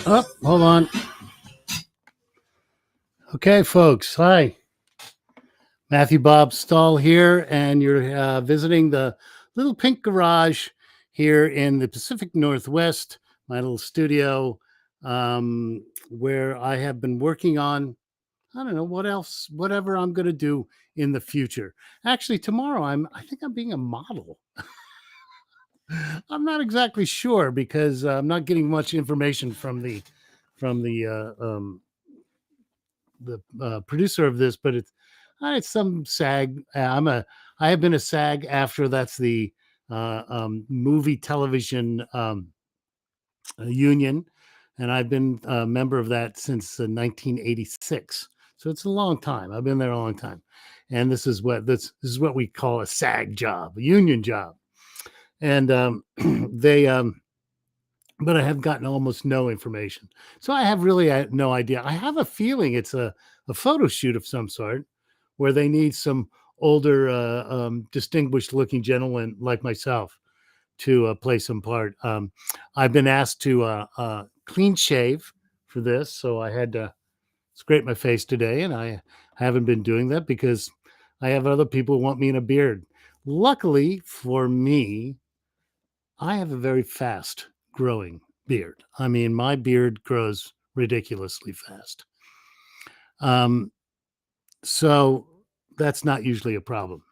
Oh, hold on. Okay, folks. Hi. Matthew Bob Stahl here, and you're visiting the little pink garage here in the Pacific Northwest, my little studio, where I have been working on, I don't know, whatever I'm going to do in the future. Actually, tomorrow, I think I'm being a model. I'm not exactly sure because I'm not getting much information from the producer of this, but it's some SAG. I have been a SAG after. That's the movie television union, and I've been a member of that since 1986. So it's a long time. I've been there a long time, and this is what we call a SAG job, a union job, and they. But I have gotten almost no information. So I have really no idea. I have a feeling it's a photo shoot of some sort where they need some older, distinguished looking gentleman like myself to play some part. I've been asked to clean shave for this. So I had to scrape my face today, and I haven't been doing that because I have other people who want me in a beard. Luckily for me, I have a very fast growing beard. I mean, my beard grows ridiculously fast. Um, so that's not usually a problem.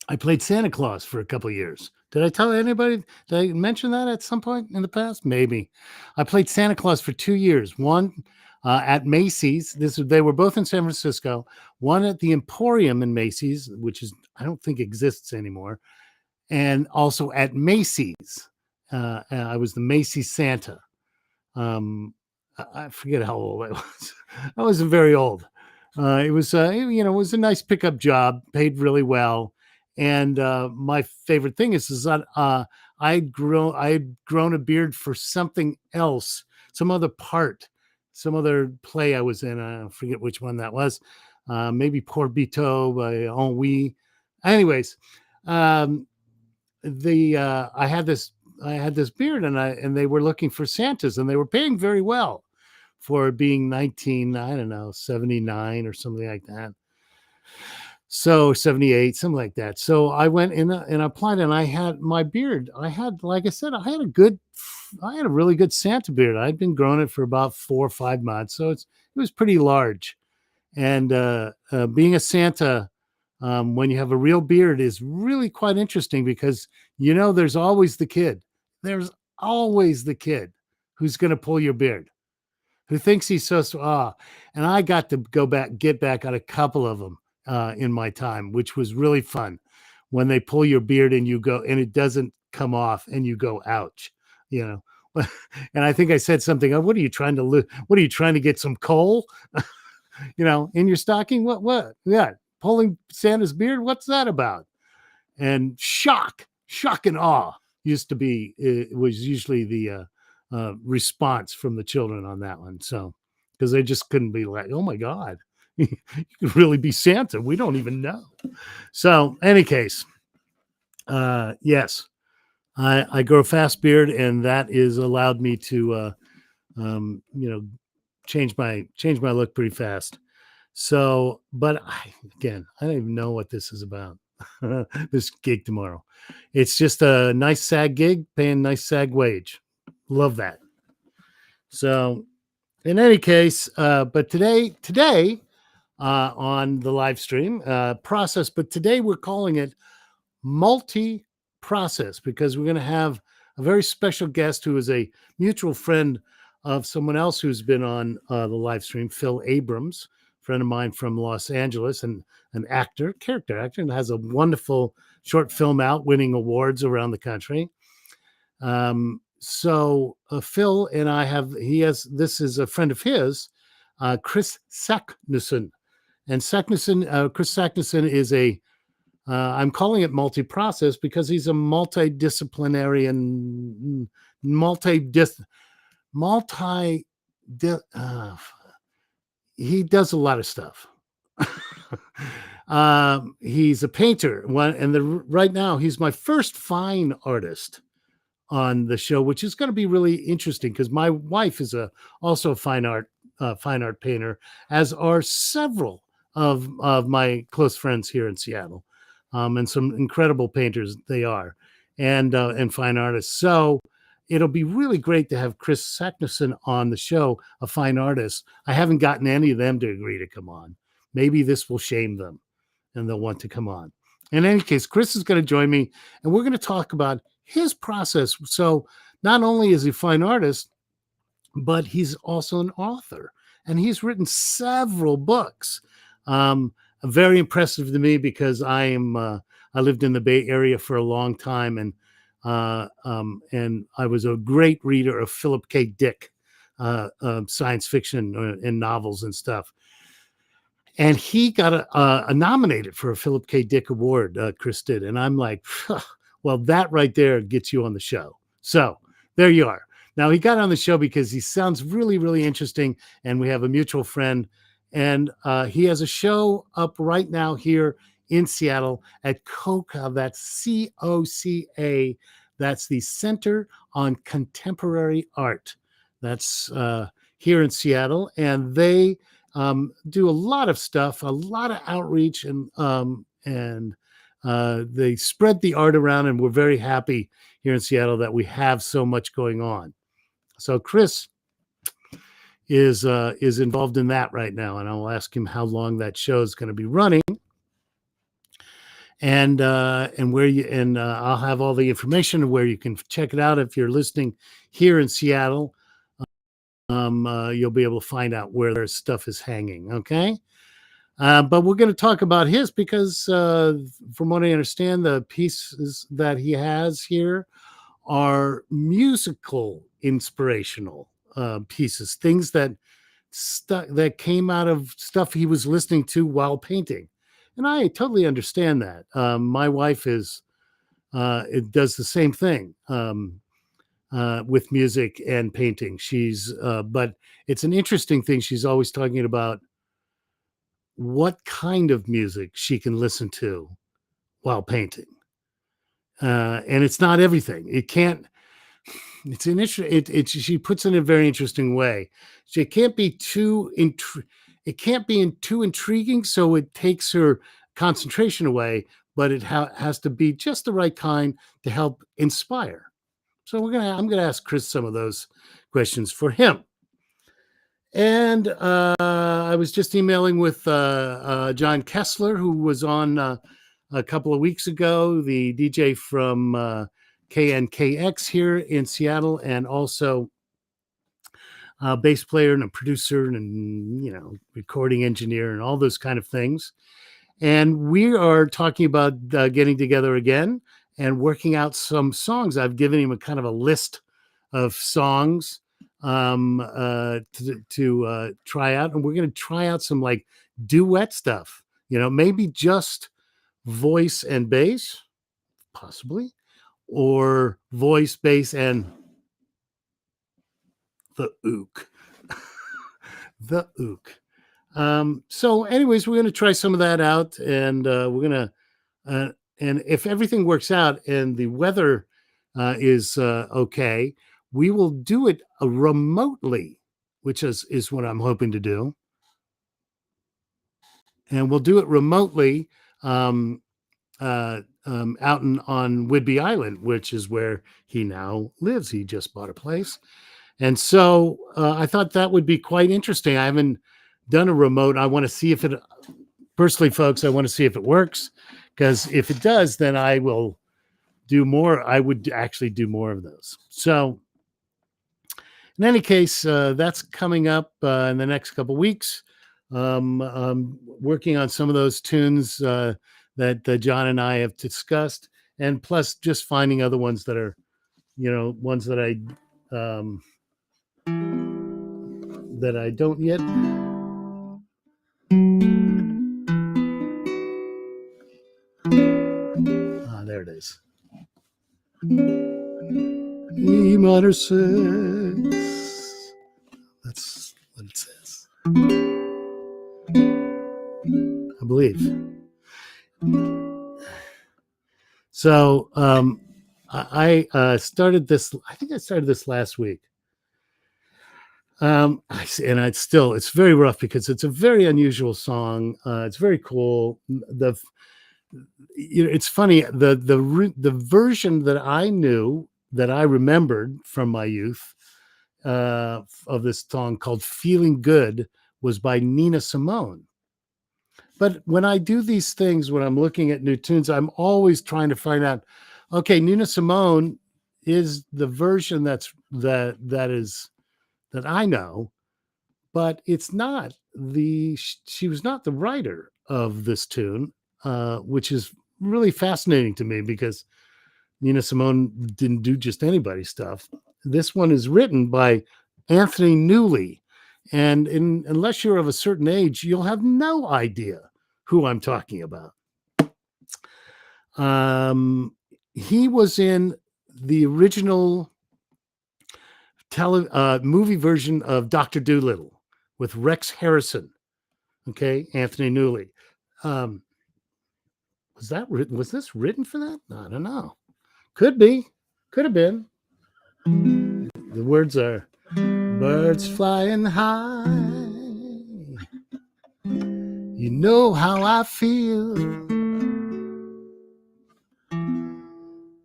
I played Santa Claus for a couple of years. Did I tell anybody? Did I mention that at some point in the past? Maybe. I played Santa Claus for 2 years. One at Macy's. They were both in San Francisco. One at the Emporium in Macy's, which I don't think exists anymore, and also at Macy's. I was the Macy's Santa. I forget how old I was. I wasn't very old. It was, it was a nice pickup job, paid really well. And my favorite thing is that I'd grown a beard for something else, some other part, some other play I was in. I forget which one that was. Maybe Pour Bito by Ennui. Anyways, I had this beard, and they were looking for Santas, and they were paying very well for being 19, I don't know, 79 or something like that. So 78, something like that. So I went in and applied, and I had my beard. Like I said, I had a really good Santa beard. I'd been growing it for about 4 or 5 months. So it was pretty large. And being a Santa, when you have a real beard, is really quite interesting because, there's always the kid. There's always the kid who's going to pull your beard, who thinks he's and I got to get back on a couple of them in my time, which was really fun when they pull your beard and you go, and it doesn't come off and you go, ouch, and I think I said something, what are you trying to get some coal, in your stocking? What? Yeah. Pulling Santa's beard. What's that about? And shock and awe was usually the response from the children on that one. So, because they just couldn't be like, oh my God, you could really be Santa. We don't even know. So, any case, yes, I grow a fast beard, and that is allowed me to, change my look pretty fast. So, but I don't even know what this is about. This gig tomorrow. It's just a nice SAG gig, paying nice SAG wage. Love that. So, in any case, but today on the live stream process, but today we're calling it multi-process because we're going to have a very special guest who is a mutual friend of someone else who's been on the live stream, Phil Abrams, friend of mine from Los Angeles, and an character actor, and has a wonderful short film out, winning awards around the country. So Phil and I this is a friend of his, Chris Saknussemm. And Chris Saknussemm is I'm calling it multi-process because he's a multidisciplinary and he does a lot of stuff. He's a painter. Right now he's my first fine artist on the show, which is going to be really interesting because my wife is also a fine art painter, as are several of my close friends here in Seattle, and some incredible painters they are, and fine artists. So it'll be really great to have Chris Sacknerson on the show, a fine artist. I haven't gotten any of them to agree to come on. Maybe this will shame them and they'll want to come on. In any case, Chris is going to join me and we're going to talk about his process. So not only is he a fine artist, but he's also an author and he's written several books. Very impressive to me because I lived in the Bay Area for a long time and I was a great reader of Philip K. Dick, science fiction and novels and stuff. And he got a nominated for a Philip K. Dick Award, Chris did. And I'm like, well, that right there gets you on the show. So there you are. Now, he got on the show because he sounds really, really interesting. And we have a mutual friend. And he has a show up right now here in Seattle at COCA. That's COCA. That's the Center on Contemporary Art. That's here in Seattle. And they do a lot of stuff, a lot of outreach, and they spread the art around. And we're very happy here in Seattle that we have so much going on. So Chris is involved in that right now, and I'll ask him how long that show is going to be running, and where you and I'll have all the information of where you can check it out if you're listening here in Seattle. You'll be able to find out where their stuff is hanging. Okay. But we're going to talk about his because, from what I understand, the pieces that he has here are musical, inspirational pieces, things that that came out of stuff he was listening to while painting, and I totally understand that. My wife it does the same thing. With music and painting. But it's an interesting thing. She's always talking about what kind of music she can listen to while painting. And it's not everything. It can't, it's an she puts it in a very interesting way. It can't be it can't be too intriguing. So it takes her concentration away, but it has to be just the right kind to help inspire. So I'm gonna ask Chris some of those questions for him. And I was just emailing with John Kessler, who was on a couple of weeks ago, the DJ from KNKX here in Seattle, and also a bass player and a producer and recording engineer and all those kind of things. And we are talking about getting together again and working out some songs. I've given him a kind of a list of songs to try out. And we're going to try out some like duet stuff, maybe just voice and bass, possibly, or voice, bass, and the ook. The ook. So anyways, we're going to try some of that out, and we're going to, and if everything works out and the weather is okay, we will do it remotely, which is what I'm hoping to do. And we'll do it remotely out on Whidbey Island, which is where he now lives. He just bought a place. And so I thought that would be quite interesting. I haven't done a remote. I want to see if it, personally, folks, I want to see if it works. Because if it does, then I will do more. I would actually do more of those. So in any case, that's coming up in the next couple of weeks. Working on some of those tunes that John and I have discussed, and plus just finding other ones that are, ones that I don't yet. There it is. E minor 6. That's what it says, I believe. So I started this. I think I started this last week. And it's very rough because it's a very unusual song. It's very cool. It's funny, the version that I knew, that I remembered from my youth, of this song called "Feeling Good" was by Nina Simone. But when I do these things, when I'm looking at new tunes, I'm always trying to find out, okay, Nina Simone is the version that I know, but it's not she was not the writer of this tune, which is really fascinating to me because Nina Simone didn't do just anybody's stuff. This one is written by Anthony Newley, and unless you're of a certain age, you'll have no idea who I'm talking about. He was in the original movie version of Dr. Dolittle with Rex Harrison. Okay, Anthony Newley. Was this written for that? I don't know. Could be. Could have been. The words are birds flying high. You know how I feel.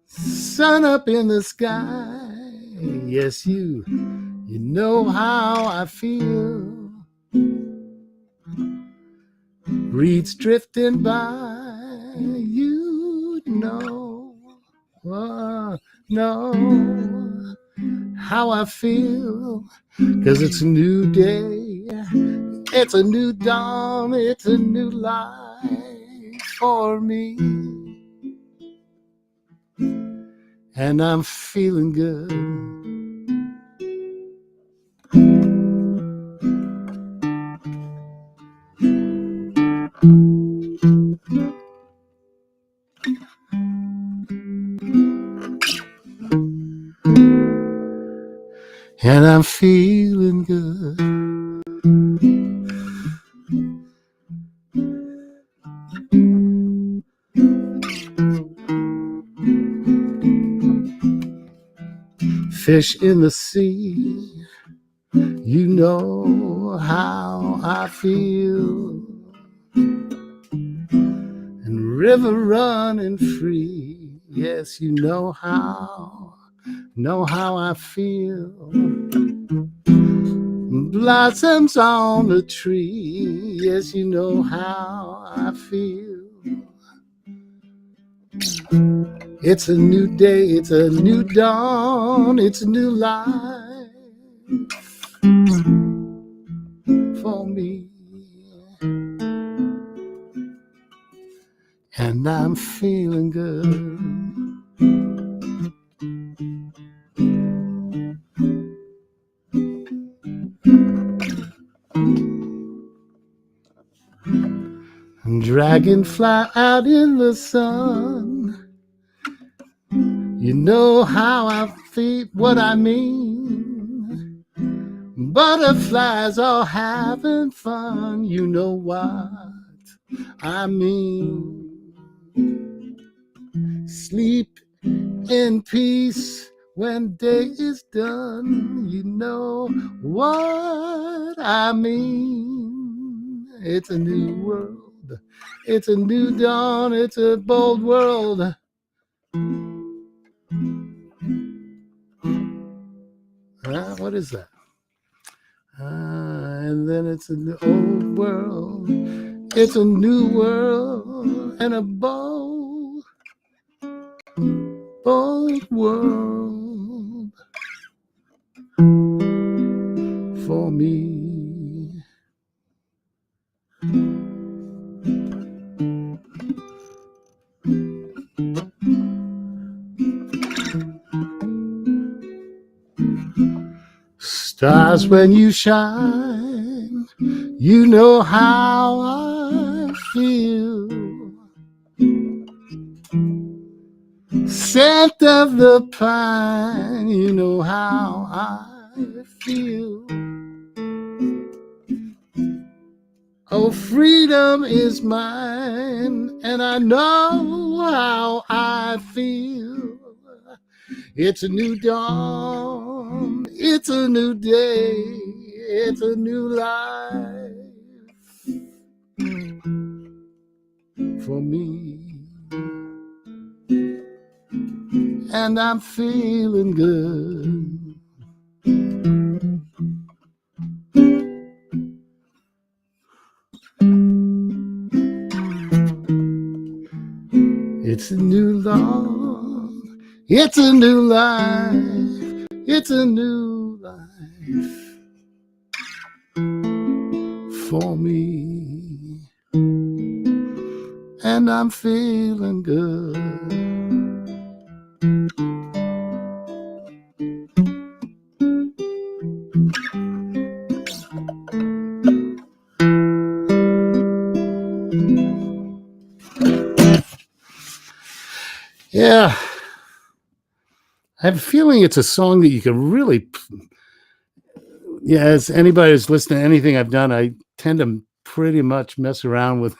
Sun up in the sky. Yes, you know how I feel. Reeds drifting by. You know how I feel. 'Cause it's a new day. It's a new dawn. It's a new life for me. And I'm feeling good. And I'm feeling good. Fish in the sea, you know how I feel. And river running free, yes, you know how I feel. Blossoms on the tree, yes, you know how I feel. It's a new day, it's a new dawn, it's a new life for me. And I'm feeling good. Dragonfly out in the sun, you know how I feel, what I mean. Butterflies all having fun, you know what I mean. Sleep in peace when day is done, you know what I mean. It's a new world, it's a new dawn, it's a bold world. What is that? And then it's an old world, it's a new world, and a bold world for me. Stars when you shine, you know how I feel. Scent of the pine, you know how I feel. Oh, freedom is mine, and I know how I feel. It's a new dawn, it's a new day, it's a new life for me. And I'm feeling good. It's a new dawn, it's a new life, it's a new life for me. And I'm feeling good. Yeah, I have a feeling it's a song that you can really, yeah, as anybody who's listening to anything I've done, I tend to pretty much mess around with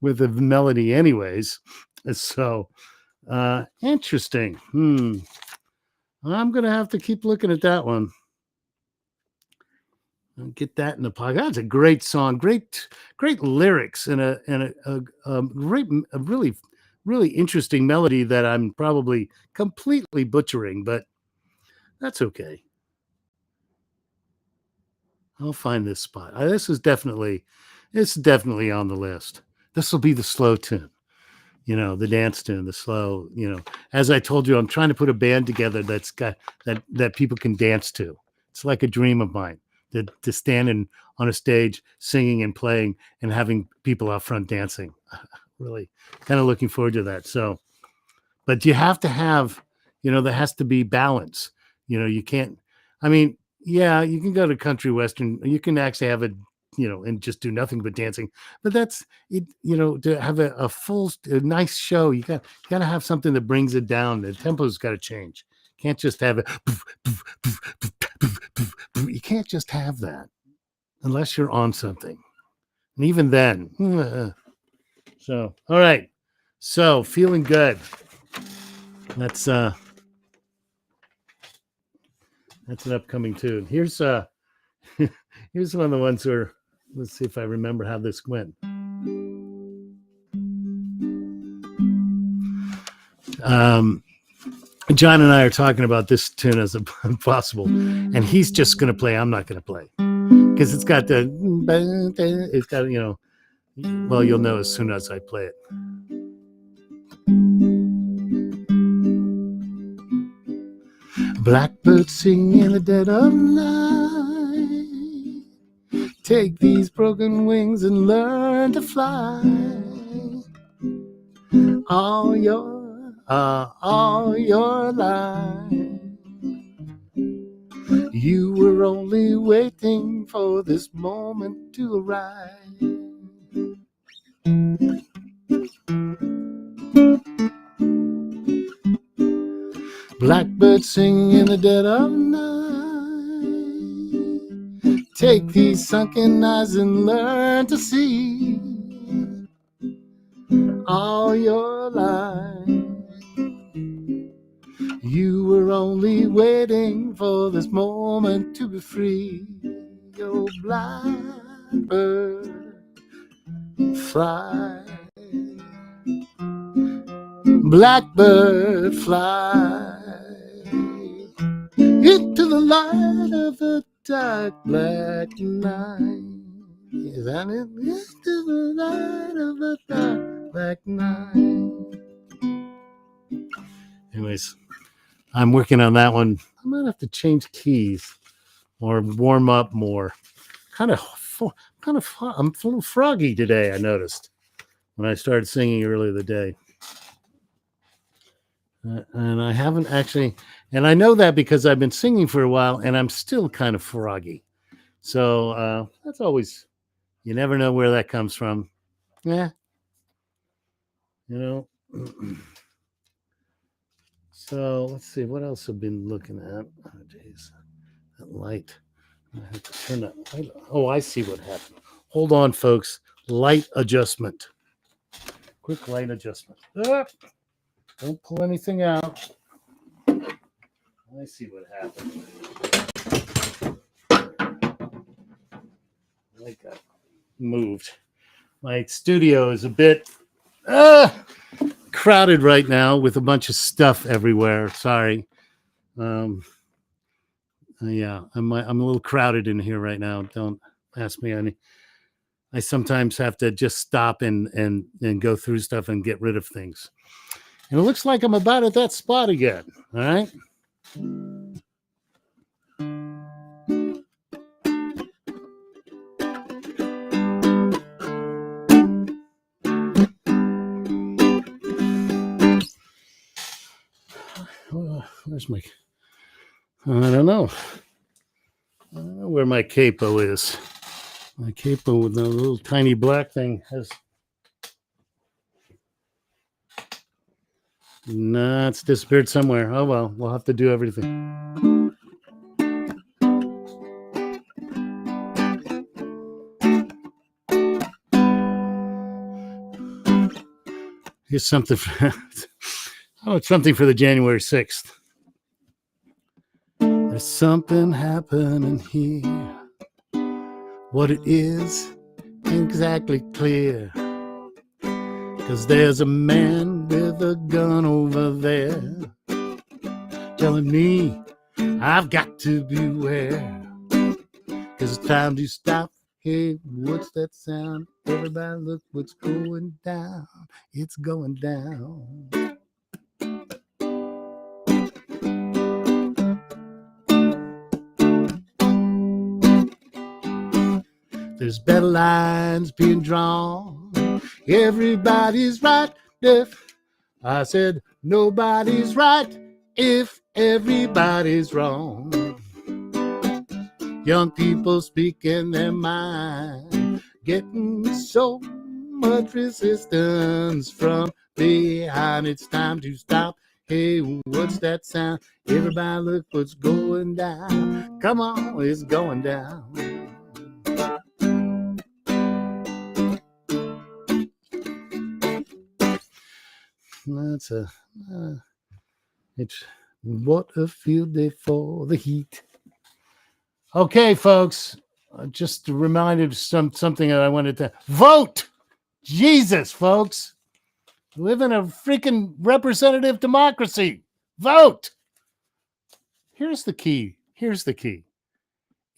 with the melody anyways. So interesting. I'm gonna have to keep looking at that one. Get that in the pocket. That's a great song. Great lyrics and a really interesting melody that I'm probably completely butchering, but that's okay. I'll find this spot. This is definitely on the list. This will be the slow tune, the dance tune, the slow. As I told you, I'm trying to put a band together that's got that people can dance to. It's like a dream of mine to stand on a stage singing and playing and having people out front dancing. Really, kind of looking forward to that. So, but you have to have, there has to be balance. You can't. I mean, yeah, you can go to country western. You can actually have it, and just do nothing but dancing. But that's it. To have a nice show, you got to have something that brings it down. The tempo's got to change. Can't just have it. You can't just have that unless you're on something. And even then, so all right. So feeling good. That's an upcoming tune. Here's here's one of the ones where let's see if I remember how this went. John and I are talking about this tune as possible, and he's just going to play. I'm not going to play because it's got well, you'll know as soon as I play it. Blackbird sing in the dead of night. Take these broken wings and learn to fly. All your life, you were only waiting for this moment to arrive. Blackbird sing in the dead of night. Take these sunken eyes and learn to see. All your life, you were only waiting for this moment to be free. Your blackbird fly, blackbird fly into the light of the dark black night. Is that it? Into the light of the dark black night. Anyways, I'm working on that one. I might have to change keys or warm up more. I'm a little froggy today, I noticed when I started singing earlier the day. And I haven't actually, and I know that because I've been singing for a while and I'm still kind of froggy. So that's always, you never know where that comes from. Yeah. So let's see, what else I've been looking at? Oh, geez, that light. I have to turn that light on. Oh, I see what happened. Hold on, folks. Light adjustment. Quick light adjustment. Don't pull anything out. I see what happened. I got moved. My studio is a bit crowded right now with a bunch of stuff everywhere. Sorry. Yeah, I'm a little crowded in here right now. Don't ask me any. I sometimes have to just stop and go through stuff and get rid of things. And it looks like I'm about at that spot again. All right. Where's my? I don't know. I don't know where my capo is. My capo with the little tiny black thing has. Nah, it's disappeared somewhere. Oh well, we'll have to do everything. Here's something for, it's something for the January 6th. There's something happening here. What it is ain't exactly clear. 'Cause there's a man with a gun over there telling me I've got to beware. 'Cause it's time to stop. Hey, what's that sound? Everybody look what's going down. It's going down. There's battle lines being drawn. Everybody's right if I said nobody's right if everybody's wrong. Young people speaking their mind, getting so much resistance from behind. It's time to stop. Hey, what's that sound? Everybody look what's going down. Come on, it's going down. That's it's what a field day for the heat. Okay, folks, just a reminder of something that I wanted to vote. Jesus, folks, we live in a freaking representative democracy. Vote. Here's the key.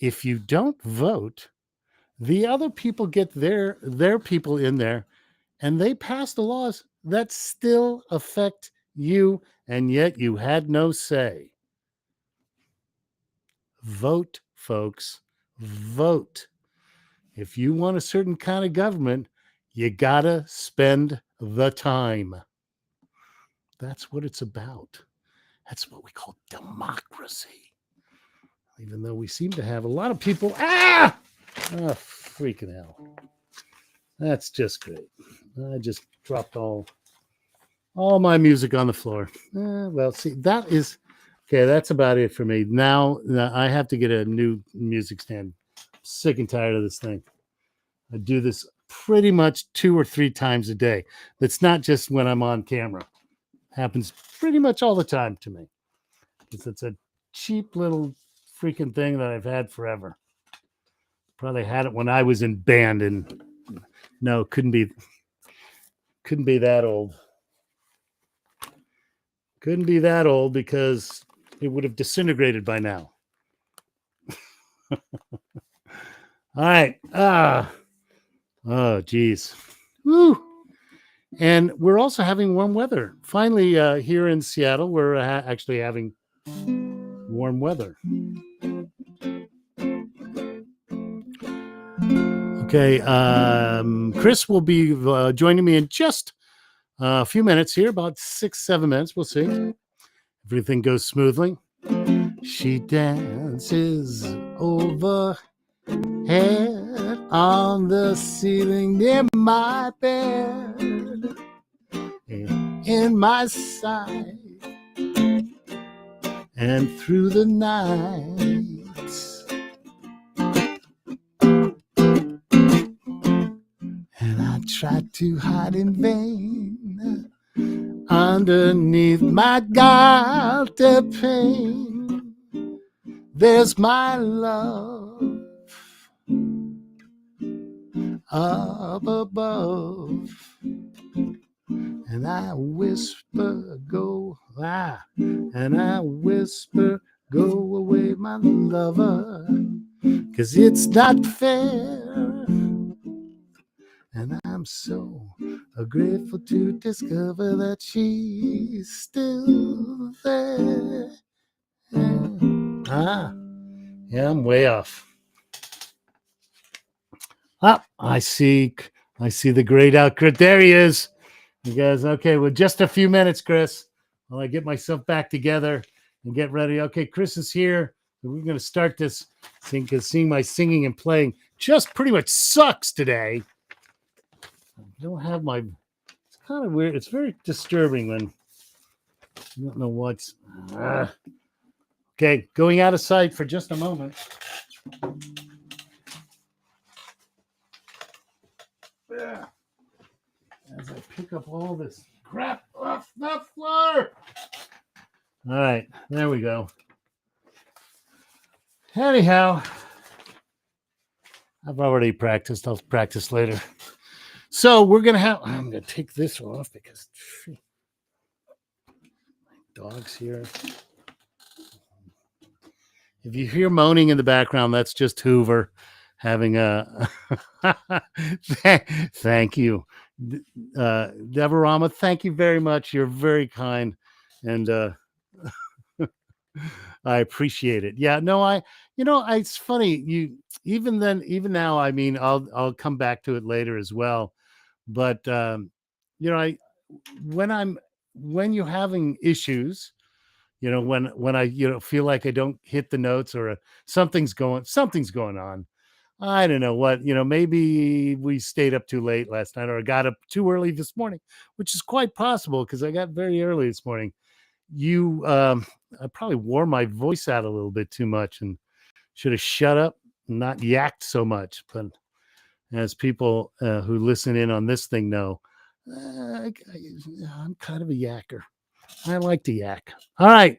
If you don't vote, the other people get their people in there, and they pass the laws that still affect you, and yet you had no say. Vote, folks. Vote. If you want a certain kind of government, you gotta spend the time. That's what it's about. That's what we call democracy. Even though we seem to have a lot of people. Oh, freaking hell. That's just great. I just dropped all my music on the floor. Well, see, that is okay. That's about it for me. Now I have to get a new music stand. I'm sick and tired of this thing. I do this pretty much 2 or 3 times a day. That's not just when I'm on camera. It happens pretty much all the time to me. It's a cheap little freaking thing that I've had forever. Probably had it when I was in band, and no, couldn't be that old. Couldn't be that old because it would have disintegrated by now. All right. Oh, geez. Woo. And we're also having warm weather. Finally, here in Seattle, we're actually having warm weather. Okay. Chris will be joining me in just a few minutes here, about 6-7 minutes. We'll see. Everything goes smoothly. She dances overhead on the ceiling near my bed, in my side, and through the nights. tried to hide in vain underneath my guilty pain. There's my love up above, and I whisper, go, and I whisper, go away, my lover, 'cause it's not fair. And I'm so grateful to discover that she's still there. Ah, yeah, I'm way off. Ah, I see the great outcrit. There he is. You guys, okay, well, just a few minutes, Chris, while I get myself back together and get ready. Okay, Chris is here. We're going to start this thing because seeing my singing and playing just pretty much sucks today. I don't have my, it's kind of weird. It's very disturbing when you don't know what's. Okay, going out of sight for just a moment. Yeah. As I pick up all this crap off the floor. All right, there we go. Anyhow, I've already practiced. I'll practice later. So we're going to have, I'm going to take this off because my dog's here. If you hear moaning in the background, that's just Hoover having a, thank you. Deborah, thank you very much. You're very kind. And I appreciate it. Yeah, no, it's funny. Even now, I mean, I'll come back to it later as well. But I when you're having issues, when I feel like I don't hit the notes or something's going on. I don't know what, maybe we stayed up too late last night or I got up too early this morning, which is quite possible because I got very early this morning. I probably wore my voice out a little bit too much and should have shut up and not yacked so much. But as people who listen in on this thing know, I'm kind of a yacker. I like to yak. All right.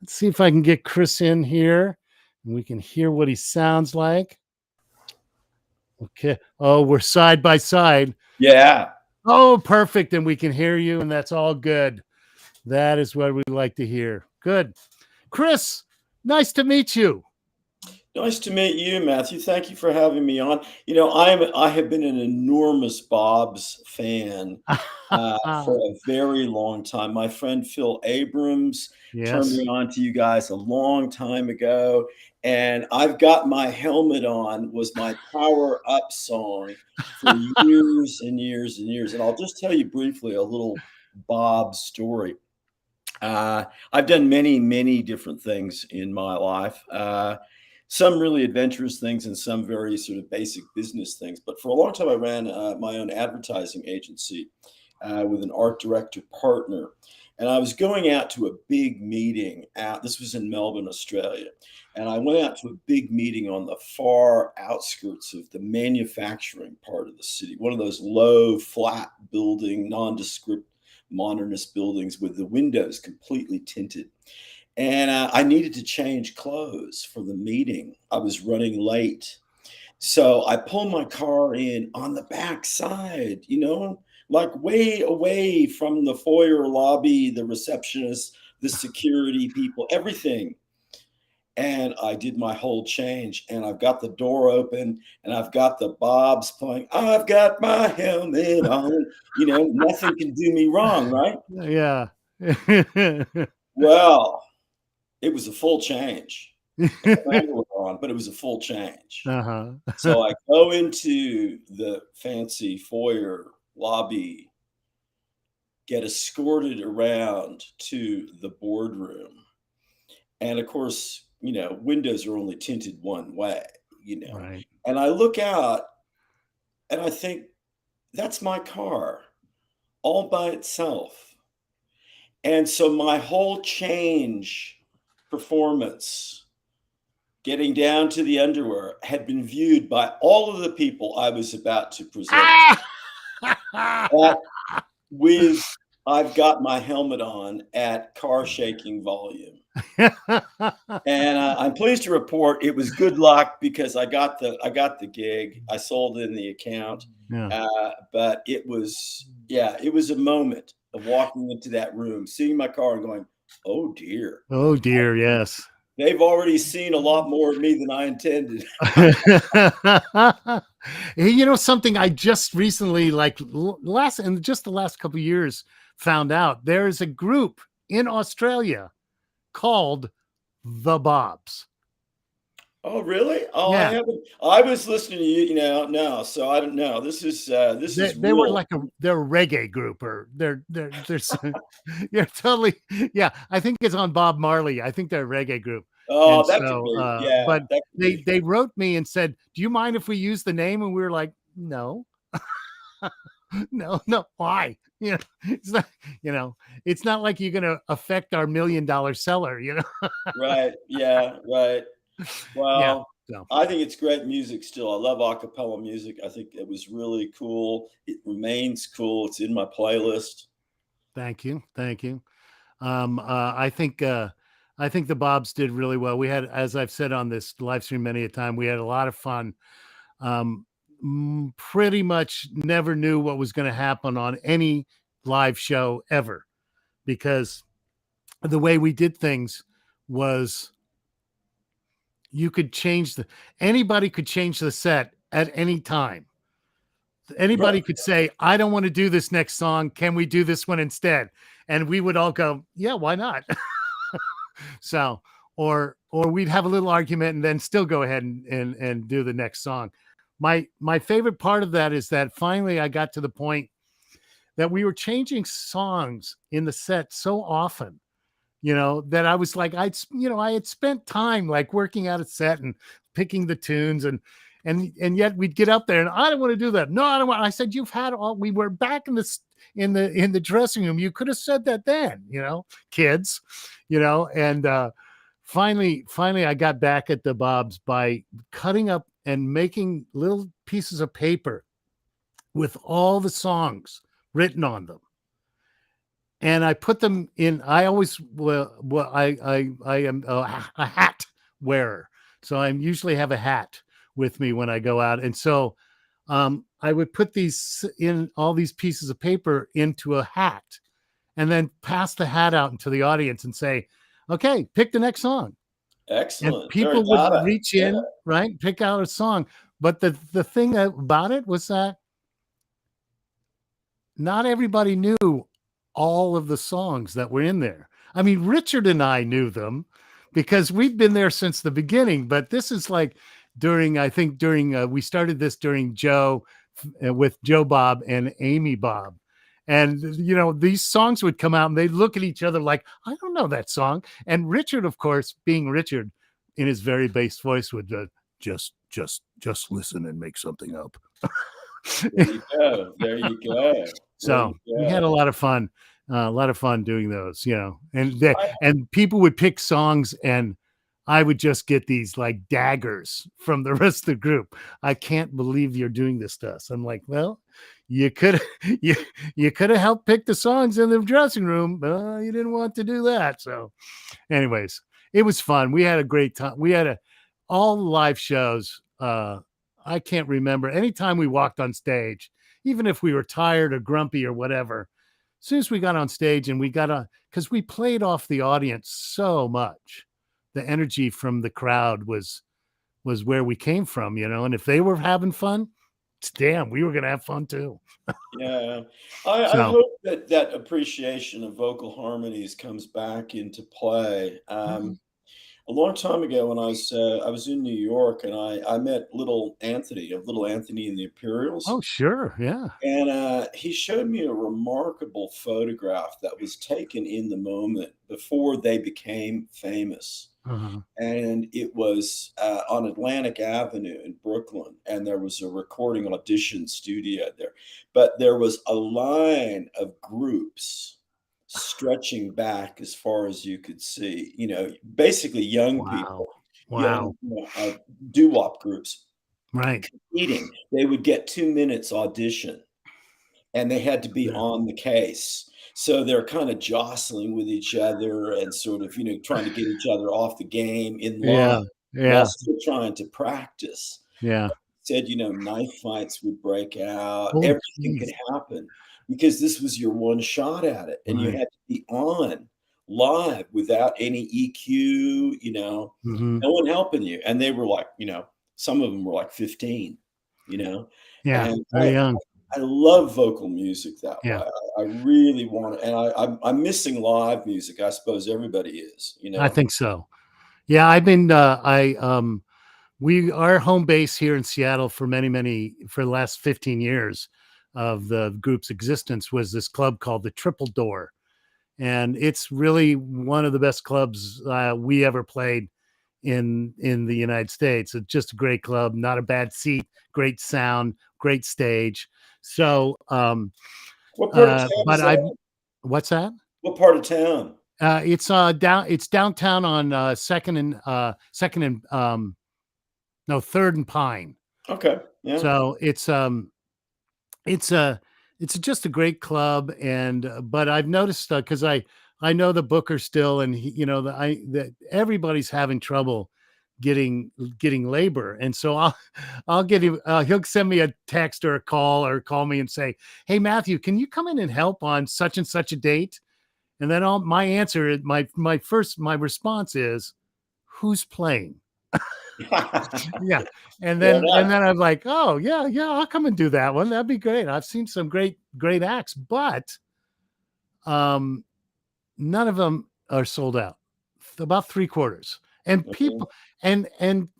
Let's see if I can get Chris in here and we can hear what he sounds like. Okay. Oh, we're side by side. Yeah. Oh, perfect. And we can hear you, and that's all good. That is what we like to hear. Good. Chris, nice to meet you. Nice to meet you, Matthew. Thank you for having me on. I have been an enormous Bob's fan for a very long time. My friend Phil Abrams turned Yes. me on to you guys a long time ago, and I've got my helmet on was my power up song for years and years and years. And I'll just tell you briefly a little Bob story. I've done many, many different things in my life. Some really adventurous things and some very sort of basic business things. But for a long time, I ran my own advertising agency with an art director partner. And I was going out to a big meeting this was in Melbourne, Australia. And I went out to a big meeting on the far outskirts of the manufacturing part of the city, one of those low, flat building, nondescript modernist buildings with the windows completely tinted. And I needed to change clothes for the meeting. I was running late. So I pulled my car in on the back side, like way away from the foyer lobby, the receptionist, the security people, everything. And I did my whole change, and I've got the door open, and I've got the Bobs playing. I've got my helmet on. Nothing can do me wrong, right? Yeah. Well, it was a full change. On, but it was a full change. Uh-huh. So I go into the fancy foyer lobby, get escorted around to the boardroom. And of course, windows are only tinted one way, Right. And I look out and I think, that's my car all by itself. And so my whole change performance, getting down to the underwear, had been viewed by all of the people I was about to present. That with I've got my helmet on at car shaking volume. And I'm pleased to report it was good luck because I got the gig. I sold in the account, Yeah. but it was yeah, it was a moment of walking into that room, seeing my car, and going, "Oh dear, Oh dear, yes. they've already seen a lot more of me than I intended." Hey, something I just recently, like last in just the last couple of years, found out there is a group in Australia called the Bobs. Oh, really? Oh, I Yeah, haven't. I was listening to no, so I don't know. This is they were real. like they're a reggae group, or they're yeah, totally, yeah. I think it's on Bob Marley. I think they're a reggae group, and Oh, that could so be. Yeah, but that could be. they wrote me and said, "Do you mind if we use the name?" And we were like, "No." No, no, why? It's not, it's not like you're gonna affect our $1 million seller. Right. Yeah. Right. Yeah. Well, So I think it's great music still. I love a cappella music. I think it was really cool. It remains cool. It's in my playlist. thank you. Thank you. I think the Bobs did really well. We had, as I've said on this live stream many a time, we had a lot of fun. Um, Pretty much never knew what was going to happen on any live show ever, because the way we did things was you could change anybody could change the set at any time. Anybody Right. could say, I don't want to do this next song, can we do this one instead? And we would all go, yeah, why not? So, or we'd have a little argument and then still go ahead and do the next song. My favorite part of that is that finally I got to the point that we were changing songs in the set so often, that I was like, I had spent time like working out a set and picking the tunes, and yet we'd get up there and I don't want to do that. No, I don't want. I said, you've had all. We were back in the dressing room. You could have said that then, kids, and finally I got back at the Bobs by cutting up and making little pieces of paper with all the songs written on them, and I put them in. I always I am a hat wearer, so I usually have a hat with me when I go out, and so I would put these in all these pieces of paper into a hat, and then pass the hat out into the audience and say, "Okay, pick the next song." And Excellent. Very people would data. reach Yeah. in, right, pick out a song. But the thing about it was that not everybody knew all of the songs that were in there. I mean, Richard and I knew them because we've been there since the beginning, but this is like we started this during with Joe Bob and Amy Bob. And, these songs would come out and they'd look at each other like, I don't know that song. And Richard, of course, being Richard in his very bass voice, would just listen and make something up. There you go. There you go. There So you we had go. a lot of fun doing those, and people would pick songs, and I would just get these like daggers from the rest of the group. I can't believe you're doing this to us. I'm like, well, you could you could have helped pick the songs in the dressing room, but you didn't want to do that. So, anyways, it was fun. We had a great time. We had all the live shows. I can't remember anytime we walked on stage, even if we were tired or grumpy or whatever. As soon as we got on stage and because we played off the audience so much, the energy from the crowd was where we came from, and if they were having fun, damn, we were gonna have fun too. Yeah. I So, hope that that appreciation of vocal harmonies comes back into play. mhm. A long time ago when I was in New York and I met Little Anthony of Little Anthony and the Oh, Imperials. sure, yeah. And he showed me a remarkable photograph that was taken in the moment before they became famous. Uh-huh. And it was on Atlantic Avenue in Brooklyn, and there was a recording audition studio there. But there was a line of groups stretching back as far as you could see, basically young Wow. people, Wow. doo-wop groups Right. competing. They would get 2 minutes audition, and they had to be Yeah. on the case. So they're kind of jostling with each other and sort of, trying to get each other off the game in line Yeah. while Yeah. still trying to practice. Yeah. Said, knife fights would break out, Oh, everything could geez. happen because this was your one shot at it, and you Right. had to be on live without any EQ, Hmm. no one helping you, and they were like, some of them were like 15, you know, Yeah. and Very young. I love vocal music that Yeah. way. I really want to, and I'm missing live music. I suppose everybody is. I think so. Yeah. I've been, we, our home base here in Seattle for for the last 15 years of the group's existence was this club called the Triple Door. And it's really one of the best clubs we ever played in the United States. It's just a great club, not a bad seat, great sound, great stage. So, What part of town is but I, that? what's that? What part of town? It's downtown on second and no, third and Pine. Okay, yeah. So it's a it's just a great club. And but I've noticed because I know the booker still, and that everybody's having trouble getting labor. And so I'll get him, he'll send me a text or a call, or call me and say, hey Matthew, can you come in and help on such and such a date? And then my answer, my response is, who's playing? Yeah. And Yeah, then I'm like, oh yeah, yeah, I'll come and do that one. That'd be great. I've seen some great acts, but um none of them are sold out. About three quarters. And mhm. people and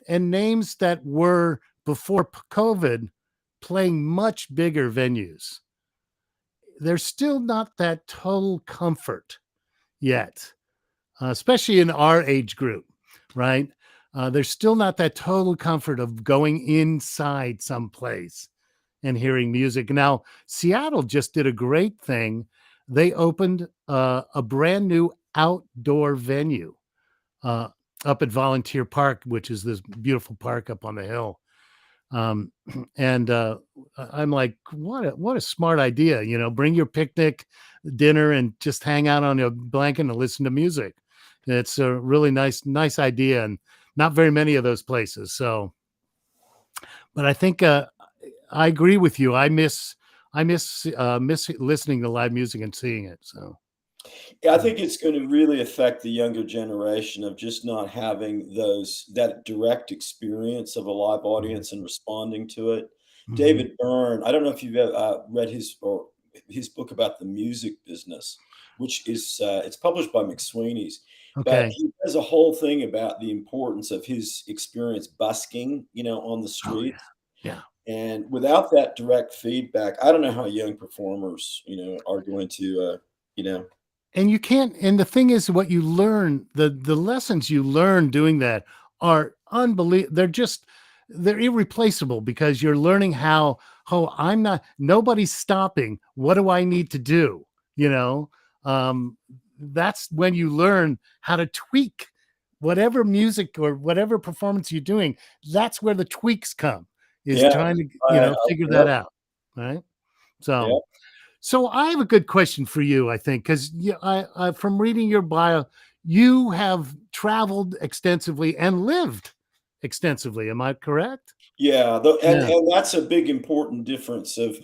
names that were before COVID playing much bigger venues. There's still not that total comfort yet, especially in our age group, right? There's still not that total comfort of going inside someplace and hearing music. Now, Seattle just did a great thing. They opened a brand new outdoor venue uh, up at Volunteer Park, which is this beautiful park up on the hill. Um, and I'm like, what a smart idea! Bring your picnic, dinner, and just hang out on a blanket and listen to music. It's a really nice idea, and not very many of those places. So, but I think I agree with you. I miss listening to live music and seeing it. So, Yeah, I yeah. think it's gonna really affect the younger generation of just not having that direct experience of a live audience and responding to it. Hmm. David Byrne, I don't know if you've read his book about the music business, which is it's published by McSweeney's, but Okay. he has a whole thing about the importance of his experience busking, on the Oh yeah. streets. Yeah. And without that direct feedback, I don't know how young performers, are going to, you know, And you can't, and the thing is, what you learn, the lessons you learn doing that are unbelievable. They're irreplaceable, because you're learning how nobody's stopping. What do I need to do? You know, um, that's when you learn how to tweak whatever music or whatever performance you're doing. That's where the tweaks come, is yeah, trying to, I figure that yep, out. Right. So, yep. I have a good question for you, I think, because from reading your bio, you have traveled extensively and lived extensively. Am I correct? Yeah, and Yeah. and that's a big important difference of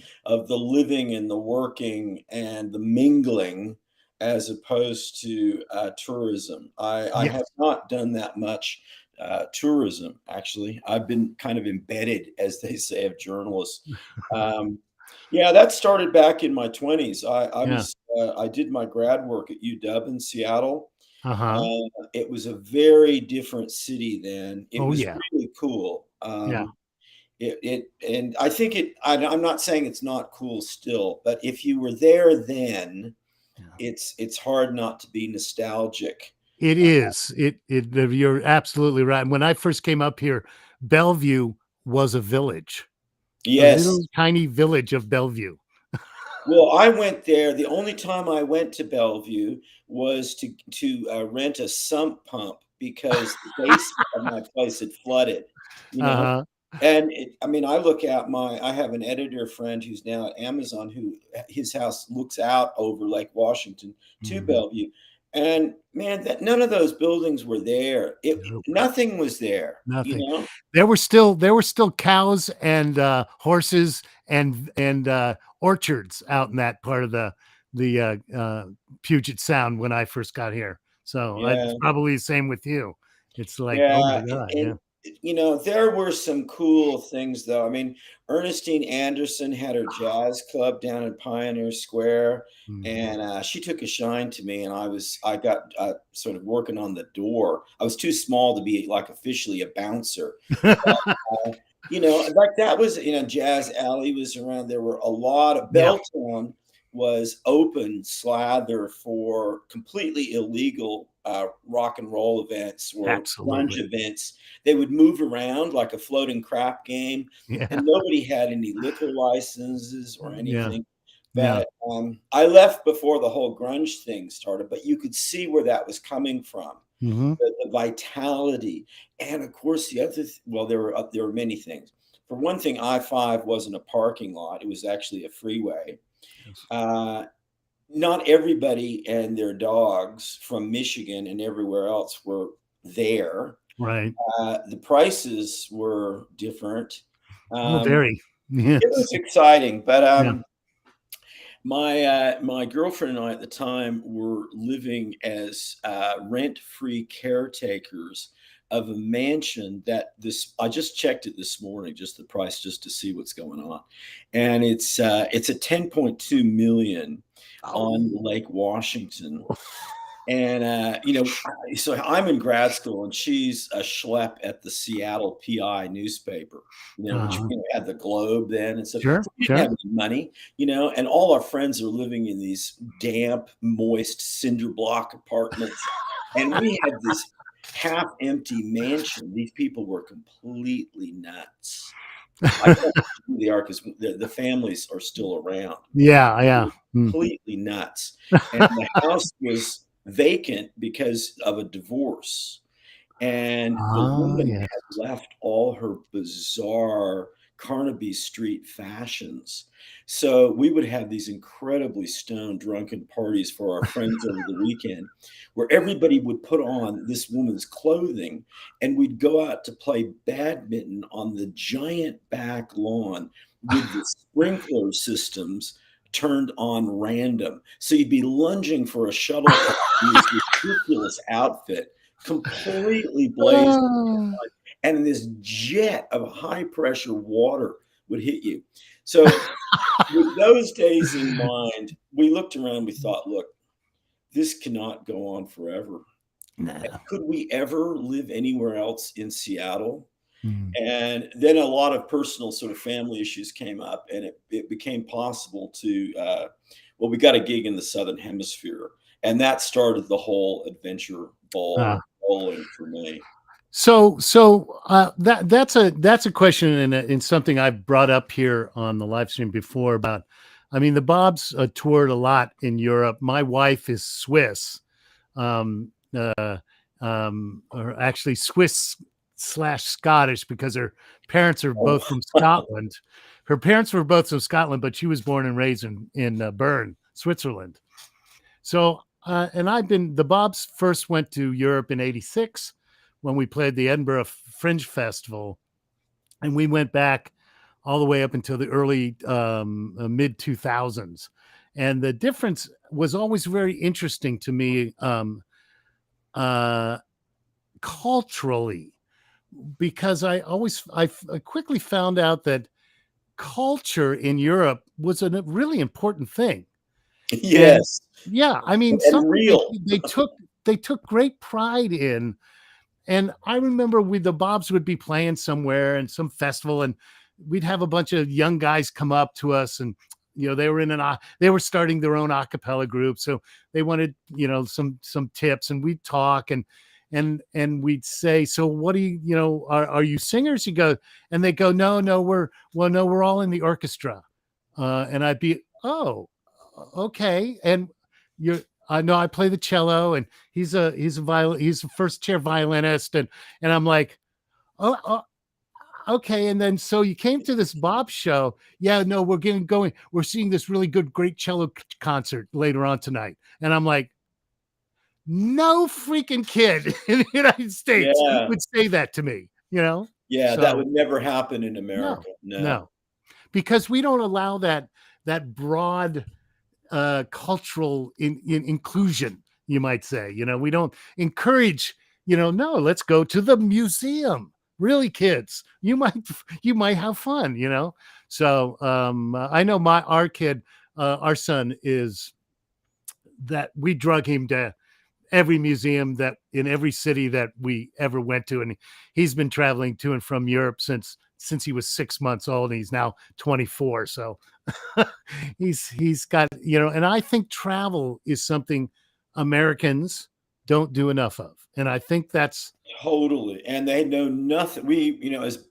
the living and the working and the mingling as opposed to tourism. I have Yes. not done that much tourism, actually. I've been kind of embedded, as they say, of journalists. Um, yeah, that started back in my 20s. Yeah. I did my grad work at UW in Seattle. Uh huh. It was a very different city then. It Oh was yeah. really cool. Yeah. And I think I'm not saying it's not cool still, but if you were there then, Yeah. it's hard not to be nostalgic. It Uh, is. You're absolutely right. When I first came up here, Bellevue was a village, a yes. little tiny village of Bellevue. Well, I went there. The only time I went to Bellevue was to rent a sump pump because the basement of my place had flooded, you Uh know? huh. And I mean, I have an editor friend who's now at Amazon who his house looks out over Lake Washington to Mhm. Bellevue. And man, that none of those buildings were there. Nope. Nothing was there, you Nothing. know? There were still cows and horses and orchards out in that part of the Puget Sound when I first got here. So it's Yeah. probably the same with you. It's like, oh my Yeah, God, yeah. and there were some cool things though. I mean, Ernestine Anderson had her jazz club down in Pioneer Square, Mhm. and she took a shine to me. And I got sort of working on the door. I was too small to be like officially a bouncer, uh, like that was, Jazz Alley was around. There were a lot of Yeah, Belltown was open slather for completely illegal rock and roll events or grunge absolutely. events. They would move around like a floating crap game, Yeah, and nobody had any liquor licenses or yeah, anything. yeah. But I left before the whole grunge thing started, but you could see where that was coming from, Hmm. the vitality. And of course, the other well, there were many things. For one thing, I-5 wasn't a parking lot; it was actually a freeway. Yes. Uh, Not everybody and their dogs from Michigan and everywhere else were there. Right. The prices were different. Oh, Um, very. it Yes. was exciting, but Yeah. my girlfriend and I at the time were living as rent-free caretakers of a mansion that this I just checked it this morning, just the price, just to see what's going on, and it's a 10.2 million on Oh. Lake Washington. And, so I'm in grad school and she's a schlep at the Seattle PI newspaper, which, Uh-huh. had the Globe then and stuff. Sure. So we didn't Sure. have any money, and all our friends are living in these damp, moist cinder block apartments. And we had this half empty mansion. These people were completely nuts. I can't tell you who they are because the families are still around. Yeah. Yeah. Mm. Completely nuts, and the house was vacant because of a divorce, and the Oh, woman yes. had left all her bizarre Carnaby Street fashions. So we would have these incredibly stoned, drunken parties for our friends over the weekend, where everybody would put on this woman's clothing, and we'd go out to play badminton on the giant back lawn with the sprinkler systems turned on random. So you'd be lunging for a shuttlecock in this ridiculous outfit, completely blazed, Oh. and this jet of high pressure water would hit you. So, with those days in mind, we looked around, we thought, look, this cannot go on forever. No. Could we ever live anywhere else in Seattle? Mm. And then a lot of personal sort of family issues came up, and it became possible to, well, we got a gig in the Southern Hemisphere, and that started the whole adventure ball Uh, rolling for me. that's a question and something I've brought up here on the live stream before about. I mean, the Bobs toured a lot in Europe. My wife is Swiss, um, or actually Swiss/Scottish because her parents are both Oh, from Scotland. Her parents were both from Scotland, but she was born and raised in Bern, Switzerland. So, and the Bobs first went to Europe in '86 when we played the Edinburgh Fringe Festival, and we went back all the way up until the early mid 2000s. And the difference was always very interesting to me uh, culturally, because I quickly found out that culture in Europe was a really important thing. And yes, yeah, I mean, and something real. they took great pride in. And I remember the Bobs would be playing somewhere in some festival, and we'd have a bunch of young guys come up to us, and they were starting their own a cappella group, so they wanted some tips, and we'd talk, and we'd say, so what do are you singers? You go, and they go, no, we're all in the orchestra, and I'd be, oh, okay, and you're. I know I play the cello, and he's a first chair violinist, and I'm like, oh, Okay, and then so you came to this Bob show. Yeah, no, we're getting going. We're seeing this really good, great cello concert later on tonight. And I'm like, no freaking kid in the United States Yeah. would say that to me, you know? Yeah, that So would never happen in no, America. No. no, because we don't allow that broad cultural inclusion, you might say. We don't encourage. No, let's go to the museum. Really, kids, you might have fun. So I know our kid, our son is that we drug him to every museum that in every city that we ever went to, and he's been traveling to and from Europe since he was 6 months old, and he's now 24. So he's got, and I think travel is something Americans don't do enough of, and I think that's Totally, and they know nothing.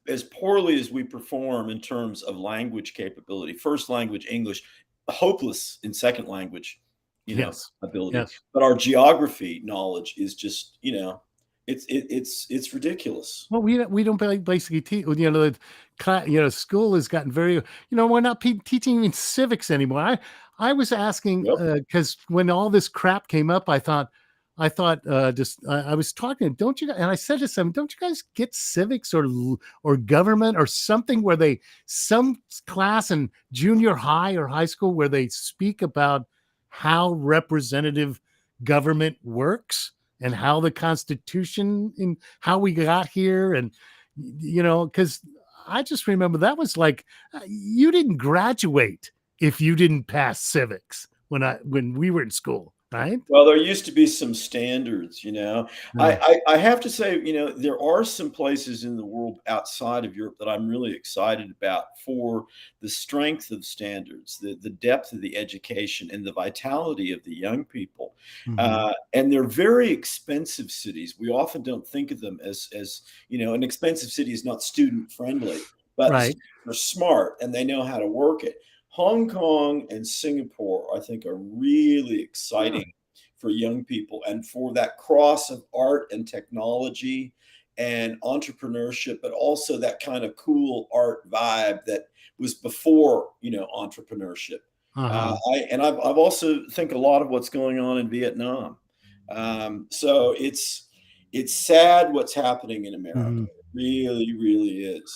As poorly as we perform in terms of language capability, first language English, hopeless in second language, yes, ability. yes. But our geography knowledge is just, it's ridiculous. Well, we don't basically teach. School has gotten very. We're not teaching even civics anymore. I was asking Yep. because when all this crap came up, I thought just I was talking. Don't you? And I said to some, don't you guys get civics or government or something where some class in junior high or high school where they speak about how representative government works and how the Constitution and how we got here, and because I just remember that was like you didn't graduate if you didn't pass civics when we were in school, right? Well, there used to be some standards, Uh, I have to say, there are some places in the world outside of Europe that I'm really excited about for the strength of standards, the depth of the education, and the vitality of the young people. mhm. And they're very expensive cities. We often don't think of them as an expensive city is not student friendly, but the Right. students are smart and they know how to work it. Hong Kong and Singapore, I think, are really Huh. exciting for young people and for that cross of art and technology and entrepreneurship, but also that kind of cool art vibe that was before, entrepreneurship. Uh-huh. I've also think a lot of what's going on in Vietnam. So it's sad what's happening in America. Mhm. It really, really is.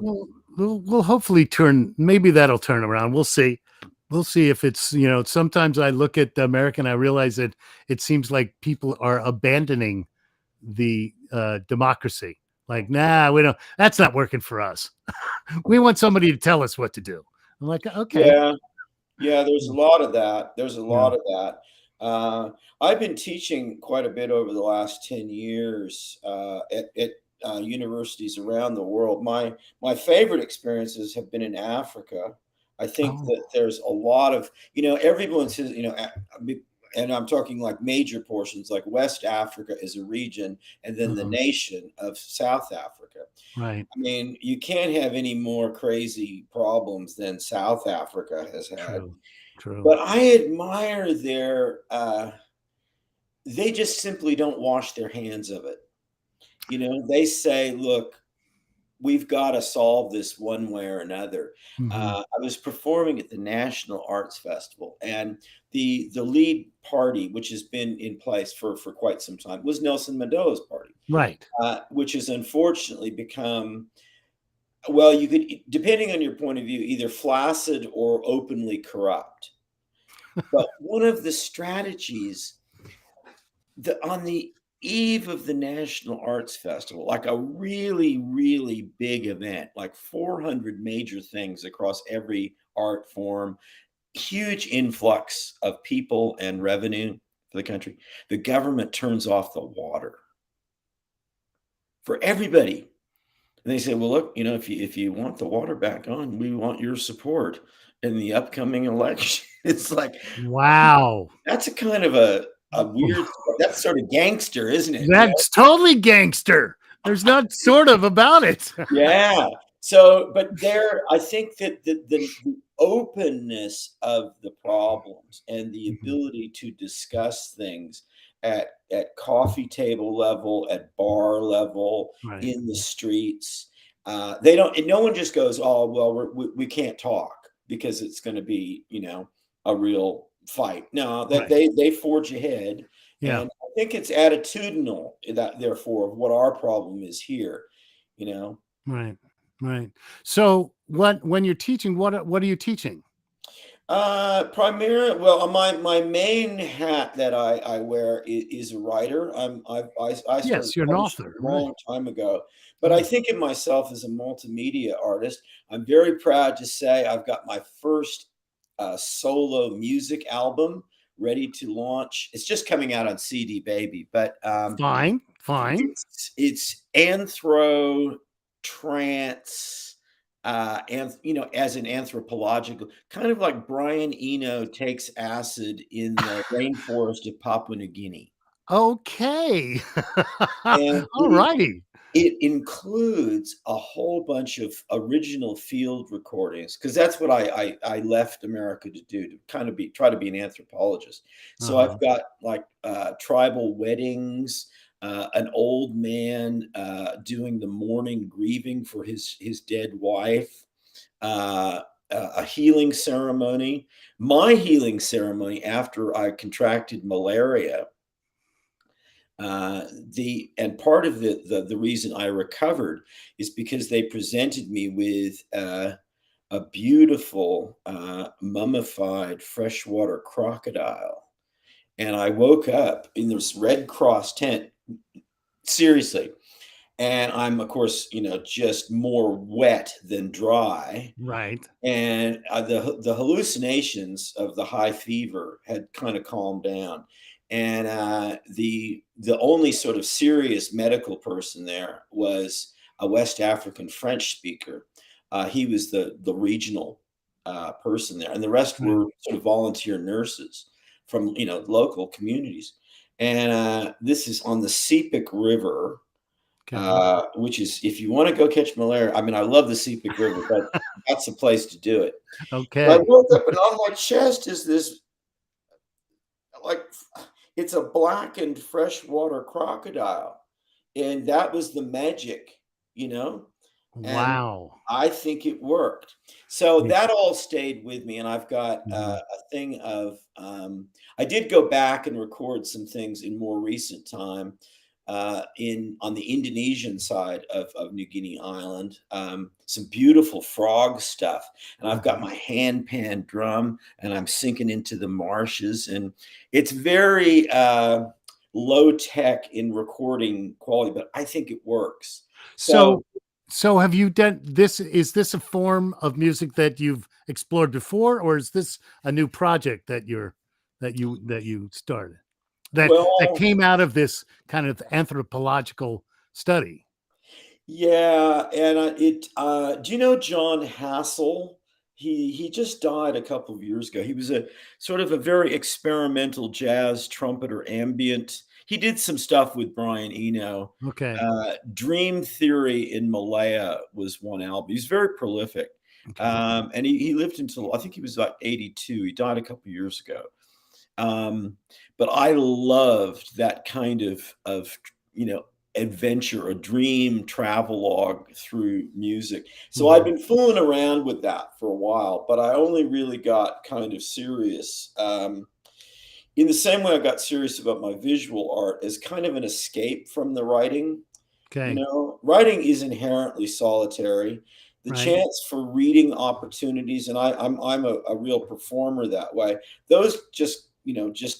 Well, we'll hopefully maybe that'll turn around. We'll see. We'll see if it's, sometimes I look at America and I realize that it seems like people are abandoning the democracy. Like, nah, we don't, that's not working for us. We want somebody to tell us what to do. I'm like, okay. Yeah. Yeah, there's a lot of that. There's a Yeah. lot of that. I've been teaching quite a bit over the last 10 years at universities around the world. My favorite experiences have been in Africa. I think Oh, that there's a lot of, everyone says, and I'm talking like major portions, like West Africa is a region, and then the uh-huh. nation of South Africa. Right. I mean, you can't have any more crazy problems than South Africa has had. True. True. But I admire they just simply don't wash their hands of it. They say, look, we've got to solve this one way or another. Hmm. I was performing at the National Arts Festival, and the lead party, which has been in place for quite some time, was Nelson Mandela's party, Right. which has unfortunately become, well, you could, depending on your point of view, either flaccid or openly corrupt. But one of the strategies on the eve of the National Arts Festival, like a really, really big event, like 400 major things across every art form, huge influx of people and revenue for the country, the government turns off the water for everybody. And they say, well, look, if you want the water back on, we want your support in the upcoming election. It's like, Wow. that's a kind of a weird, that's sort of gangster, isn't it? That's totally gangster. There's not sort of about it. Yeah. So, but I think that the openness of the problems and the Mhm. ability to discuss things at coffee table level, at bar level, Right. in the streets, They don't, and no one just goes, "Oh, well, we can't talk because it's going to be, a real fight." No, that Right. they forge ahead, Yeah. and I think it's attitudinal, that therefore of what our problem is here, you know. Right. Right. So when you're teaching, what are you teaching? Primarily, well, my main hat that I wear is a writer. I started Yes, you're an publishing author, a right? long time ago, but I Yeah. think of myself as a multimedia artist. I'm very proud to say I've got my first solo music album ready to launch. It's just coming out on CD Baby, but Fine. Fine. it's anthro trance, and as an anthropological, kind of like Brian Eno takes acid in the rainforest of Papua New Guinea. Okay. And All righty. it includes a whole bunch of original field recordings, because that's what I left America to do, to kind of try to be an anthropologist. So Uh-huh. I've got like tribal weddings, an old man doing the mourning, grieving for his dead wife, a healing ceremony. My healing ceremony after I contracted malaria, the and part of the reason I recovered is because they presented me with a beautiful mummified freshwater crocodile, and I woke up in this Red Cross tent. Seriously, and I'm, of course, just more wet than dry, Right. and the hallucinations of the high fever had kind of calmed down, and the only sort of serious medical person there was a West African French speaker. He was the regional person there, and the rest Right. were sort of volunteer nurses from local communities. And this is on the Sepik River, Okay. which is, if you want to go catch malaria. I mean, I love the Sepik River, but that's the place to do it. So I Okay. woke up and on my chest is this, like, it's a blackened freshwater crocodile. And that was the magic, you know? And Wow. I think it worked. So Yeah. that all stayed with me. And I've got Mhm. a thing of, I did go back and record some things in more recent time, in on the Indonesian side of New Guinea Island, some beautiful frog stuff. And I've got Mhm. my hand pan drum and I'm sinking into the marshes. And it's very low tech in recording quality, but I think it works. So, So so have you done this? Is this a form of music that you've explored before, or is this a new project that you started? That well, came out of this kind of anthropological study? yeah, and do you know John Hassel? He just died a couple of years ago. He was a sort of a very experimental jazz trumpeter, ambient. He did some stuff with Brian Eno. Okay. Dream Theory in Malaya was one album. He's very prolific. Okay. And he lived until, I think he was like 82. He died a couple of years ago. Um, but I loved that kind of you know adventure, a dream travelogue through music. So I've Mhm. been fooling around with that for a while, but I only really got kind of serious, in the same way I got serious about my visual art, as kind of an escape from the writing. Okay. Writing is inherently solitary. The Right. chance for reading opportunities, and I'm a real performer that way. Those just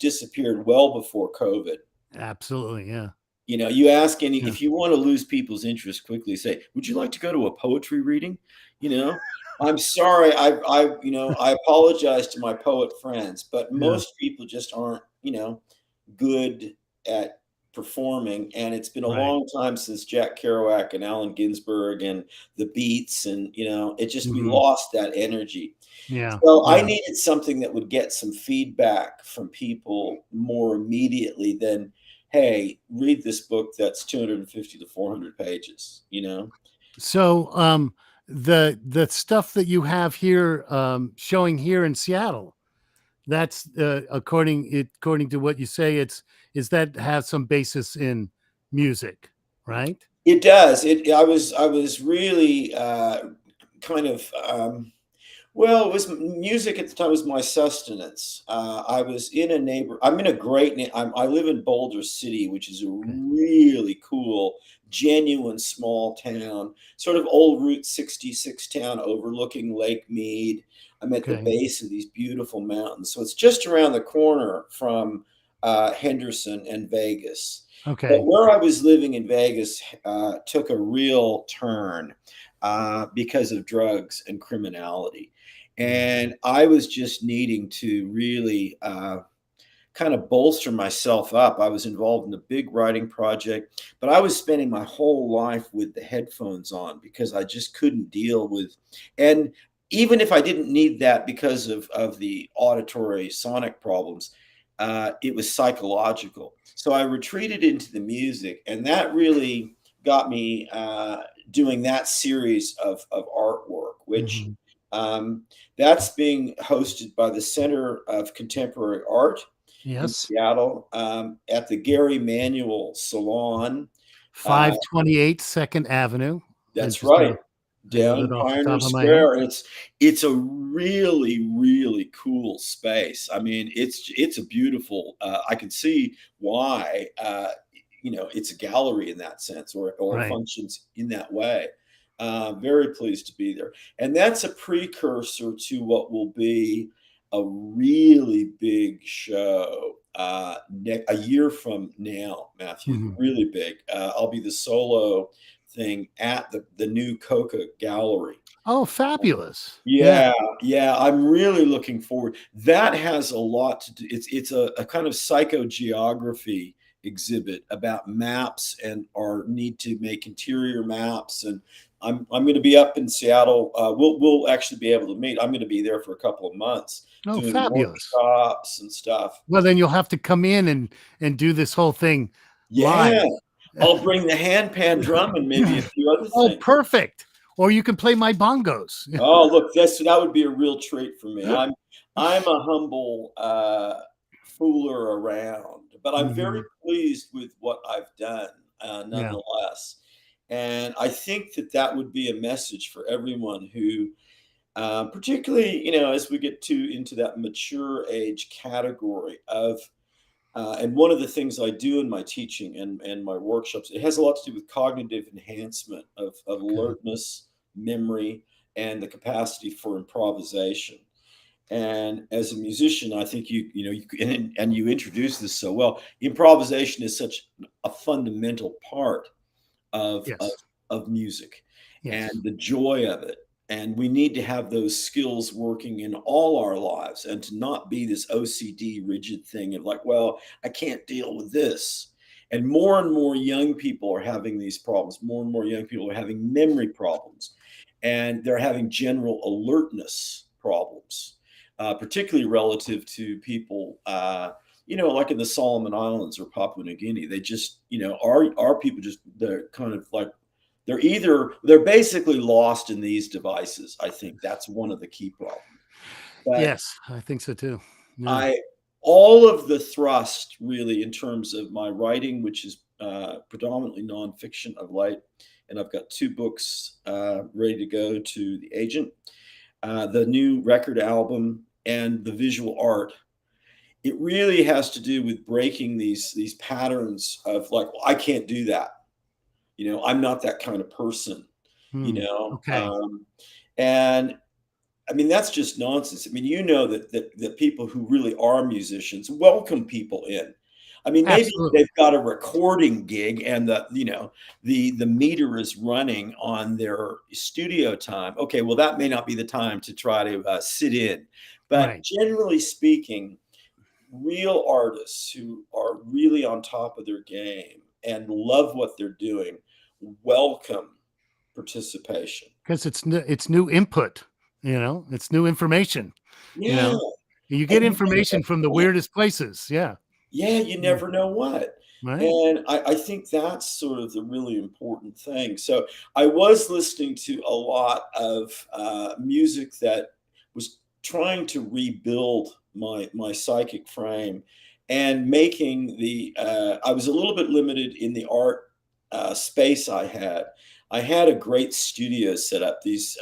disappeared well before COVID. Absolutely. Yeah. You ask any, Yeah. if you want to lose people's interest quickly, say, "Would you like to go to a poetry reading?" You know, I'm sorry, I apologize to my poet friends, but Yeah. most people just aren't, good at performing, and it's been a Right. long time since Jack Kerouac and Allen Ginsberg and the Beats, and it just, we Mhm. lost that energy. Yeah. So I Yeah. needed something that would get some feedback from people more immediately than, "Hey, read this book that's 250 to 400 pages," you know? So, the stuff that you have here, showing here in Seattle, that's according to what you say, it's is that has some basis in music, right? It does. I was really kind of well, it was music at the time was my sustenance. I was in a neighbor. I'm in a great. I live in Boulder City, which is a Okay. really cool, genuine small town, sort of old Route 66 town overlooking Lake Mead. I'm at the Okay. base of these beautiful mountains, so it's just around the corner from Henderson and Vegas. But Okay. where I was living in Vegas took a real turn because of drugs and criminality. Mhm. And I was just needing to really kind of bolster myself up. I was involved in a big writing project, but I was spending my whole life with the headphones on because I just couldn't deal with, and even if I didn't need that because of the auditory sonic problems, it was psychological. So I retreated into the music, and that really got me doing that series of artwork, which Mhm. um, that's being hosted by the Center of Contemporary Art in Yes. Seattle, at the Gary Manuel Salon. Uh, 528 Second Avenue. I that's just right, I know down that off the Pioneer top of my head. Square. And it's a really, really cool space. I mean, it's a beautiful. I can see why. It's a gallery in that sense, or Right. functions in that way. Very pleased to be there, and that's a precursor to what will be a really big show a year from now, Matthew. Mhm. Really big. I'll be the solo thing at the new Coca Gallery. Oh, fabulous. Yeah. Yeah, yeah, I'm really looking forward. That has a lot to do. It's a kind of psychogeography exhibit about maps and our need to make interior maps. And I'm going to be up in Seattle. We'll actually be able to meet. I'm going to be there for a couple of months Oh, doing fabulous. workshops and stuff. Well, then you'll have to come in and do this whole thing Yeah, live. I'll bring the handpan drum and maybe a few other Oh, things. perfect. Or you can play my bongos. Oh, look, that would be a real treat for me. I'm a humble fooler around, but I'm very Mhm. pleased with what I've done, Yeah. nonetheless. And I think that that would be a message for everyone who, particularly, as we get to into that mature age category of, and one of the things I do in my teaching and my workshops, it has a lot to do with cognitive enhancement of Okay. alertness, memory, and the capacity for improvisation. And as a musician, I think and you introduce this so well. Improvisation is such a fundamental part of of Yes. of music and Yes. the joy of it. And we need to have those skills working in all our lives and to not be this OCD rigid thing of like, well, I can't deal with this. And more young people are having these problems. More and more young people are having memory problems, and they're having general alertness problems, particularly relative to people like in the Solomon Islands or Papua New Guinea. They just, our people just, they're kind of like, they're basically lost in these devices. I think that's one of the key problems. But Yes, I think so too. Yeah. I, all of the thrust really in terms of my writing, which is predominantly nonfiction of late, and I've got two books ready to go to the agent, the new record album, and the visual art. It really has to do with breaking these patterns of like, well, I can't do that. I'm not that kind of person. You Hmm. know, Okay. um, and I mean that's just nonsense. I mean, that people who really are musicians welcome people in. I mean, maybe Absolutely. they've got a recording gig and the meter is running on their studio time. Okay, well that may not be the time to try to sit in, but Right. generally speaking, real artists who are really on top of their game and love what they're doing welcome participation. Because it's new input, it's new information, you Yeah, know. You and get you never information know from the what. weirdest places. Yeah. Yeah, you Yeah. never know what. Right. And I think that's sort of the really important thing. So I was listening to a lot of music that was trying to rebuild my psychic frame and making I was a little bit limited in the art space I had a great studio set up. These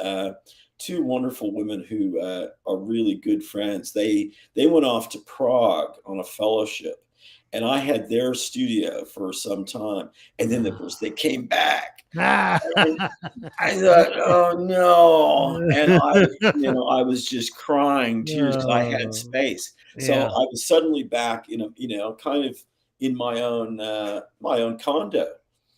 two wonderful women who are really good friends. They went off to Prague on a fellowship, and I had their studio for some time. And then, of course, they came back. And I thought, "Oh, no," and I was just crying tears because I had Oh, space. So yeah, I was suddenly back in a kind of in my own condo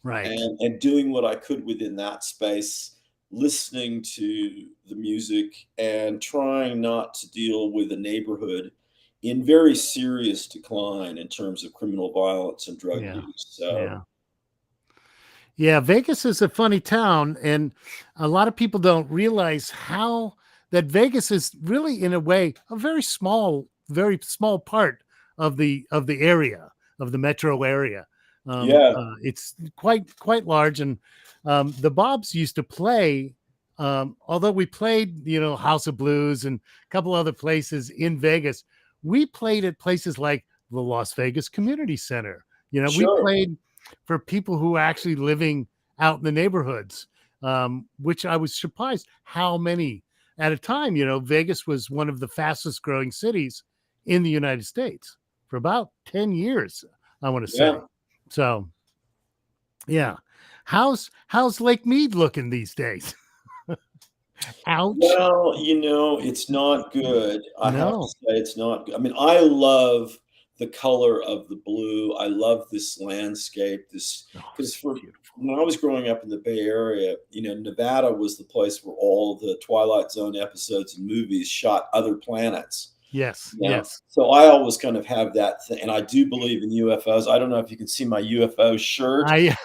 right. and doing what I could within that space, listening to the music and trying not to deal with a neighborhood in very serious decline in terms of criminal violence and drug Yeah, use. So, yeah. Yeah, Vegas is a funny town, and a lot of people don't realize how that Vegas is really, in a way, a very small part of the area of the metro area. yeah, It's quite large, and the Bobs used to play. Although we played, House of Blues and a couple other places in Vegas, we played at places like the Las Vegas Community Center. We sure. played for people who are actually living out in the neighborhoods, which I was surprised how many at a time. Vegas was one of the fastest growing cities in the United States for about 10 years, I want to Yeah. say. So, yeah. How's Lake Mead looking these days? Ouch. Well, it's not good. I have to No. say it's not good. I mean, I love the color of the blue. I love this landscape, this Oh, because it's for beautiful. when I was growing up in the Bay Area, Nevada was the place where all the Twilight Zone episodes and movies shot other planets. Yes, You know, yes. so I always kind of have that thing, and I do believe in UFOs. I don't know if you can see my UFO shirt. I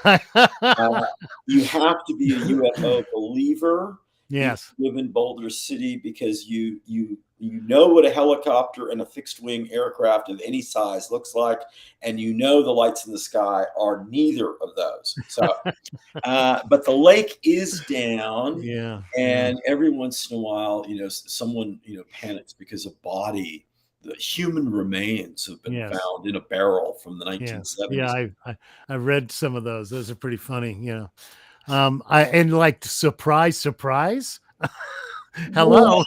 Uh, you have to be a UFO believer if yes. you live in Boulder City because you know what a helicopter and a fixed wing aircraft of any size looks like, and you know the lights in the sky are neither of those. So, but the lake is down, Yeah, yeah, and every once in a while, someone panics because a body. The human remains have been yes. found in a barrel from the Yes. Yeah, 1970s. I read some of those. Those are pretty funny, I and like surprise, surprise. Hello.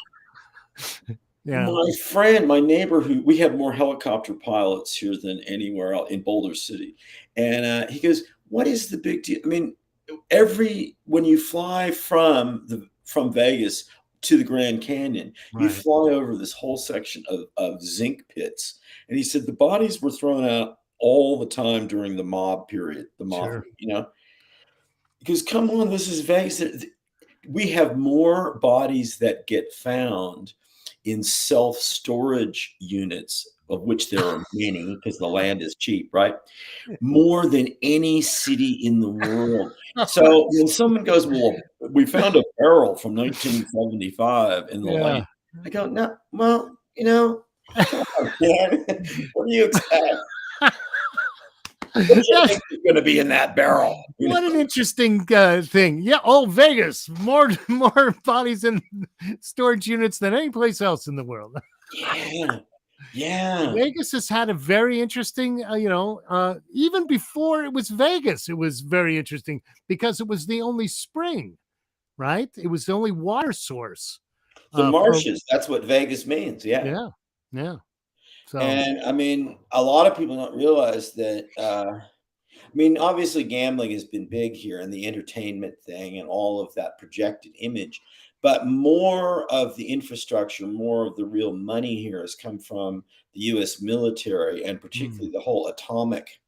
Yeah. My friend, my neighbor, who we have more helicopter pilots here than anywhere else in Boulder City, and he goes, "What is the big deal?" I mean, every when you fly from Vegas to the Grand Canyon, you Right. fly over this whole section of zinc pits, and he said the bodies were thrown out all the time during the mob period, the mafia, Sure. because come on, this is Vegas. We have more bodies that get found in self-storage units, of which there are many because the land is cheap, right? More than any city in the world. So when someone goes, "Well, we found a barrel from 1975 in the land," Yeah. I go, "No, well, come on, man. What do you expect? What do you That's think is gonna be in that barrel?" what an interesting thing. Yeah. Oh, Vegas, more bodies in storage units than any place else in the world. Yeah. Yeah. Vegas has had a very interesting, even before it was Vegas, it was very interesting because it was the only spring, right? It was the only water source. The For marshes, that's what Vegas means, yeah. Yeah, yeah. So And, I mean, a lot of people don't realize that, I mean, obviously, gambling has been big here and the entertainment thing and all of that projected image, but more of the infrastructure, more of the real money here has come from the US military and mm, particularly the whole atomic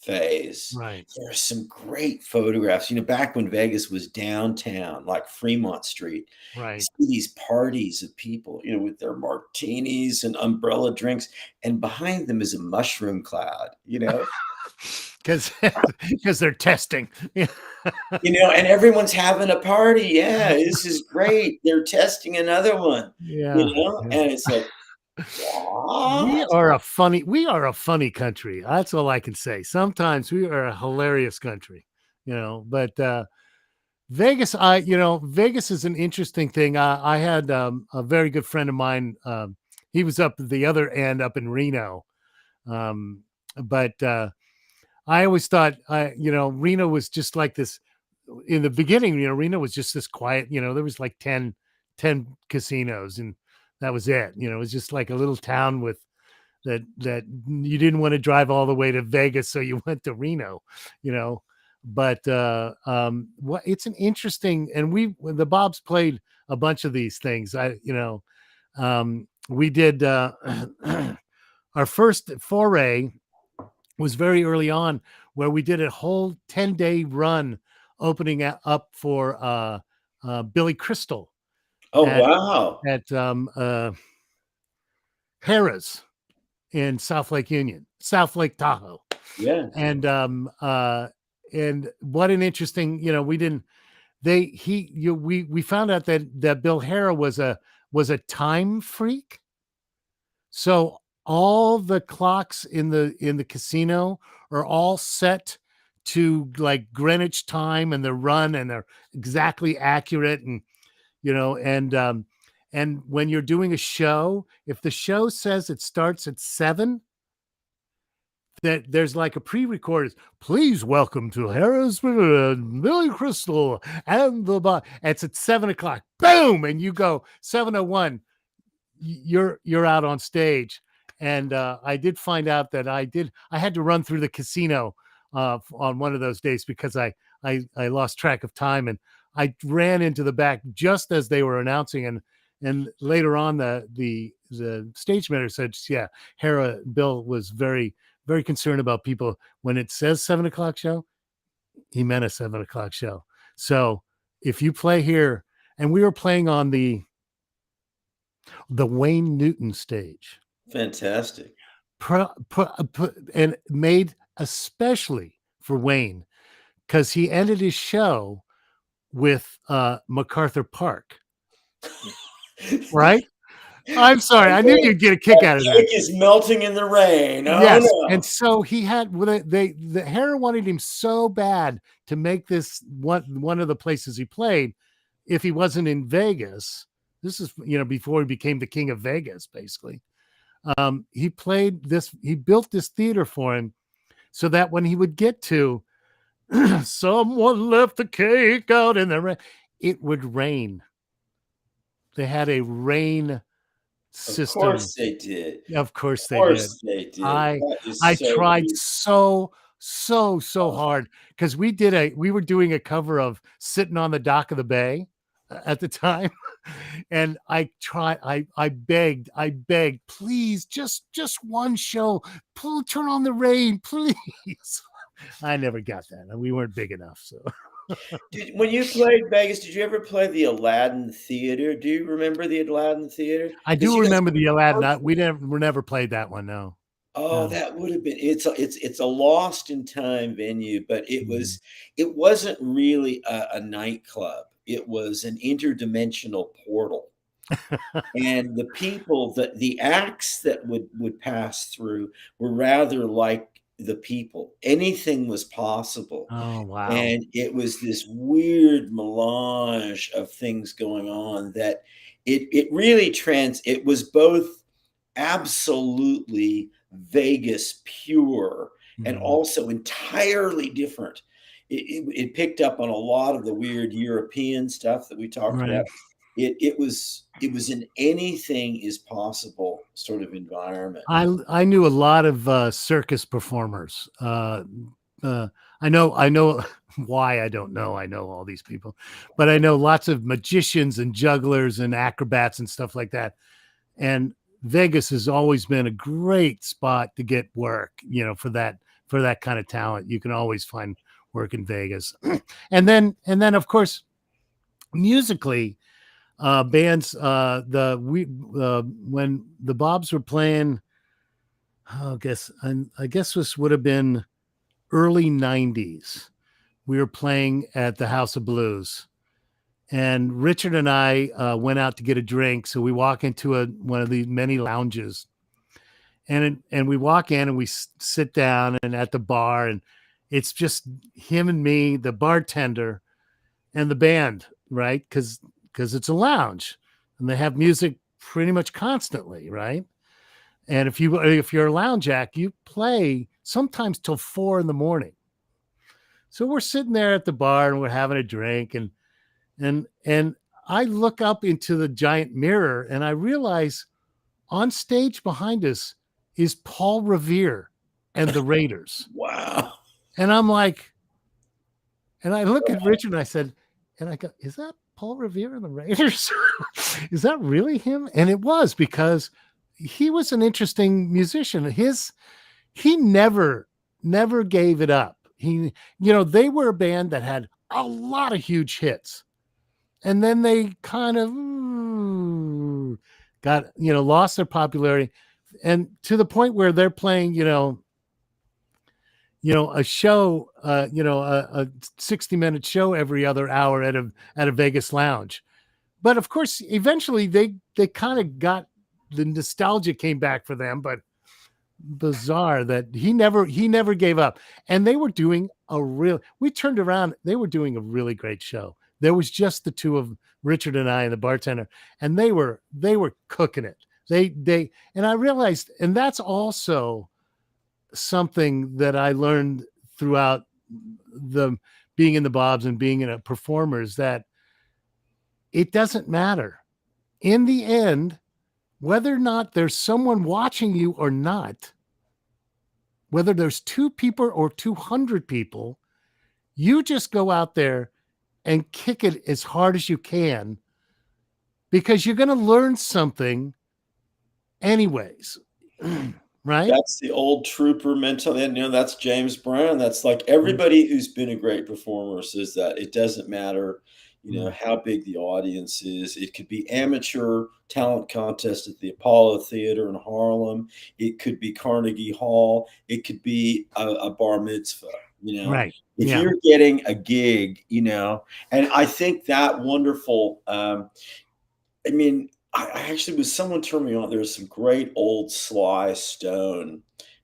phase. right, There are some great photographs, back when Vegas was downtown, like Fremont Street, you right. see these parties of people, with their martinis and umbrella drinks, and behind them is a mushroom cloud, Because because they're testing. Yeah. and everyone's having a party. Yeah, this is great. They're testing another one, Yeah. Yeah. and it's like, We what? are we are a funny country. That's all I can say. Sometimes we are a hilarious country, but Vegas, Vegas is an interesting thing. I had a very good friend of mine. He was up the other end, up in Reno, but I always thought, Reno was just like this in the beginning. Reno was just this quiet. There was like 10 casinos, and that was it. It was just like a little town with that you didn't want to drive all the way to Vegas, so you went to Reno. You know, but what it's an interesting, and the Bobs played a bunch of these things. We did our first foray was very early on, where we did a whole 10-day run opening up for Billy Crystal Oh, at wow. Harrah's in South Lake Tahoe. Yeah. And what an interesting, we didn't we found out that Bill Harrah was a time freak. So all the clocks in the casino are all set to like Greenwich time, and they're exactly accurate. And and when you're doing a show, if the show says it starts at 7, that there's like a pre-recorded, please welcome to Harris Billy Crystal and it's at 7 o'clock, boom, and you go 7:01, you're out on stage. And I did find out that I had to run through the casino on one of those days, because I lost track of time, and I ran into the back just as they were announcing. And later on, the stage manager said, yeah, Bill was very, very concerned about people. When it says 7 o'clock show, he meant a 7 o'clock show. So if you play here, and we were playing on the Wayne Newton stage, Fantastic. and made especially for Wayne, because he ended his show with MacArthur Park. Right? I'm sorry. I knew you'd get a kick out of that. Cake is melting in the rain. Oh, yes. no. And so he had, the Harrah wanted him so bad to make this one of the places he played. If he wasn't in Vegas, this is, before he became the king of Vegas, basically. He built this theater for him, so that when he would get to someone left the cake out in the rain, it would rain. They had a rain system. Of course they did. Of course Of they course did. they did. I tried so hard, because we were doing a cover of Sitting on the Dock of the Bay at the time. And I begged, please, just one show, please turn on the rain, please. I never got that. We weren't big enough. So When you played Vegas, did you ever play the Aladdin Theater? Do you remember the Aladdin Theater? I 'Cause do you guys remember the Aladdin. We perfect. never played that one. No. Oh, No. that would have been it's a lost in time venue, but Mhm. it wasn't really a nightclub. It was an interdimensional portal. And the people that the acts that would pass through were rather like the people. Anything was possible. Oh, wow. And it was this weird melange of things going on that it really it was both absolutely Vegas pure and Mhm. also entirely different. It picked up on a lot of the weird European stuff that we talked Right. about. It was an anything is possible sort of environment. I knew a lot of circus performers. Uh, I know why. I don't know. I know all these people, but I know lots of magicians and jugglers and acrobats and stuff like that. And Vegas has always been a great spot to get work. For that kind of talent, you can always find work in Vegas. and then of course, musically, bands, when the Bobs were playing, I guess this would have been early 90s. We were playing at the House of Blues, and Richard and I went out to get a drink. So we walk into one of these many lounges, and we walk in, and we sit down and at the bar, and it's just him and me, the bartender, and the band, right? Because it's a lounge, and they have music pretty much constantly, right? And if you're a lounge act, you play sometimes till 4 in the morning. So we're sitting there at the bar and we're having a drink, and I look up into the giant mirror and I realize on stage behind us is Paul Revere and the Raiders. Wow. And I'm like, and I look at Richard and I said, and I go, is that Paul Revere and the Raiders? Is that really him? And it was, because he was an interesting musician. He never gave it up. They were a band that had a lot of huge hits. And then they kind of got, lost their popularity, and to the point where they're playing, a show, a 60-minute show every other hour at a Vegas lounge. But of course, eventually they kind of got, the nostalgia came back for them, but bizarre that he never gave up. And they were doing we turned around, they were doing a really great show. There was just the two of Richard and I and the bartender, and they were cooking it. And I realized, and that's also something that I learned throughout the being in the Bobs and being in a performers, that it doesn't matter in the end whether or not there's someone watching you or not, whether there's 2 people or 200 people. You just go out there and kick it as hard as you can, because you're going to learn something anyways. Right? That's the old trooper mentality. That's James Brown. That's like everybody who's been a great performer says that it doesn't matter, how big the audience is. It could be amateur talent contest at the Apollo Theater in Harlem. It could be Carnegie Hall. It could be a bar mitzvah. Right. If you're getting a gig, and I think that wonderful, I actually was, someone turned me on. There's some great old Sly Stone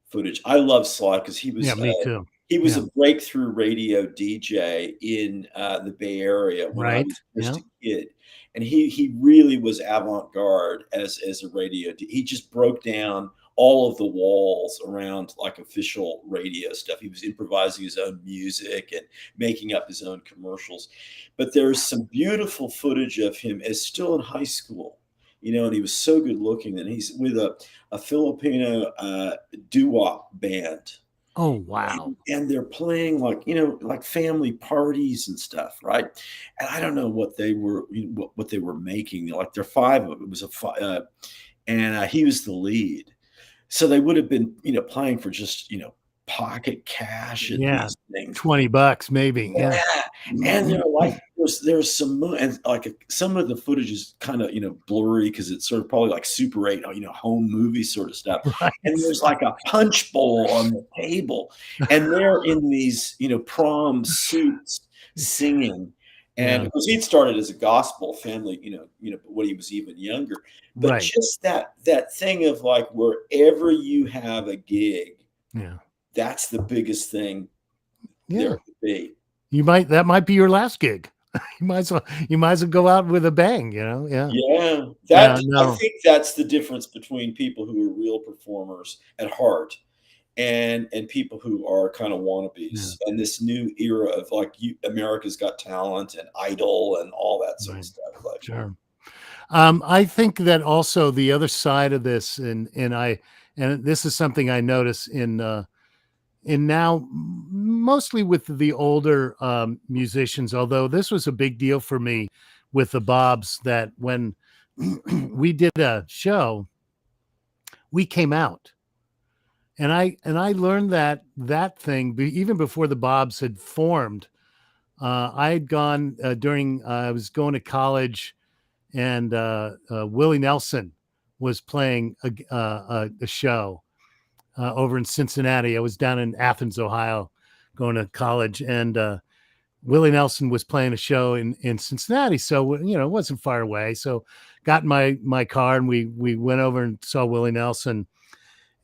footage. I love Sly because he was, me too. He was a breakthrough radio DJ in the Bay Area when I was just a kid, and he really was avant-garde as a radio DJ. He just broke down all of the walls around like official radio stuff. He was improvising his own music and making up his own commercials. But there's some beautiful footage of him as still in high school, and he was so good looking. And he's with a Filipino doo-wop band. Oh, wow. And they're playing like family parties and stuff, right? And I don't know what they were, what they were making. Like there are 5 of them. It was and he was the lead. So they would have been, playing for just, pocket cash and these things. $20 maybe. Yeah. And they're like, there's some, and like some of the footage is kind of, blurry because it's sort of probably like Super 8, home movie sort of stuff. Right. And there's like a punch bowl on the table, and they're in these, prom suits singing. And because he'd started as a gospel family, when he was even younger, but just that thing of like, wherever you have a gig, that's the biggest thing there could be. That might be your last gig. You might as well go out with a bang, Yeah. I think that's the difference between people who are real performers at heart and people who are kind of wannabes, and this new era of like America's Got Talent and Idol and all that sort of stuff. Like, sure. I think that also the other side of this, and this is something I notice in now mostly with the older musicians, although this was a big deal for me with the Bobs, that when we did a show, we came out. And I learned that thing even before the Bobs had formed. I had gone I was going to college, and Willie Nelson was playing a show over in Cincinnati. I was down in Athens, Ohio, going to college, and Willie Nelson was playing a show in Cincinnati. So, it wasn't far away. So got in my car, and we went over and saw Willie Nelson.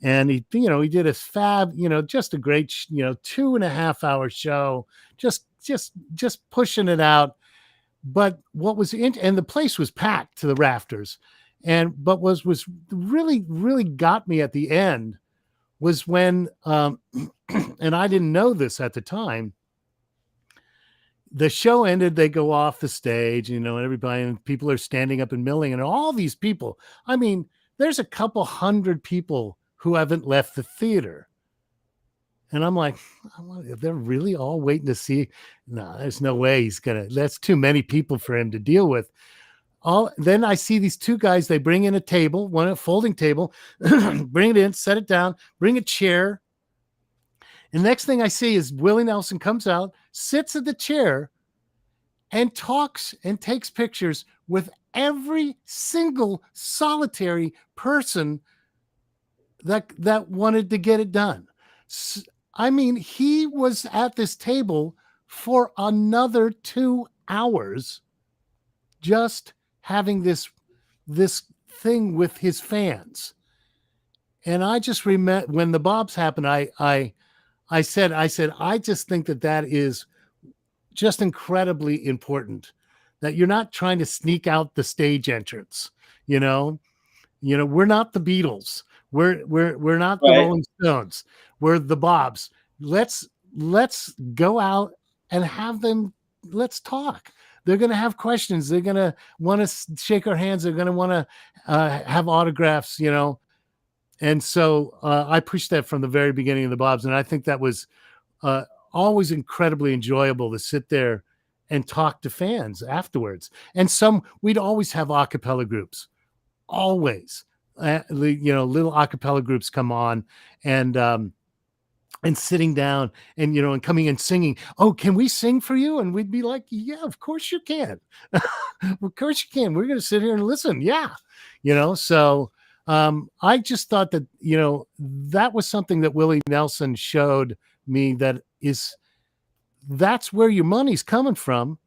And he did a fab, just a great, 2.5-hour show, just pushing it out. But what was and the place was packed to the rafters. But was really, really got me at the end was when, and I didn't know this at the time, the show ended, they go off the stage, and everybody and people are standing up and milling, and all these people. I mean, there's a couple hundred people who haven't left the theater. And I'm like, they're really all waiting to see. No, there's no way that's too many people for him to deal with. Then I see these two guys, they bring in a table, one a folding table, bring it in, set it down, bring a chair. And next thing I see is Willie Nelson comes out, sits at the chair, and talks and takes pictures with every single solitary person that wanted to get it done. I mean, he was at this table for another 2 hours just having this thing with his fans. And I just remember when the Bobs happened, I said, I just think that is just incredibly important, that you're not trying to sneak out the stage entrance. We're not the Beatles. We're not the Right. Rolling Stones. We're the Bobs. Let's go out and have them. Let's talk. They're going to have questions. They're going to want to shake our hands. They're going to want to have autographs. And so I pushed that from the very beginning of the Bobs, and I think that was always incredibly enjoyable to sit there and talk to fans afterwards. And we'd always have a cappella groups, always. Little a cappella groups come on, and sitting down and coming and singing. Oh, can we sing for you? And we'd be like, yeah, of course you can. Of course you can. We're going to sit here and listen. Yeah. So I just thought that was something that Willie Nelson showed me, that's where your money's coming from.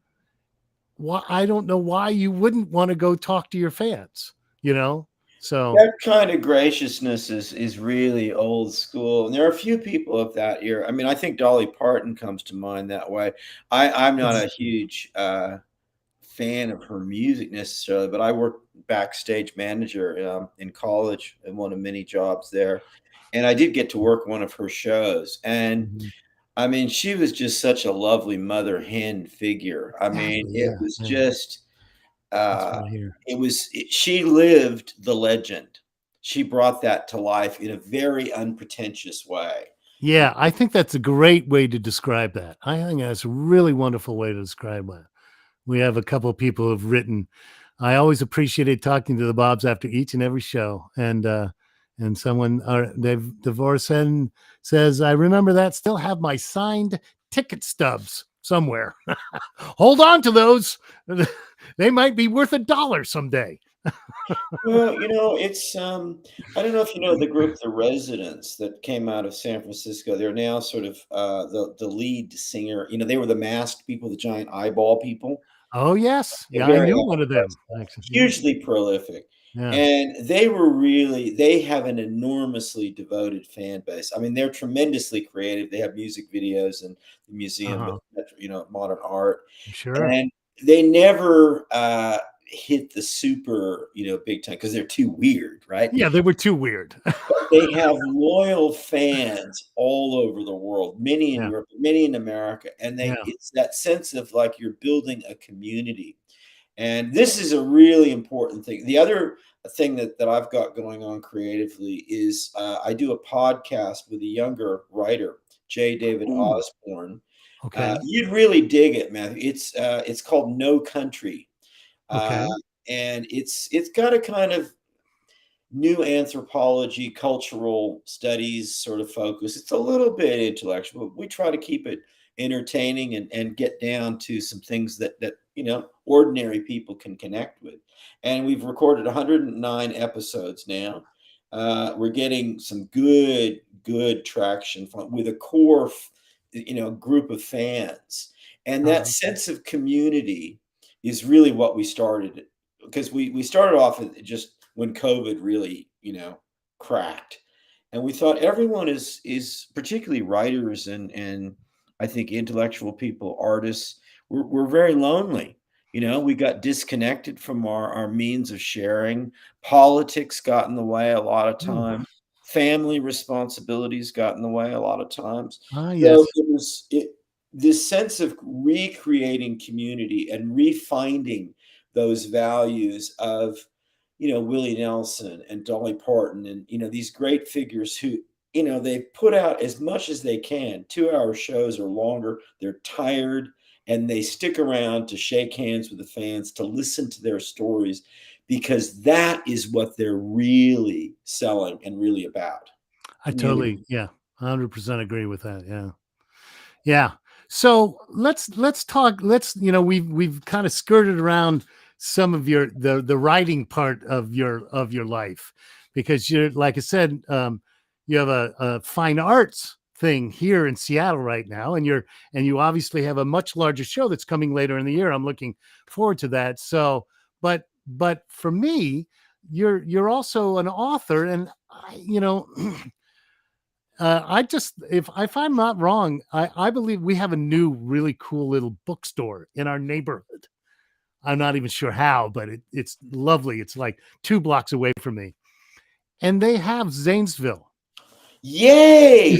Why, I don't know why you wouldn't want to go talk to your fans, so That kind of graciousness is really old school, and there are a few people of that era. I mean, I think Dolly Parton comes to mind that way. I'm not a huge fan of her music necessarily, but I worked backstage manager in college and one of many jobs there, and I did get to work one of her shows. And Mhm. I mean, she was just such a lovely mother hen figure. I mean, Exactly. it Yeah. was Yeah. just That's uh, what I hear. she lived the legend. She brought that to life in a very unpretentious way. Yeah, I think that's a great way to describe that. I think that's a really wonderful way to describe that. We have a couple of people who've written. I always appreciated talking to the Bobs after each and every show, and someone, they've divorced and says, I remember that. Still have my signed ticket stubs somewhere. Hold on to those. They might be worth $1 someday. Well, it's I don't know if you know the group The Residents that came out of San Francisco. They're now sort of the lead singer. They were the masked people, the giant eyeball people. Oh yes, They're yeah, I very knew one of them. Actually, yeah, hugely prolific. yeah. And they have an enormously devoted fan base. I mean, they're tremendously creative. They have music videos and the Museum Uh-huh. of Modern Art. Sure. And they never hit the super, big time because they're too weird, right? Yeah, they were too weird. They have loyal fans all over the world, many in Yeah, Europe, many in America, and yeah. it's that sense of like you're building a community. And this is a really important thing. The other thing that I've got going on creatively is I do a podcast with a younger writer, J. David Ooh, Osborne. okay, You'd really dig it, Matthew. It's called No Country, uh, okay. and it's got a kind of new anthropology, cultural studies sort of focus. It's a little bit intellectual, but we try to keep it entertaining and get down to some things that ordinary people can connect with. And we've recorded 109 episodes now. We're getting some good traction with a core, group of fans, and that Okay. sense of community is really what we started because we started off just when COVID really, cracked. And we thought everyone is particularly writers and I think intellectual people, artists, we're very lonely. We got disconnected from our means of sharing. Politics got in the way a lot of Ooh, times. family responsibilities got in the way a lot of times. Ah, So yes. it was this sense of recreating community and refinding those values of, Willie Nelson and Dolly Parton and, these great figures who, they put out as much as they can. 2-hour shows or longer. They're tired and they stick around to shake hands with the fans, to listen to their stories, because that is what they're really selling and really about. I Community. totally, yeah, 100% agree with that. Yeah. Yeah. So let's talk. We've kind of skirted around some of the writing part of your life, because you're, like I said, you have a fine arts thing here in Seattle right now, and you obviously have a much larger show that's coming later in the year. I'm looking forward to that. So, but for me, you're also an author, and I just, if I'm not wrong, I believe we have a new really cool little bookstore in our neighborhood. I'm not even sure how, but it's lovely. It's like 2 blocks away from me, and they have Zanesville. Yay!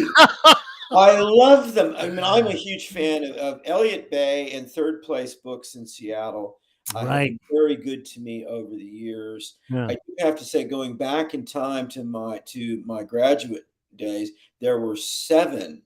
I love them. I mean, I'm a huge fan of Elliott Bay and Third Place Books in Seattle. Have Right. been very good to me over the years. Yeah. I do have to say, going back in time to my graduate days, there were 7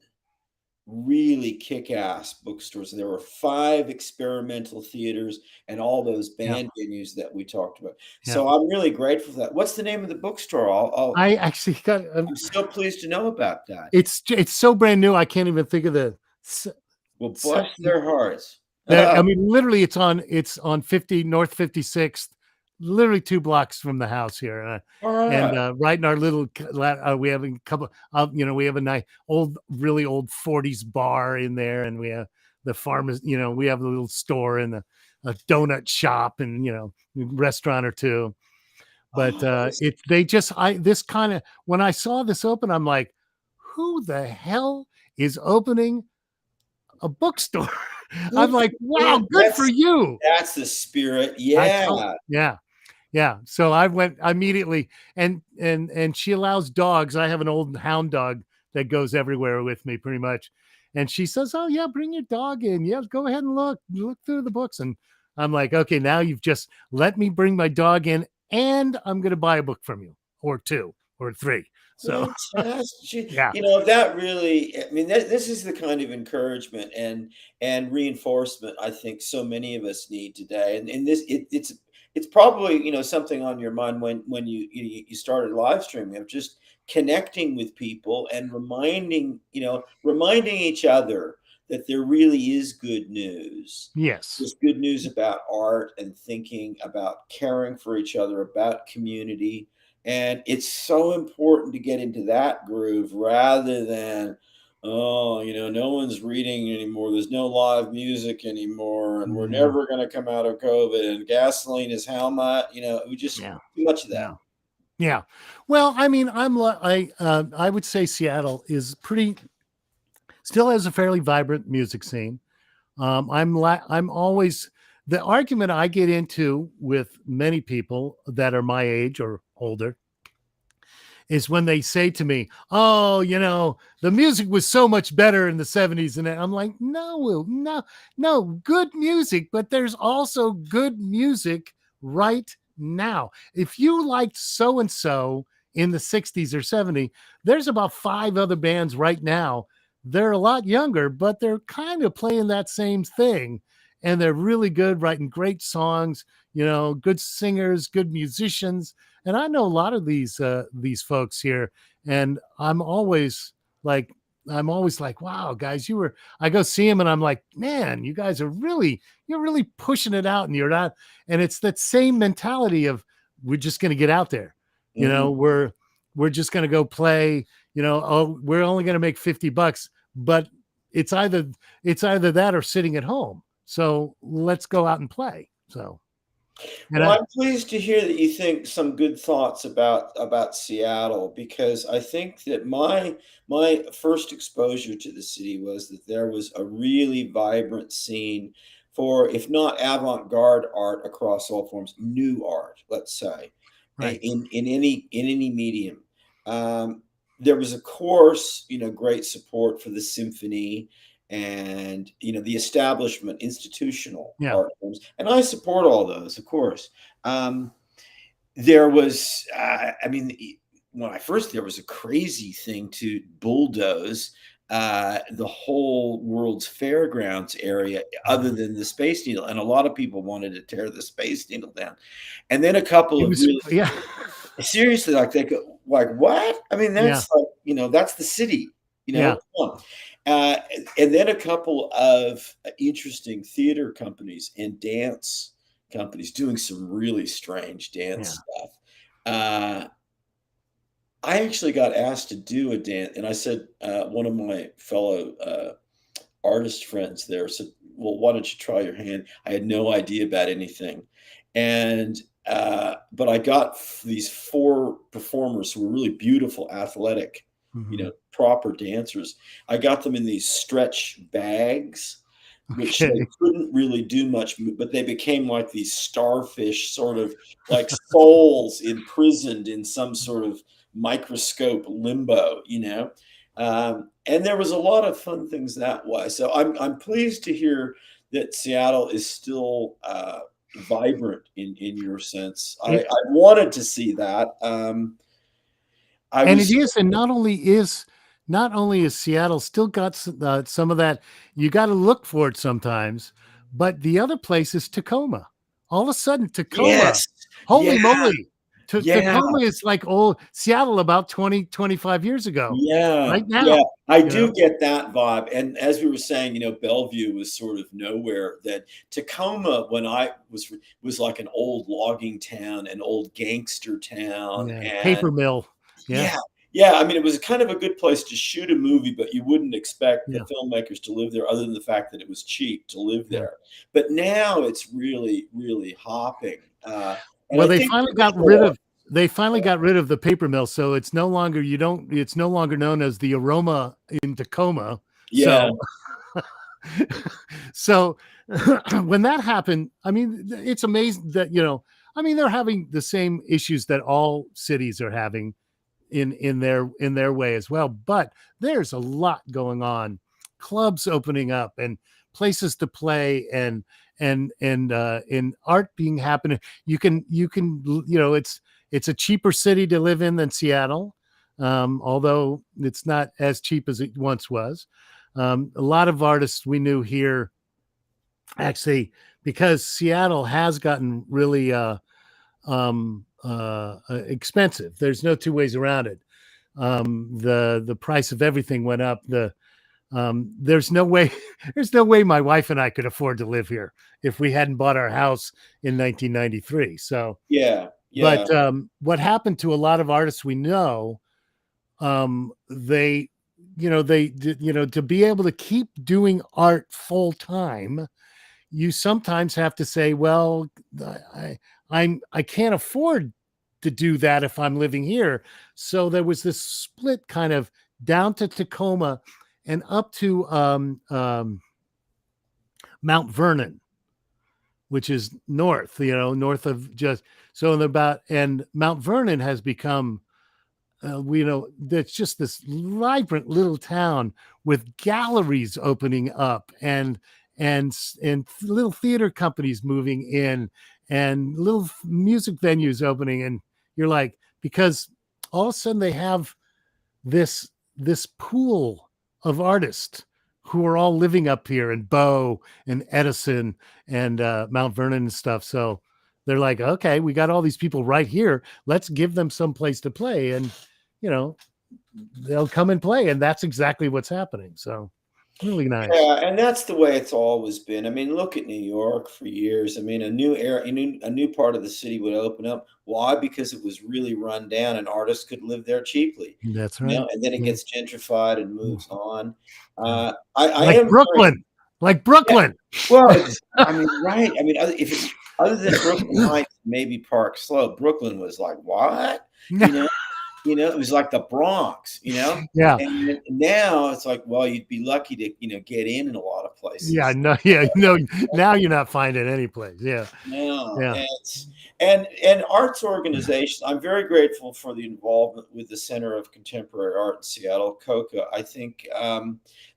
really kick-ass bookstores. There were 5 experimental theaters and all those Yeah. band venues that we talked about. Yeah. So I'm really grateful for that. What's the name of the bookstore? I actually got. I'm so pleased to know about that. It's so brand new. I can't even think of the. Well, bless their hearts. There, I mean, literally, it's on 50 North 56th, literally 2 blocks from the house here, All and right. right in our little. We have a couple of, we have a nice old, really old 40s bar in there, and we have the farmers. We have a little store and a donut shop, and restaurant or two. But Oh, this it they just I this kind of when I saw this open, I'm like, who the hell is opening a bookstore? I'm good for like, wow, you. good for you. That's the spirit. I Yeah. told, yeah, yeah. So I went immediately, and she allows dogs. I have an old hound dog that goes everywhere with me, pretty much. And she says, "Oh yeah, bring your dog in. Yeah, go ahead and look through the books." And I'm like, "Okay, now you've just let me bring my dog in, and I'm going to buy a book from you, or 2 or 3." So Fantastic. yeah, That really, I mean, this is the kind of encouragement and reinforcement I think so many of us need today. And this it's probably, something on your mind when you started live streaming, of just connecting with people and reminding each other that there really is good news. yes, There's good news about art and thinking about caring for each other, about community. And it's so important to get into that groove rather than, oh, no one's reading anymore. There's no live music anymore. And we're yeah, never going to come out of COVID. And gasoline is how much? We just, yeah, too much of that. yeah. Yeah. Well, I mean, I would say Seattle is pretty still has a fairly vibrant music scene. I'm always the argument I get into with many people that are my age or older is when they say to me, "Oh, the music was so much better in the '70s," and I'm like, "No, no, no, good music, but there's also good music right now. If you liked so and so in the '60s or '70s, there's about 5 other bands right now. They're a lot younger, but they're kind of playing that same thing, and they're really good, writing great songs. Good singers, good musicians." And I know a lot of these folks here, and like, I'm always like, wow, guys, I go see them, and I'm like, man, you guys you're really pushing it out, and you're not, and it's that same mentality of we're just going to get out there, Mhm. we're just going to go play, oh, we're only going to make $50, but it's either that or sitting at home. So let's go out and play. So, and Well, I'm pleased to hear that you think some good thoughts about Seattle, because I think that my first exposure to the city was that there was a really vibrant scene for, if not avant-garde art across all forms, new art, let's say, right. in any medium. there was, of course, great support for the symphony and, the establishment, institutional Yeah. art forms, and I support all those, of course. Um, there was, I mean, when I first, there was a crazy thing to bulldoze the whole World's Fairgrounds area, other than the Space Needle, and a lot of people wanted to tear the Space Needle down. And then a couple It of was, really yeah. seriously, like, they go, like, what? I mean, Yeah. that's like, that's the city, Yeah. come on. And then a couple of interesting theater companies and dance companies doing some really strange Yeah. dance stuff. Uh, I actually got asked to do a dance, and I said, one of my fellow artist friends there said, "Well, why don't you try your hand?" I had no idea about anything, and but I got these four performers who were really beautiful, athletic, Mhm. proper dancers. I got them in these stretch bags, which they Okay. couldn't really do much, but they became like these starfish, sort of like souls imprisoned in some sort of microscope limbo, and there was a lot of fun things that way. So I'm pleased to hear that Seattle is still vibrant in your sense. I It wanted to see that. I and it was is, and not only is Seattle still got some of that, you got to look for it sometimes, but the other place is Tacoma. All of a sudden, Tacoma, yes, yeah, holy moly, yeah. Tacoma is like old Seattle about 20-25 years ago, Yeah, right yeah, now, I you know? do get that vibe, and as we were saying, Bellevue was sort of nowhere. That Tacoma, when I was like an old logging town, an old gangster town, Yeah, and paper mill. Yeah, yeah, yeah, I mean, it was kind of a good place to shoot a movie, but you wouldn't expect the yeah, filmmakers to live there other than the fact that it was cheap to live yeah. there. But now it's really, really hopping, and Well, I think they finally got rid of the paper mill, so it's no longer it's no longer known as the Aroma in Tacoma. yeah, So so when that happened, I mean, it's amazing that, I mean, they're having the same issues that all cities are having in their way as well, but there's a lot going on, clubs opening up and places to play, and art being happening. You can it's a cheaper city to live in than Seattle, although it's not as cheap as it once was. A lot of artists we knew here, actually, because Seattle has gotten really expensive. There's no two ways around it. The price of everything went up. There's no way there's no way my wife and I could afford to live here if we hadn't bought our house in 1993. So, yeah, yeah, but what happened to a lot of artists we know, they to be able to keep doing art full time, you sometimes have to say, well, I can't afford to do that if I'm living here. So there was this split, kind of down to Tacoma and up to Mount Vernon, which is north, north of just so about, and Mount Vernon has become that's just this vibrant little town with galleries opening up, and little theater companies moving in, and little music venues opening. And you're like, because all of a sudden they have this pool of artists who are all living up here in Bow and Edison and Mount Vernon and stuff. So they're like, okay, we got all these people right here. Let's give them some place to play. And, you know, they'll come and play. And that's exactly what's happening. So really nice. yeah, and that's the way it's always been. I mean, look at New York for years. I mean, a new area, a new part of the city would open up. Why? Because it was really run down, and artists could live there cheaply. That's right. And then it Yeah. gets gentrified and Yeah. moves on. Yeah. I Like am very, Brooklyn, like yeah. Brooklyn. Well, I mean, right? I mean, other than Brooklyn Heights, maybe Park Slope, Brooklyn was like what? You know? It was like the Bronx, Yeah. and now it's like, well, you'd be lucky to, get in a lot of Yeah. places. No. Yeah. No. Now you're not finding any place. Yeah. No, Yeah. and and arts organizations. I'm very grateful for the involvement with the Center of Contemporary Art in Seattle, COCA. I think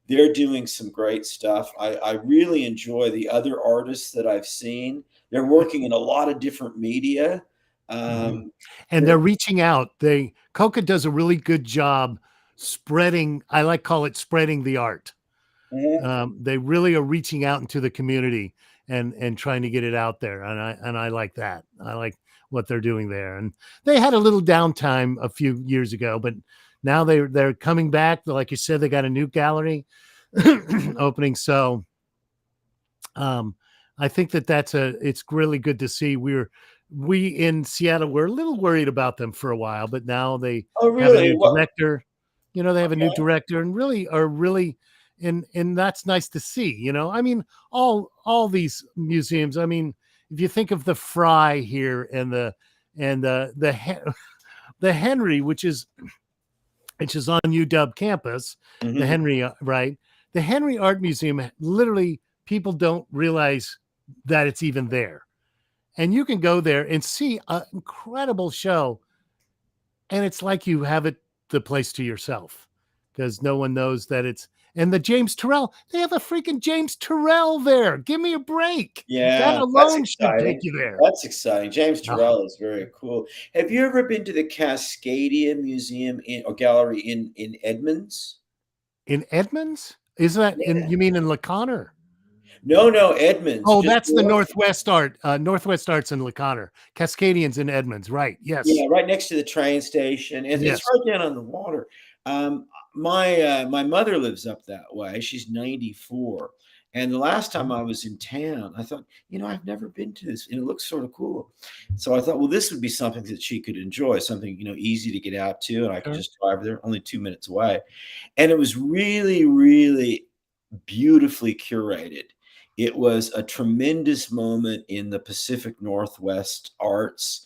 they're doing some great stuff. I really enjoy the other artists that I've seen. They're working in a lot of different media. Mhm. Um, And they're they're- reaching out. Coca does a really good job spreading. I like call it spreading the art. Mhm. They really are reaching out into the community and trying to get it out there. And I like that. I like what they're doing there. And they had a little downtime a few years ago, but now they're coming back. Like you said, they got a new gallery opening. So um, I think it's really good to see. We in Seattle were a little worried about them for a while, but now they oh, have a really? new What? director. They have a new director and really are really, and that's nice to see. I mean, all these museums. I mean, if you think of the Fry here and the Henry, which is on UW campus, the Mhm. Henry, right? The Henry Art Museum, literally, people don't realize that it's even there. And you can go there and see an incredible show. And it's like you have the place to yourself because no one knows that and the James Turrell, they have a freaking James Turrell there. Give me a break. That Yeah, that's alone should take exciting. you there. That's exciting. James Oh, Turrell is very cool. Have you ever been to the Cascadia Museum or Gallery in Edmonds? in Edmonds? Is that Yeah. you mean in LeConner? No, no, Edmonds, Oh, just that's the north. Northwest Arts in LeConner. Cascadians in Edmonds, right? Yes. Yeah, right next to the train station. It's Yes. right down on the water. My mother lives up that way. She's 94. And the last time I was in town, I thought, I've never been to this, and it looks sort of cool. So I thought, well, this would be something that she could enjoy, something, easy to get out to, and I could Sure. just drive there, only 2 minutes away. And it was really, really beautifully curated. It was a tremendous moment in the Pacific Northwest arts.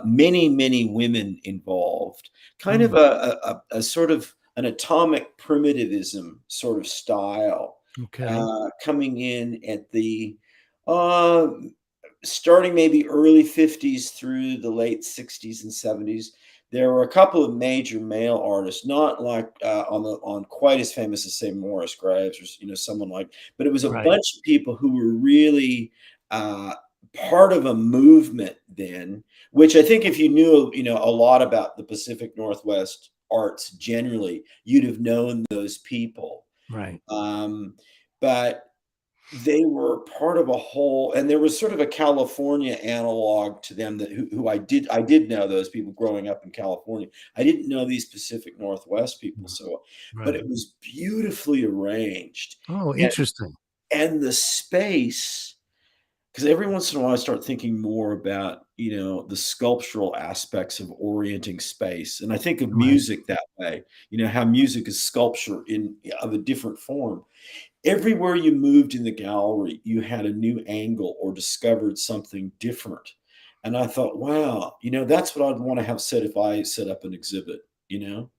Many, many women involved. Kind of Mm, a sort of an atomic primitivism sort of style, okay. coming in at the uh, starting maybe early 50s through the late 60s and 70s. There were a couple of major male artists, not like on quite as famous as say Morris Graves or someone like, but it was a Right. bunch of people who were really uh, part of a movement then. Which I think if you knew a lot about the Pacific Northwest arts generally, you'd have known those people. Right. Um, but they were part of a whole, and there was sort of a California analog to them that who I did know those people growing up in California. I didn't know these Pacific Northwest people, Mm, so but right. it was beautifully arranged. Oh, And interesting. and the space, because every once in a while I start thinking more about, the sculptural aspects of orienting space. And I think of Right. music that way, how music is sculpture in of a different form. Everywhere you moved in the gallery, you had a new angle or discovered something different. And I thought, wow, that's what I'd want to have said if I set up an exhibit, you know?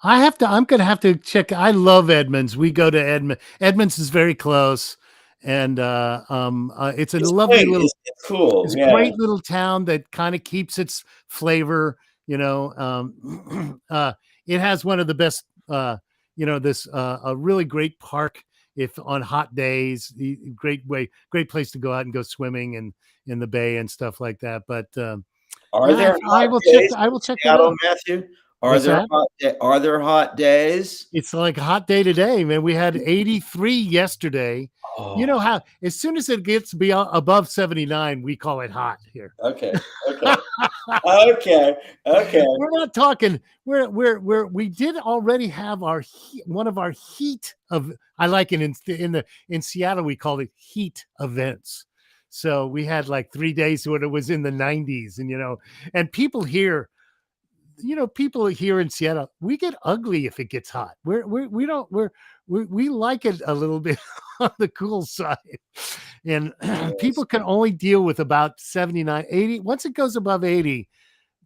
I'm going to have to check. I love Edmonds. We go to Edmonds. Edmonds is very close. And it's a It's lovely quaint. little, It's cool. it's a Yeah. great little town that kind of keeps its flavor. It has one of the best, this a really great park. If on hot days, great place to go out and go swimming and in the bay and stuff like that. But Are yeah, there hot days I in will check that Seattle, out. Matthew? What's that? Are there hot days? It's like a hot day today, man. We had 83 yesterday. You know Oh, how as soon as it gets beyond above 79, we call it hot here. okay. Okay. Okay. Okay. We're not talking. We did already have one of our heat of. I like it in Seattle. We called it heat events. So we had like 3 days when it was in the 90s, and people here in Seattle, we get ugly if it gets hot. We don't we like it a little bit on the cool side, and Yes. people can only deal with about 79, 80. Once it goes above 80,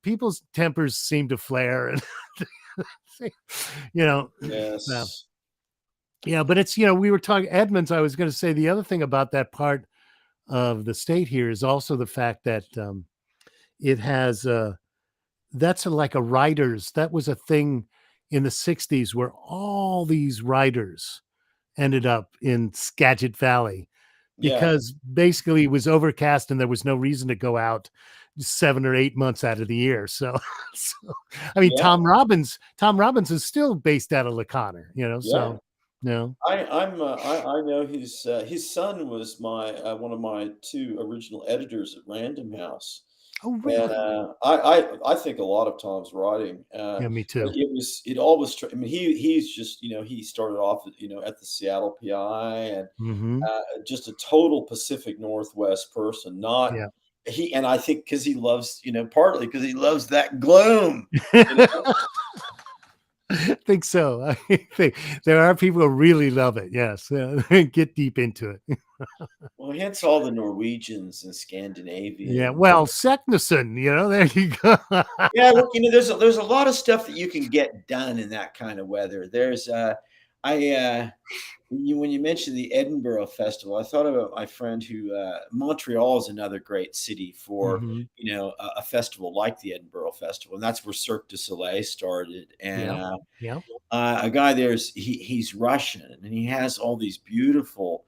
people's tempers seem to flare, and you know, uh, Yes. yeah. But it's, we were talking Edmonds. I was going to say the other thing about that part of the state here is also the fact that it has that's like a writers. That was a thing in the '60s where all these writers ended up in Skagit Valley Yeah. because basically it was overcast and there was no reason to go out 7 or 8 months out of the year. So, so I mean, Yeah. Tom Robbins is still based out of LaConner, Yeah. so, no. I know his son was my one of my two original editors at Random House. Oh, And, really? I think a lot of Tom's writing, Yeah, me but too. it always I mean, he's just, he started off, at the Seattle PI and, Hmm. just a total Pacific Northwest person, not Yeah. and I think because he loves, partly because he loves that gloom, you know? I think so. I think there are people who really love it. Yes. Get deep into it. Well, hence all the Norwegians and Yeah. Scandinavians. Well, Seknison, there you go. Yeah, well, there's a lot of stuff that you can get done in that kind of weather. I when you mentioned the Edinburgh Festival, I thought about my friend who Montreal is another great city for Hmm. a festival like the Edinburgh Festival, and that's where Cirque du Soleil started. And Yeah. Yeah. a guy there's he's Russian, and he has all these beautiful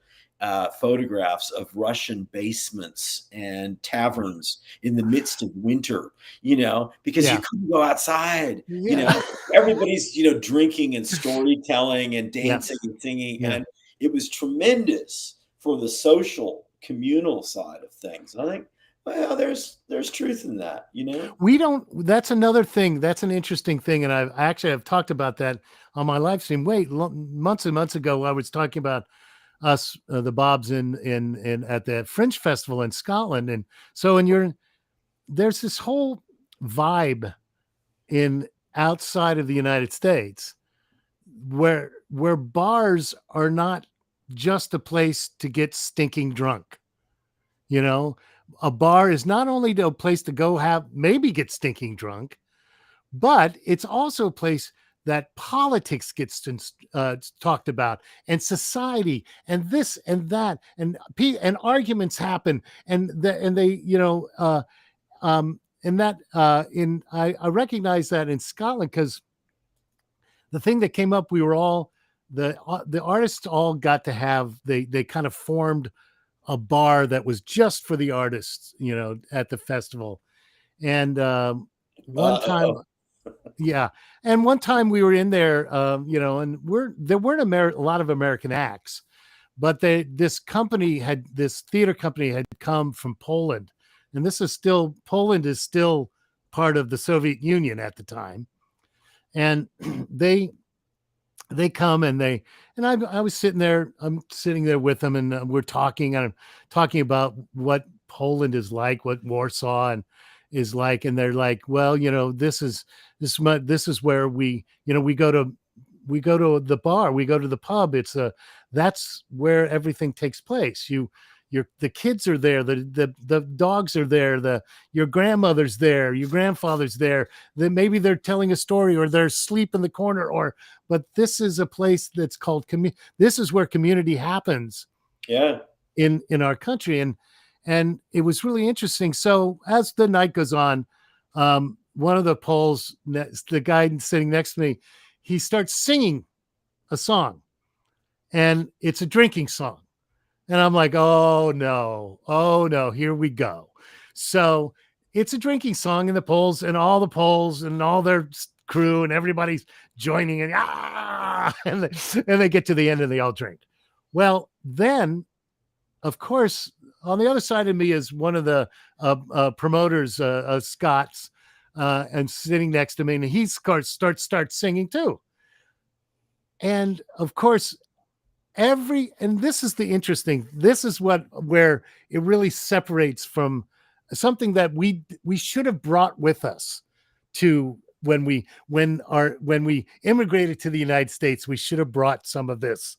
photographs of Russian basements and taverns in the midst of winter. Because you Yeah. couldn't go outside. Yeah. Everybody's drinking and storytelling and dancing Yes. and singing, Yeah. and it was tremendous for the social communal side of things. And I think, well, there's truth in that. We don't. That's another thing. That's an interesting thing, and I've talked about that on my live stream. Wait, months and months ago, I was talking about us, the Bobs, in at the Fringe Festival in Scotland, and so there's this whole vibe in outside of the United States where bars are not just a place to get stinking drunk. You know, a bar is not only a place to go have maybe get stinking drunk, but it's also a place that politics gets talked about, and society, and this and that, and arguments happen, and they, and that in I recognize that in Scotland because the thing that came up, we were all the artists all got to have they kind of formed a bar that was just for the artists, at the festival. And one time, Uh-oh. yeah, and one time we were in there, and there weren't a lot of American acts, but this theater company had come from Poland, and Poland is still part of the Soviet Union at the time, and they they come and I was sitting there, I'm sitting there with them, and we're talking, and I'm talking about what Poland is like, what Warsaw and is like, and they're like, well, this is where we go to the bar, we go to the pub. That's where everything takes place. The kids are there, the dogs are there, your grandmother's there, your grandfather's there. Then maybe they're telling a story or they're asleep in the corner, but this is a place that's called this is where community happens Yeah. in our country. And it was really interesting. So as the night goes on, one of the Poles, the guy sitting next to me, he starts singing a song, and it's a drinking song. And I'm like, oh no, here we go. So it's a drinking song, and the Poles and all their crew and everybody's joining, and and they get to the end and they all drink. Well, then, of course, on the other side of me is one of the promoters, Scots, and sitting next to me, and he starts singing too. And of course, and this is the interesting, this is where it really separates from something that we should have brought with us to when we immigrated to the United States. We should have brought some of this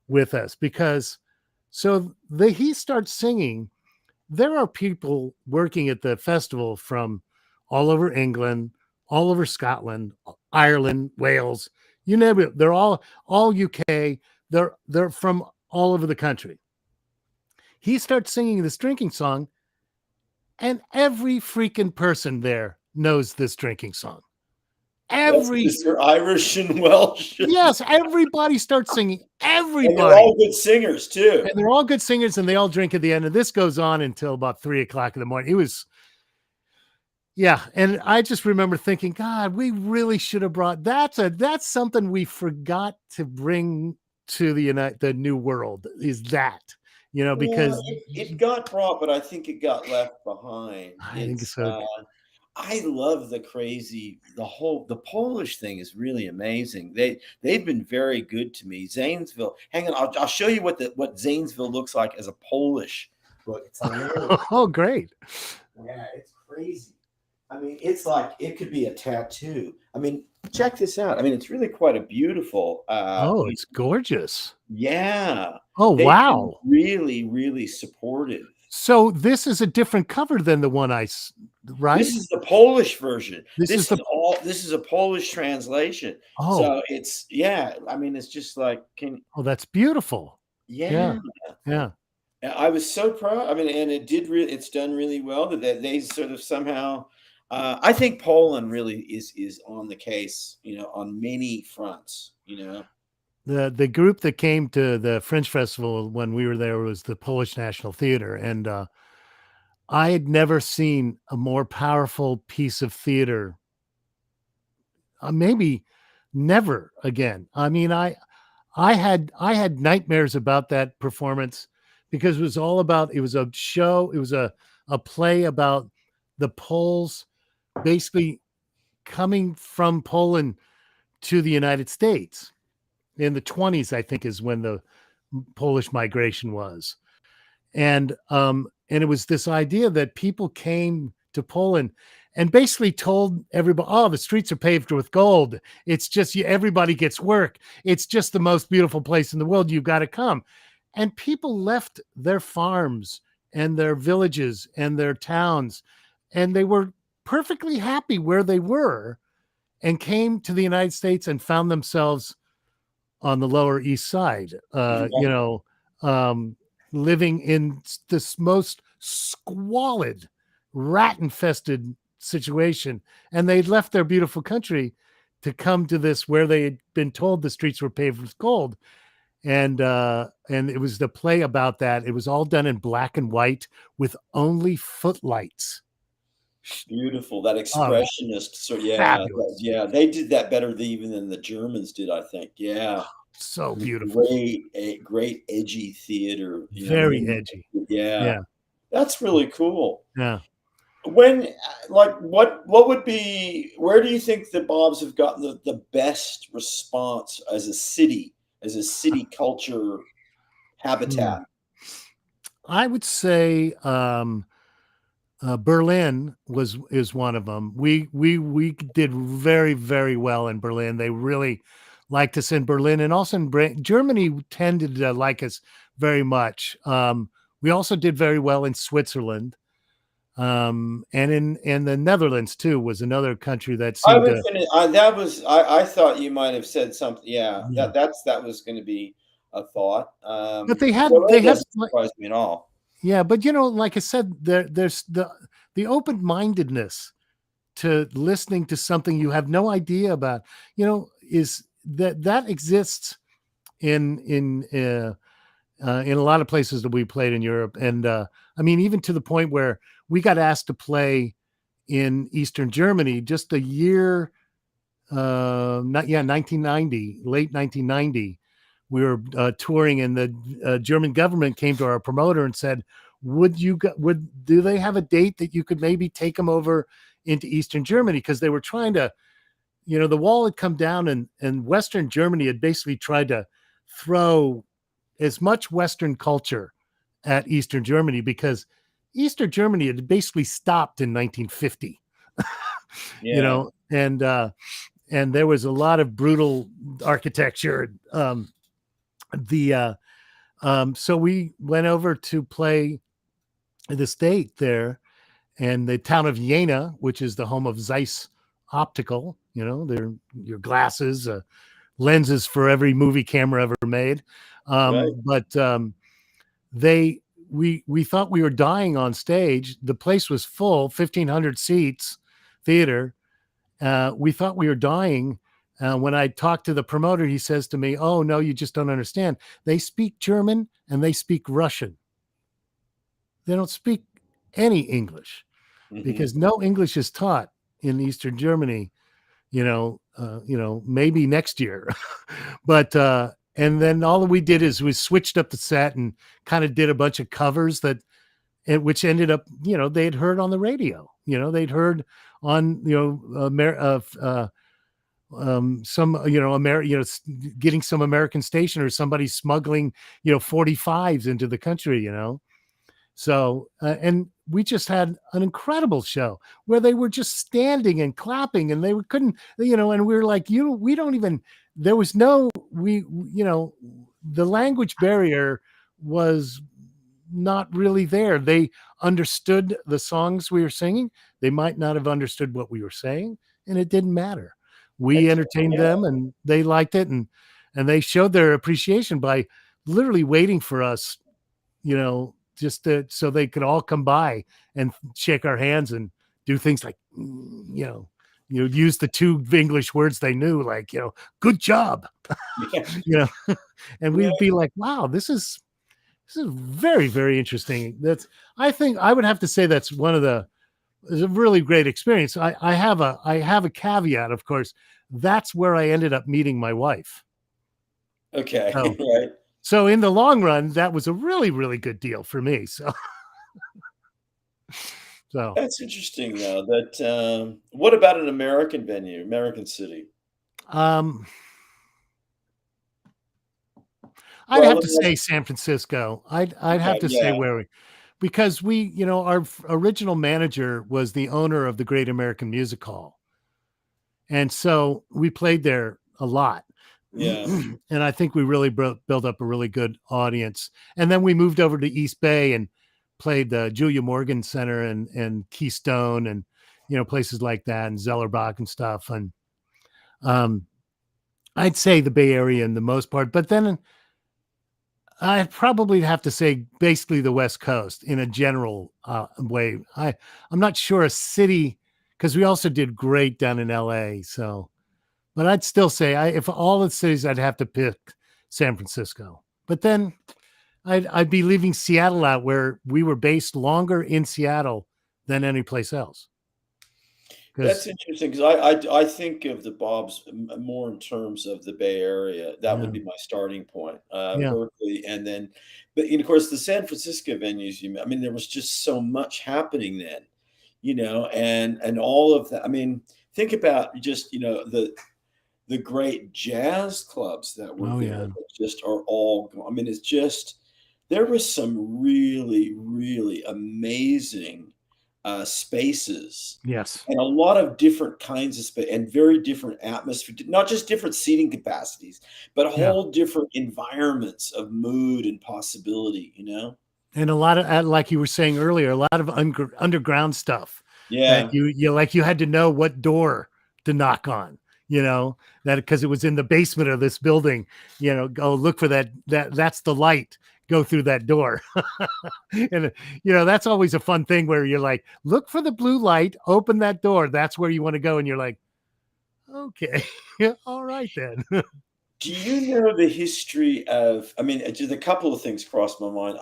with us, because he starts singing. There are people working at the festival from all over England, all over Scotland, Ireland, Wales, you name it. They're all UK. They're from all over the country. He starts singing this drinking song, and every freaking person there knows this drinking song. That's Every because you're Irish and Welsh. Yes, everybody starts singing. And they're Everybody. all good singers too. And they're all good singers, and they all drink at the end. And this goes on until about 3 o'clock in the morning. It was, yeah. And I just remember thinking, God, we really should have brought that's something we forgot to bring to the new world, is that, Well, because it got brought, but I think it got left behind. I think so. I love the Polish thing is really amazing. They've been very good to me. Zanesville, hang on, I'll show you what Zanesville looks like as a Polish book. It's hilarious. Oh, great. Yeah, it's crazy. I mean, it's like it could be a tattoo. I mean, check this out. I mean, it's really quite a beautiful. Oh, it's gorgeous. Yeah. Oh, They've been wow. really, really supportive. So this is a different cover than the one right? This is the Polish version. This is This is a Polish translation. Oh. So it's I mean, it's just like Oh, that's beautiful. yeah. Yeah. I was so proud. I mean, and it's done really well that they sort of somehow I think Poland really is on the case, on many fronts, The group that came to the Fringe Festival when we were there was the Polish National Theater, and I had never seen a more powerful piece of theater. Maybe never again. I mean, I had nightmares about that performance because it was a show, it was a play about the Poles basically coming from Poland to the United States in the 20s, I think, is when the Polish migration was. And it was this idea that people came to Poland and basically told everybody, oh, the streets are paved with gold. It's just everybody gets work. It's just the most beautiful place in the world. You've got to come. And people left their farms and their villages and their towns, and they were perfectly happy where they were, and came to the United States and found themselves on the Lower East Side, living in this most squalid, rat-infested situation. And they'd left their beautiful country to come to this where they had been told the streets were paved with gold. And it was the play about that. It was all done in black and white with only footlights. Beautiful. That expressionist. So yeah, they did that better even than the Germans did, I think. Yeah. So beautiful. Great edgy theater. Very edgy. Yeah. That's really cool. Yeah. When what would be, where do you think the Bobs have gotten the best response as a city culture habitat? I would say Berlin is one of them. We did very, very well in Berlin. They really liked us in Berlin, and also in Germany tended to like us very much. We also did very well in Switzerland, and in the Netherlands too was another country that seemed I thought you might have said something. Yeah, that was going to be a thought. But they had doesn't surprise me at all. Yeah, but like I said, there's the open-mindedness to listening to something you have no idea about. Is that exists in a lot of places that we played in Europe, and I mean, even to the point where we got asked to play in Eastern Germany just a year, 1990, late 1990. We were touring, and the German government came to our promoter and said, do they have a date that you could maybe take them over into Eastern Germany? Because they were trying to, the wall had come down, and Western Germany had basically tried to throw as much Western culture at Eastern Germany, because Eastern Germany had basically stopped in 1950, and there was a lot of brutal architecture. So we went over to play the state there, and the town of Jena, which is the home of Zeiss Optical. They're your glasses, lenses for every movie camera ever made. Right. But they we thought we were dying on stage. The place was full, 1,500 seats, theater. We thought we were dying. When I talked to the promoter, he says to me, "Oh no, you just don't understand. They speak German and they speak Russian. They don't speak any English Hmm. because no English is taught in Eastern Germany. Maybe next year, but and then all we did is we switched up the set and kind of did a bunch of covers which ended up, they'd heard on the radio. They'd heard on, some, getting some American station or somebody smuggling, 45s into the country. So, and we just had an incredible show where they were just standing and clapping and couldn't, and we were like, we don't even, there was no, the language barrier was not really there. They understood the songs we were singing. They might not have understood what we were saying, and it didn't matter. We Excellent. entertained Yeah. them and they liked it, and they showed their appreciation by literally waiting for us, so they could all come by and shake our hands and do things like, use the two English words they knew, like, good job, Yeah. you know, and Yeah. we'd be like, wow, this is very, very interesting. I think I would have to say that's it's a really great experience. I have a caveat, of course. That's where I ended up meeting my wife. Okay. So, Right. so in the long run, that was a really, really good deal for me. So That's interesting, though. What about an American venue, American city? um, I'd Well, have let to me ask. say San Francisco. I'd have Okay. to say Yeah. because our original manager was the owner of the Great American Music Hall. And so we played there a lot. Yeah. And I think we really built up a really good audience. And then we moved over to East Bay and played the Julia Morgan Center and Keystone and, places like that and Zellerbach and stuff. And um, I'd say the Bay Area in the most part. But then I'd probably have to say basically the West Coast in a general way. I'm not sure a city, because we also did great down in LA. So, but I'd still say if all the cities, I'd have to pick San Francisco. But then I'd be leaving Seattle out, where we were based longer in Seattle than any place else. That's Because interesting because I think of the Bobs more in terms of the Bay Area. That would yeah, be my starting point, yeah, Berkeley, and then, but of course, the San Francisco venues. I mean, there was just so much happening then, and all of that. I mean, think about just the great jazz clubs that were oh there yeah, that just are all. I mean, it's just there was some really really amazing spaces yes, and a lot of different kinds of space and very different atmosphere, not just different seating capacities, but yeah. whole different environments of mood and possibility. And a lot of, like you were saying earlier, a lot of underground stuff that Yeah. you had to know what door to knock on, that because it was in the basement of this building, go look for that's the light, go through that door. And that's always a fun thing where you're like, look for the blue light, open that door, that's where you want to go, and you're like, okay, all right then. Do you know the history of I mean, just a couple of things crossed my mind.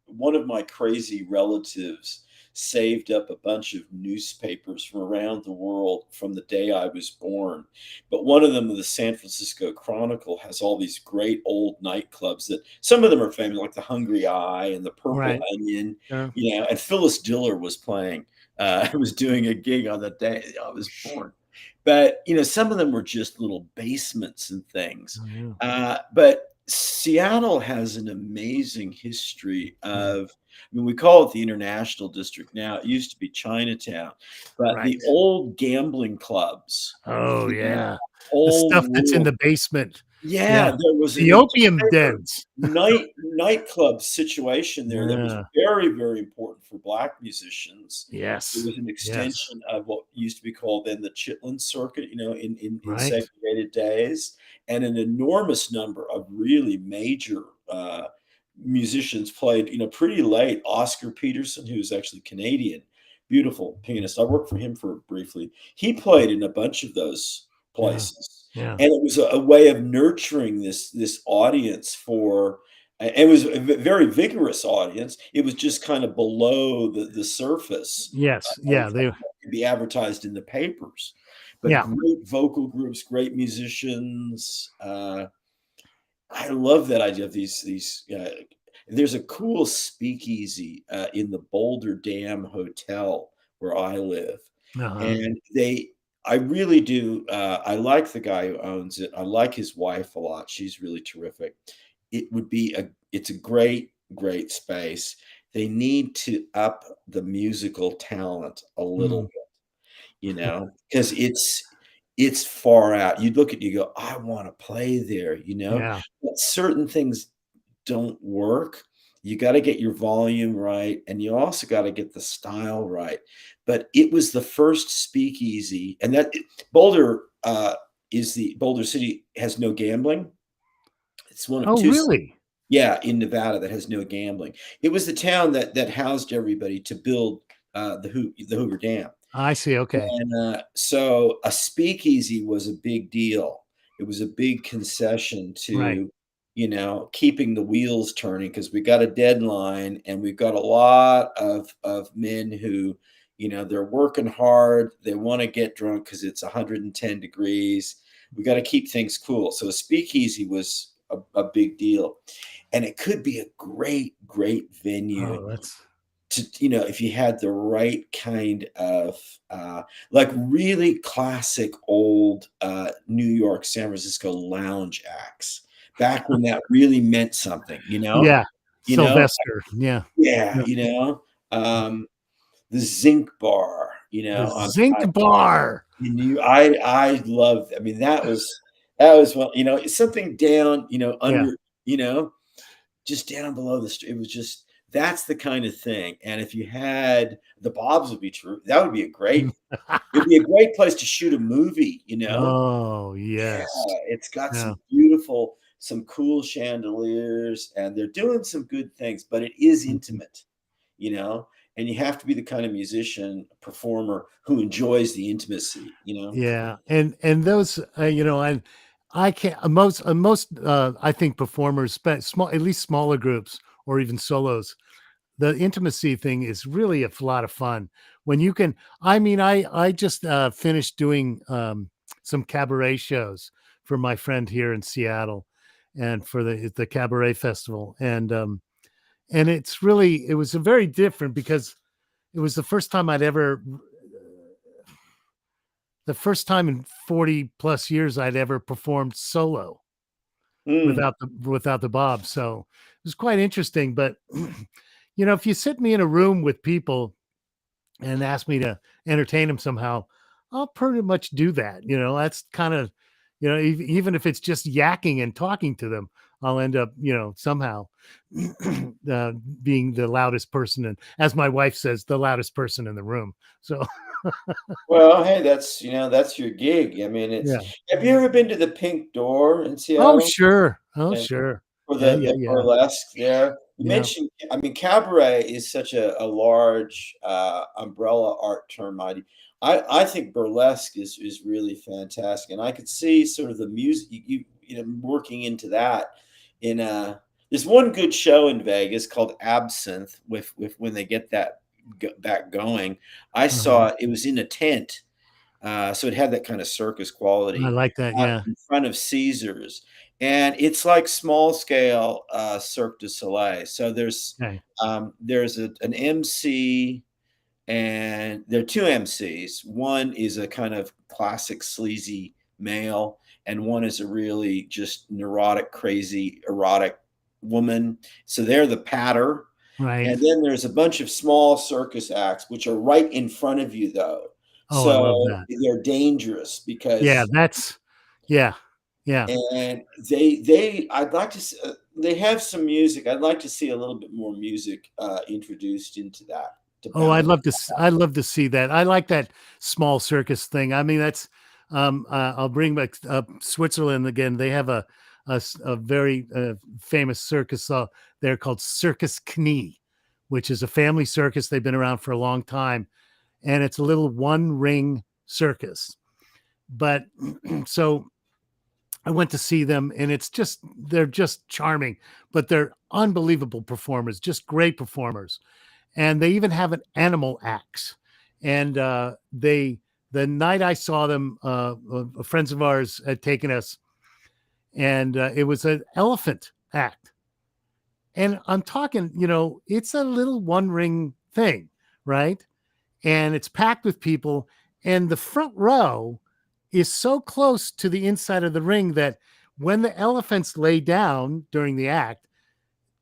One of my crazy relatives saved up a bunch of newspapers from around the world from the day I was born. But one of them, the San Francisco Chronicle, has all these great old nightclubs that some of them are famous, like the Hungry Eye and the Purple Right. Onion, Sure. and Phyllis Diller was playing, was doing a gig on the day I was born. But, some of them were just little basements and things. Oh, yeah. But Seattle has an amazing history Yeah. of I mean, we call it the International District now. It used to be Chinatown, but Right. the old gambling clubs, Oh you know, yeah. The stuff old that's in world. the basement. Yeah, Yeah. there was an The opium entire dens. nightclub situation there that was Yeah. very, very important for Black musicians. It Yes. was an Yes. extension of what used to be called then the Chitlin Circuit, in Right. segregated days, and an enormous number of really major, musicians played, pretty late. Oscar Peterson, who's actually Canadian, beautiful pianist. I worked for him for briefly. He played in a bunch of those Yeah. places, Yeah. and it was a way of nurturing this audience for it was a very vigorous audience. It was just kind of below the surface Yes. of Yeah. They what could be advertised in the papers. But yeah. great vocal groups, great musicians. I love that idea of these. There's a cool speakeasy in the Boulder Dam Hotel where I live, Uh-huh. and I really do. I like the guy who owns it. I like his wife a lot. She's really terrific. It's a great, great space. They need to up the musical talent a Mm. little, because it's far out. You look at you go, "I wanna play there," Yeah. but certain things don't work. You gotta get your volume right, and you also gotta get the style right. But it was the first speakeasy, and Boulder, Boulder City has no gambling. It's one of Oh, 2 really? yeah, in Nevada that has no gambling. It was the town that housed everybody to build, the Hoover Dam. I see. Okay. And, so a speakeasy was a big deal. It was a big concession Right. to, keeping the wheels turning because we got a deadline and we've got a lot of men who, they're working hard. They want to get drunk because it's 110 degrees. We got to keep things cool. So a speakeasy was a big deal. And it could be a great, great venue Oh, that's to if you had the right kind of like really classic old New York, San Francisco lounge acts back when that really meant something, yeah. you know, Sylvester. Yeah. yeah, Yeah. um, the Zinc Bar, The Zinc Bar. I love. I mean, that was well, it's something down, Yeah. under, you know, just down below the street. It was just that's the kind of thing. And if you had the Bobs would be true. That would be a great. It'd be a great place to shoot a movie. Oh, Yeah, yes. it's got Yeah. some cool chandeliers, and they're doing some good things. But it is Mhm. intimate, and you have to be the kind of musician performer who enjoys the intimacy. Yeah. And those, I can't, I think performers, small, at least smaller groups or even solos, the intimacy thing is really a lot of fun when you can. I mean, I just finished doing some cabaret shows for my friend here in Seattle, and for the cabaret festival, and it was a very different because it was the first time in 40 plus years I'd ever performed solo Mm. without the Bob. So it was quite interesting. But if you sit me in a room with people and ask me to entertain them somehow, I'll pretty much do that. That's kind of, even if it's just yakking and talking to them, I'll end up, somehow uh, being the loudest person, and as my wife says, the loudest person in the room. So, Well, hey, that's your gig. I mean, it's. yeah. Have you ever been to the Pink Door in Oh, Seattle? sure. Oh, And sure. for Yeah, the yeah, yeah, burlesque there? You yeah. mentioned, I mean, cabaret is such a large umbrella art term. I think burlesque is really fantastic, and I could see sort of the music working into that. In There's one good show in Vegas called Absinthe. With when they get that back going, I Uh-huh. saw it. It was in a tent, so it had that kind of circus I quality like that. out Yeah. in front of Caesars, and it's like small scale Cirque du Soleil. So Okay. there's an MC, and there are two MCs. One is a kind of classic sleazy male, and one is a really just neurotic, crazy, erotic woman. So they're the patter, Right. and then there's a bunch of small circus acts, which are right in front of you, though. Oh, I love So that. they're dangerous Yeah, because that's yeah. Yeah. and they I'd like to they have some music. I'd like to see a little bit more music introduced into that to Oh, I'd balance. love to. I'd love to see that. I like that small circus thing. I mean, that's. I'll bring back Switzerland again. They have a very famous circus there called Circus Knie, which is a family circus. They've been around for a long time, and it's a little one ring circus. But so I went to see them, and they're just charming, but they're unbelievable performers, just great performers, and they even have an animal axe. And they the night I saw them, friends of ours had taken us, and it was an elephant act. And I'm talking, it's a little one ring thing, right? And it's packed with people, and the front row is so close to the inside of the ring that when the elephants lay down during the act,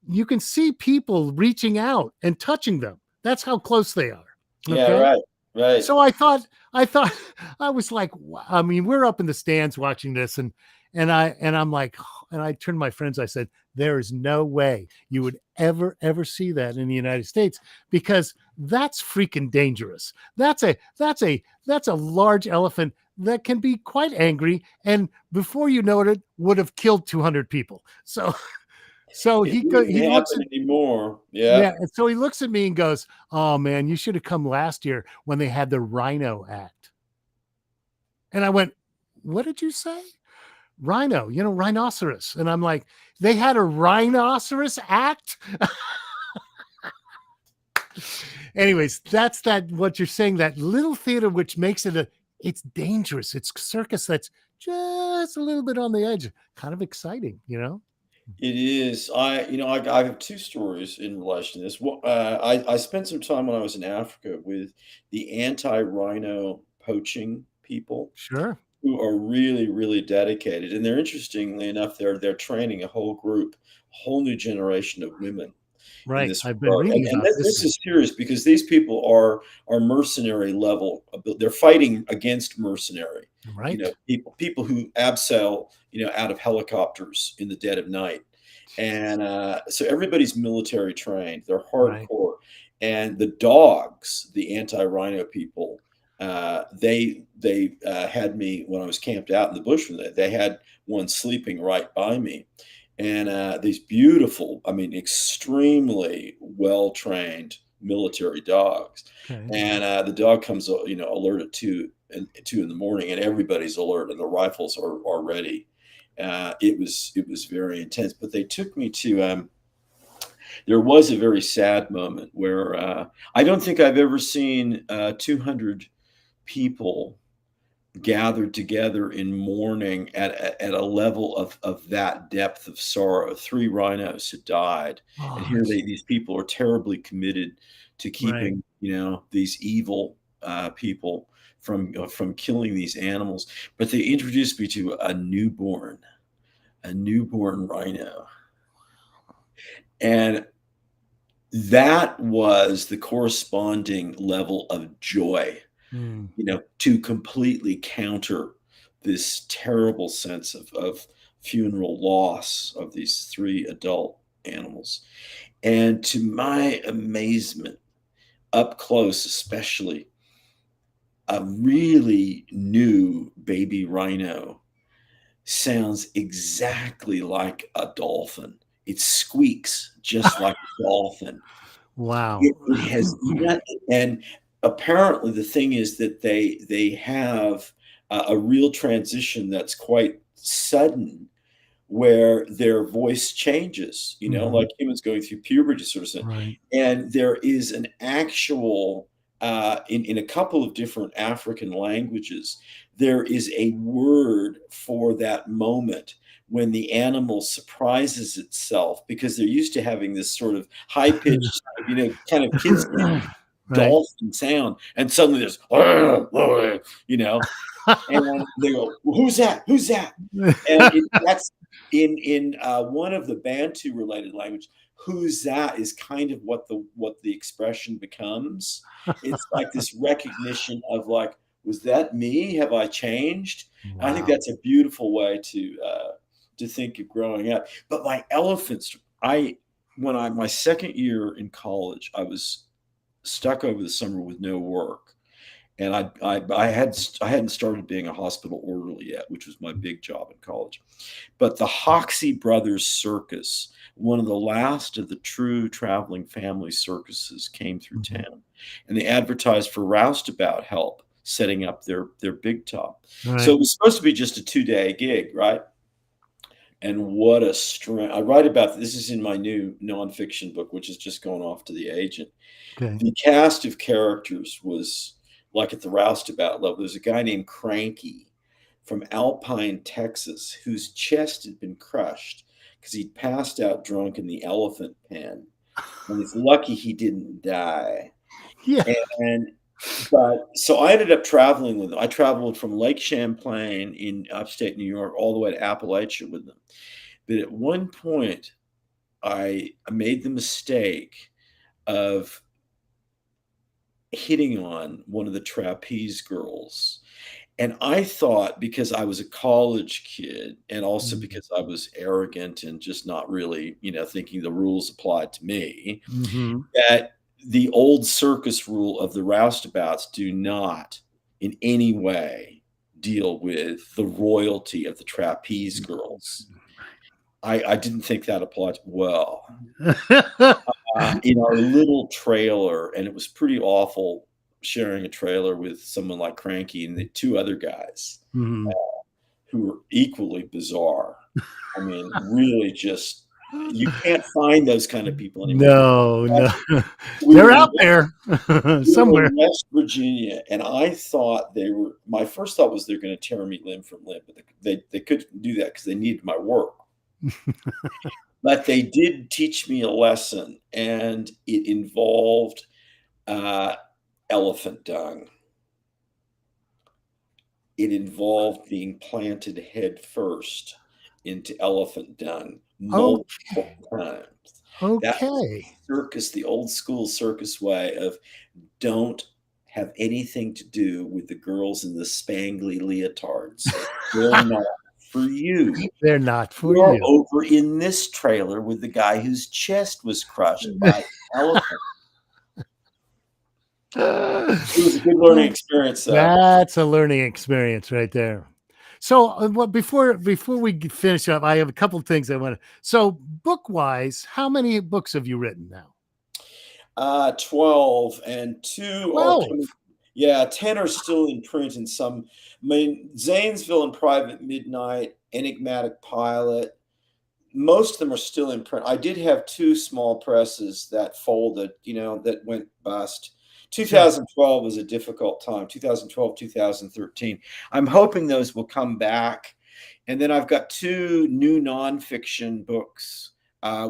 you can see people reaching out and touching them. That's how close they are. Yeah, Okay. right, right. So I thought, I was like, I mean, we're up in the stands watching this, and I'm like, and I turned to my friends, I said, there is no way you would ever see that in the United States, because that's freaking dangerous. That's a large elephant that can be quite angry, and before you know it would have killed 200 people. So so It he wouldn't looks happen at anymore. yeah, Yeah. and so he looks at me and goes, "Oh man, you should have come last year when they had the Rhino Act." And I went, "What did you say?" Rhino, rhinoceros. And I'm like, "They had a rhinoceros act?" Anyways, that's what you're saying, that little theater which makes it's dangerous. It's circus that's just a little bit on the edge, kind of exciting. It is. I have two stories in relation to this. I spent some time when I was in Africa with the anti-rhino poaching people Sure. who are really, really dedicated, and they're interestingly enough, they're training a whole group, a whole new generation of women in Right. this I've been regard. reading And about this. this is serious because these people are mercenary level. They're fighting against mercenary. Right. People who abseil, out of helicopters in the dead of night. And so everybody's military trained. They're Right. hardcore. And the dogs, the anti-rhino people, they had me when I was camped out in the bush. They had one sleeping right by me, and these beautiful, I mean, extremely well trained military dogs. Okay. And the dog comes, alert at 2 in the morning, and everybody's alert, and the rifles are ready. It was very intense. But they took me to. There was a very sad moment where I don't think I've ever seen 200 people gathered together in mourning at a level of that depth of sorrow. 3 rhinos had died, and Oh, here these people are terribly committed to right. keeping, these evil, people from killing these animals. But they introduced me to a newborn rhino, and that was the corresponding level of joy, Mm. to completely counter this terrible sense of funeral loss of these 3 adult animals. And to my amazement, up close especially, a really new baby rhino sounds exactly like a dolphin. It squeaks just like a dolphin. Wow. It has not, and apparently the thing is that they have a real transition that's quite sudden, where their voice changes, Mhm. like humans going through puberty sort of thing. Right. And there is an actual, in a couple of different African languages, there is a word for that moment when the animal surprises itself, because they're used to having this sort of high pitched, kind of kids Right. dolphin sound, and suddenly there's, you know, and they go, "Well, who's that? Who's that?" And that's in one of the Bantu related language. Who's that is kind of what the expression becomes. It's like this recognition of, like, was that me? Have I changed? And I think Wow. that's a beautiful way to think of growing up. But my elephants, when I my second year in college, I was stuck over the summer with no work, and I hadn't started being a hospital orderly yet, which was my big job in college. But the Hoxie Brothers Circus, one of the last of the true traveling family circuses, came through Mhm. town, and they advertised for roustabout help setting up their big top. So Right. it was supposed to be just a 2-day gig, right? And what a strength! I write about this is in my new nonfiction book, which is just going off to the agent. Okay. The cast of characters was like at the roustabout level. There's a guy named Cranky from Alpine, Texas, whose chest had been crushed because he'd passed out drunk in the elephant pen. And it's lucky he didn't die. Yeah. And but so I ended up traveling with them. I traveled from Lake Champlain in upstate New York all the way to Appalachia with them. But at one point, I made the mistake of hitting on one of the trapeze girls. And I thought because I was a college kid and also Mhm. because I was arrogant and just not really, thinking the rules applied to me, Mhm. that the old circus rule of the roustabouts do not in any way deal with the royalty of the trapeze girls. I didn't think that applied well. In our little trailer, and it was pretty awful sharing a trailer with someone like Cranky and the two other guys Mhm. who were equally bizarre. I mean, really just you can't find those kind of people anymore. No, no. We They're were in out there we were somewhere. in West Virginia, and I thought my first thought was they're gonna tear me limb from limb, but they couldn't do that because they needed my work. But they did teach me a lesson, and it involved, uh, elephant dung. It involved being planted head first into elephant dung Oh, multiple times. That was okay. the old school circus way of don't have anything to do with the girls in the spangly leotards. They're not for you. They're not for You're you. over in this trailer with the guy whose chest was crushed by an elephant. It was a good learning experience, though. That's a learning experience right there. So, what before we finish up, I have a couple of things I want to. So, book wise, how many books have you written now? 12 and 2 are 12. coming. Yeah, 10 are still in print and some. I mean, Zanesville and Private Midnight, Enigmatic Pilot, most of them are still in print. I did have 2 small presses that folded, that went bust. Sure. 2012 was a difficult time, 2012, 2013. I'm hoping those will come back. And then I've got 2 new nonfiction books,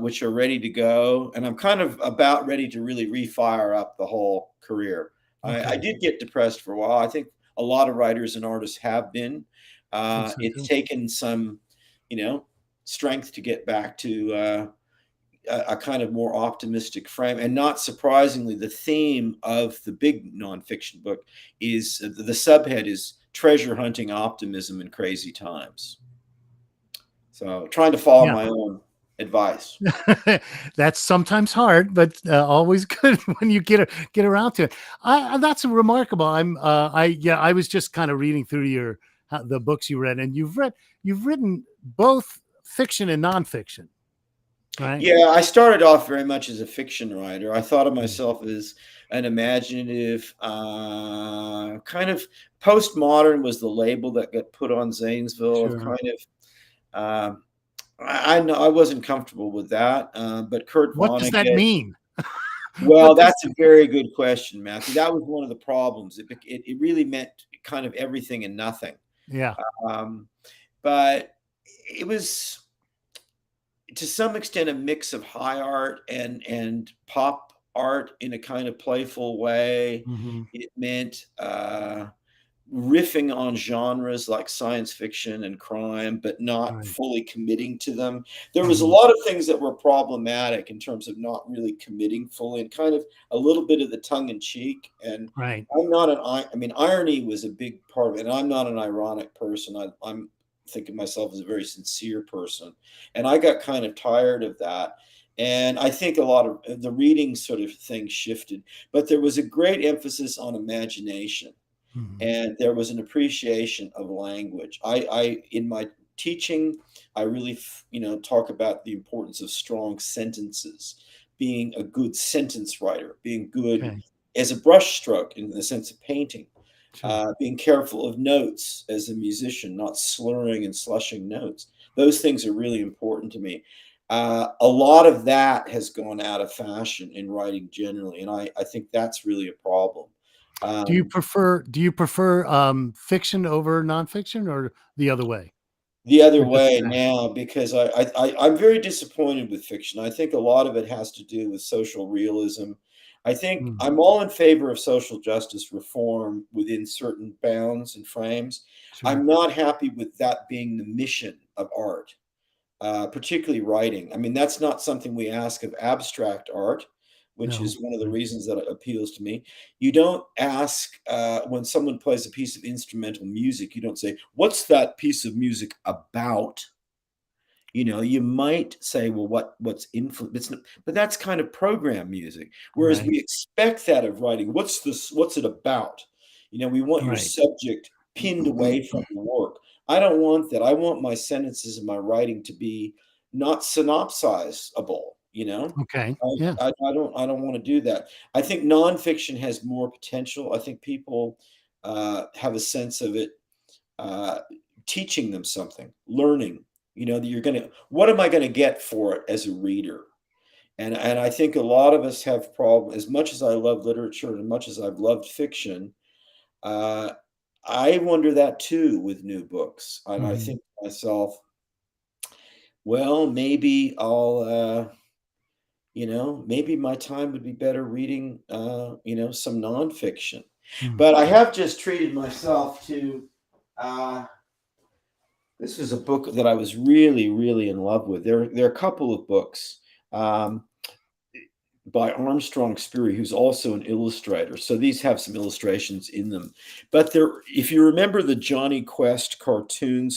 which are ready to go. And I'm kind of about ready to really refire up the whole career. I Okay. did get depressed for a while. I think a lot of writers and artists have been. I think so It's too. taken some, you know, strength to get back to a kind of more optimistic frame. And not surprisingly, the theme of the big nonfiction book is the subhead is treasure hunting optimism in crazy times. So trying to follow Yeah. my own advice. That's sometimes hard, but always good when you get around to it. That's remarkable. I was just kind of reading through the books you read, and you've written both fiction and nonfiction, right? Yeah, I started off very much as a fiction writer. I thought of Mm, myself as an imaginative, kind of postmodern was the label that got put on Zanesville of sure. kind of. Um, I know I wasn't comfortable with that, but Kurt What does that Vonnegut. mean? Well, What does that's a very good question, Matthew. That was one of the problems. It really meant kind of everything and nothing. Yeah. Um, but it was to some extent a mix of high art and pop art in a kind of playful way. Hmm. It meant riffing on genres like science fiction and crime, but not Right. fully committing to them. There was a Mhm. lot of things that were problematic in terms of not really committing fully and kind of a little bit of the tongue in cheek. And Right. I'm not I mean, irony was a big part of it. And I'm not an ironic person. I'm thinking myself as a very sincere person. And I got kind of tired of that. And I think a lot of the reading sort of thing shifted, but there was a great emphasis on imagination Mhm. and there was an appreciation of language. I in my teaching, I really, talk about the importance of strong sentences, being a good sentence writer, being good Okay. as a brushstroke in the sense of painting, Sure. being careful of notes as a musician, not slurring and slushing notes. Those things are really important to me. A lot of that has gone out of fashion in writing generally, and I think that's really a problem. Um, Do you prefer, fiction over nonfiction or the other way? The other Or just way passion? now because I'm very disappointed with fiction. I think a lot of it has to do with social realism. I think Mm, I'm all in favor of social justice reform within certain bounds and frames. sure. I'm not happy with that being the mission of art, particularly writing. I mean, that's not something we ask of abstract art, which No. is one of the Right. reasons that it appeals to me. You don't ask when someone plays a piece of instrumental music, you don't say, "What's that piece of music about?" You might say, "Well, what's influence?" But that's kind of program music. Whereas Right. we expect that of writing. What's this? What's it about? We want your Right. subject pinned away from the work. I don't want that. I want my sentences and my writing to be not synopsizable. Okay. Yeah. I don't want to do that. I think nonfiction has more potential. I think people have a sense of it uh, teaching them something, learning. That you're gonna. What am I gonna get for it as a reader? And I think a lot of us have problem. As much as I love literature and as much as I've loved fiction, uh, I wonder that too with new books. And I Mhm. think to myself, well, maybe maybe my time would be better reading, some nonfiction. Mm. But I have just treated myself to. Uh, This was a book that I was really, really in love with. There are a couple of books, um, by Armstrong Sperry, who's also an illustrator. So these have some illustrations in them. But if you remember the Johnny Quest cartoon Oh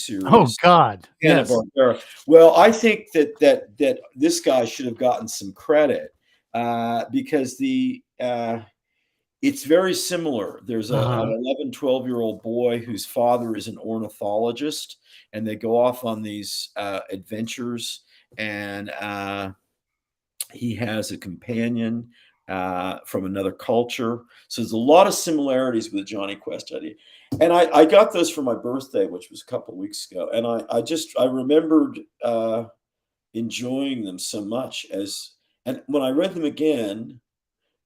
series, god. Yes. Hanna-Barbera, well, I think that this guy should have gotten some credit, because it's very similar. There's Uh-huh. an 11, 12-year-old boy whose father is an ornithologist, and they go off on these adventures, and he has a companion from another culture. So there's a lot of similarities with the Johnny Quest idea. And I got those for my birthday, which was a couple of weeks ago. And I remembered enjoying them so much and when I read them again,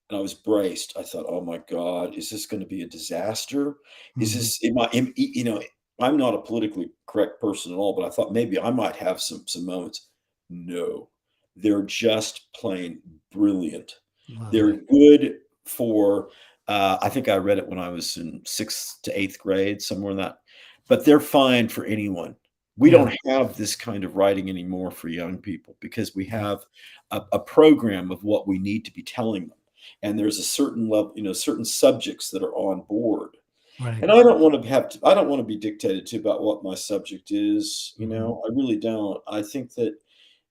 and I was braced. I thought, "Oh my god, is this gonna be a disaster? Is Mhm. this am I am" I'm not a politically correct person at all, but I thought maybe I might have some moments. No. They're just plain brilliant. Lovely. They're good for, I think I read it when I was in 6th to 8th grade, somewhere in that, but they're fine for anyone. We Yeah. don't have this kind of writing anymore for young people because we Yeah. have a program of what we need to be telling them, and there's a certain level, certain subjects that are on board. Right. And I don't want to be dictated to about what my subject is. Mhm. I really don't.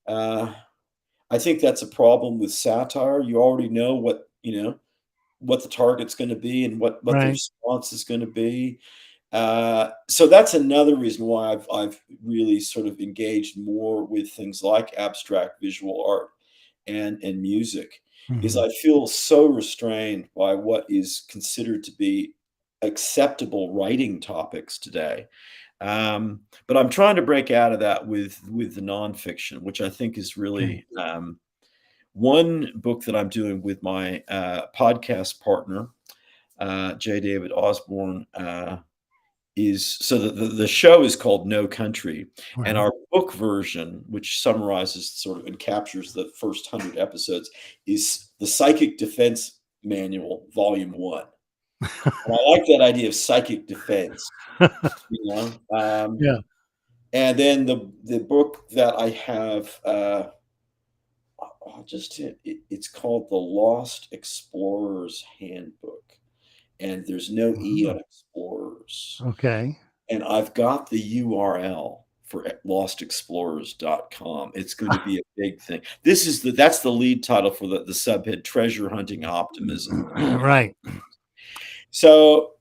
Uh, I think that's a problem with satire. You already know what the target's going to be and what the Right. response is going to be. So that's another reason why I've really sort of engaged more with things like abstract visual art and music, is Mhm. I feel so restrained by what is considered to be acceptable writing topics today. But I'm trying to break out of that with the nonfiction, which I think is Okay. really one book that I'm doing with my podcast partner, J. David Osborne. Is so the show is called No Country, and Right. our book version, which summarizes sort of and captures the first 100 episodes, is the Psychic Defense Manual, Volume 1. And I like that idea of psychic defense, you know? Yeah. And then the book that I have, I'll just it's called The Lost Explorer's Handbook, and there's no E Mhm. on explorers. Okay. And I've got the URL for lostexplorers.com. It's going to be a big thing. That's the lead title for the subhead, Treasure Hunting Optimism. Right. So,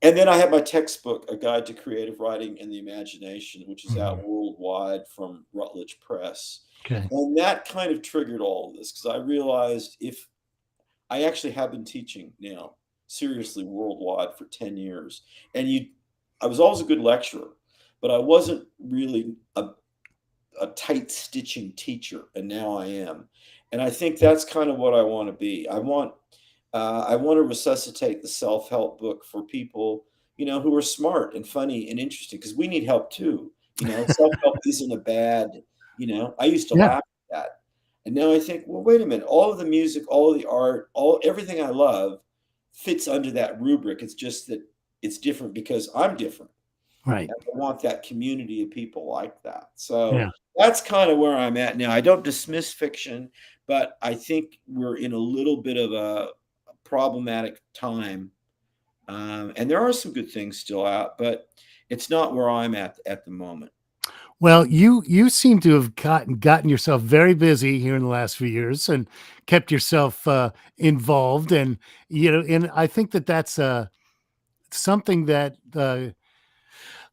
and then I have my textbook, A Guide to Creative Writing and the Imagination, which is out Mhm. worldwide from Routledge Press. Okay. And that kind of triggered all of this because I realized if I actually have been teaching now seriously worldwide for 10 years. And I was always a good lecturer, but I wasn't really a tight stitching teacher, and now I am. And I think that's kind of what I want to be. I want to resuscitate the self-help book for people, who are smart and funny and interesting because we need help too. Self-help isn't a bad, I used to Yeah. laugh at that. And now I think, well, wait a minute, all of the music, all of the art, everything I love fits under that rubric. It's just that it's different because I'm different. Right. I want that community of people like that. So Yeah. that's kind of where I'm at now. I don't dismiss fiction, but I think we're in a little bit of a problematic time. And there are some good things still out, but it's not where I'm at the moment. Well, you seem to have gotten yourself very busy here in the last few years and kept yourself involved, and and I think that that's something that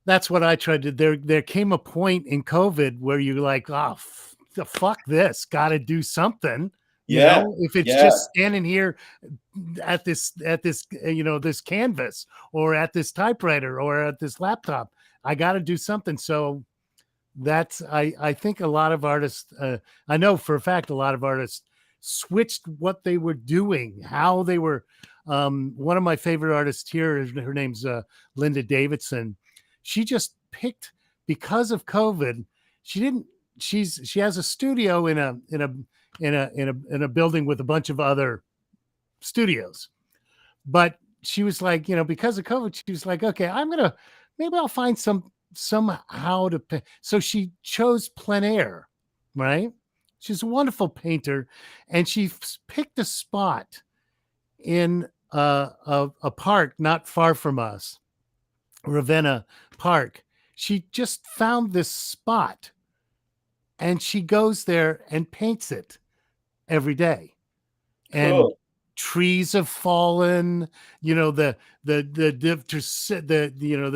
that's what I tried to. There came a point in COVID where you're like, oh, the fuck this, got to do something. Yeah, If it's yeah. just standing here at this this canvas or at this typewriter or at this laptop, I got to do something. So that's I think a lot of artists, I know for a fact a lot of artists switched what they were doing, how they were. One of my favorite artists here is, her name's Linda Davidson. She just picked, because of COVID, she didn't she has a studio in a building with a bunch of other studios, but she was like, because of COVID, she was like, okay, maybe I'll find somehow to pay. So she chose plein air, right? She's a wonderful painter, and she picked a spot in a park not far from us, Ravenna Park. She just found this spot, and she goes there and paints it every day. And Cool. trees have fallen, the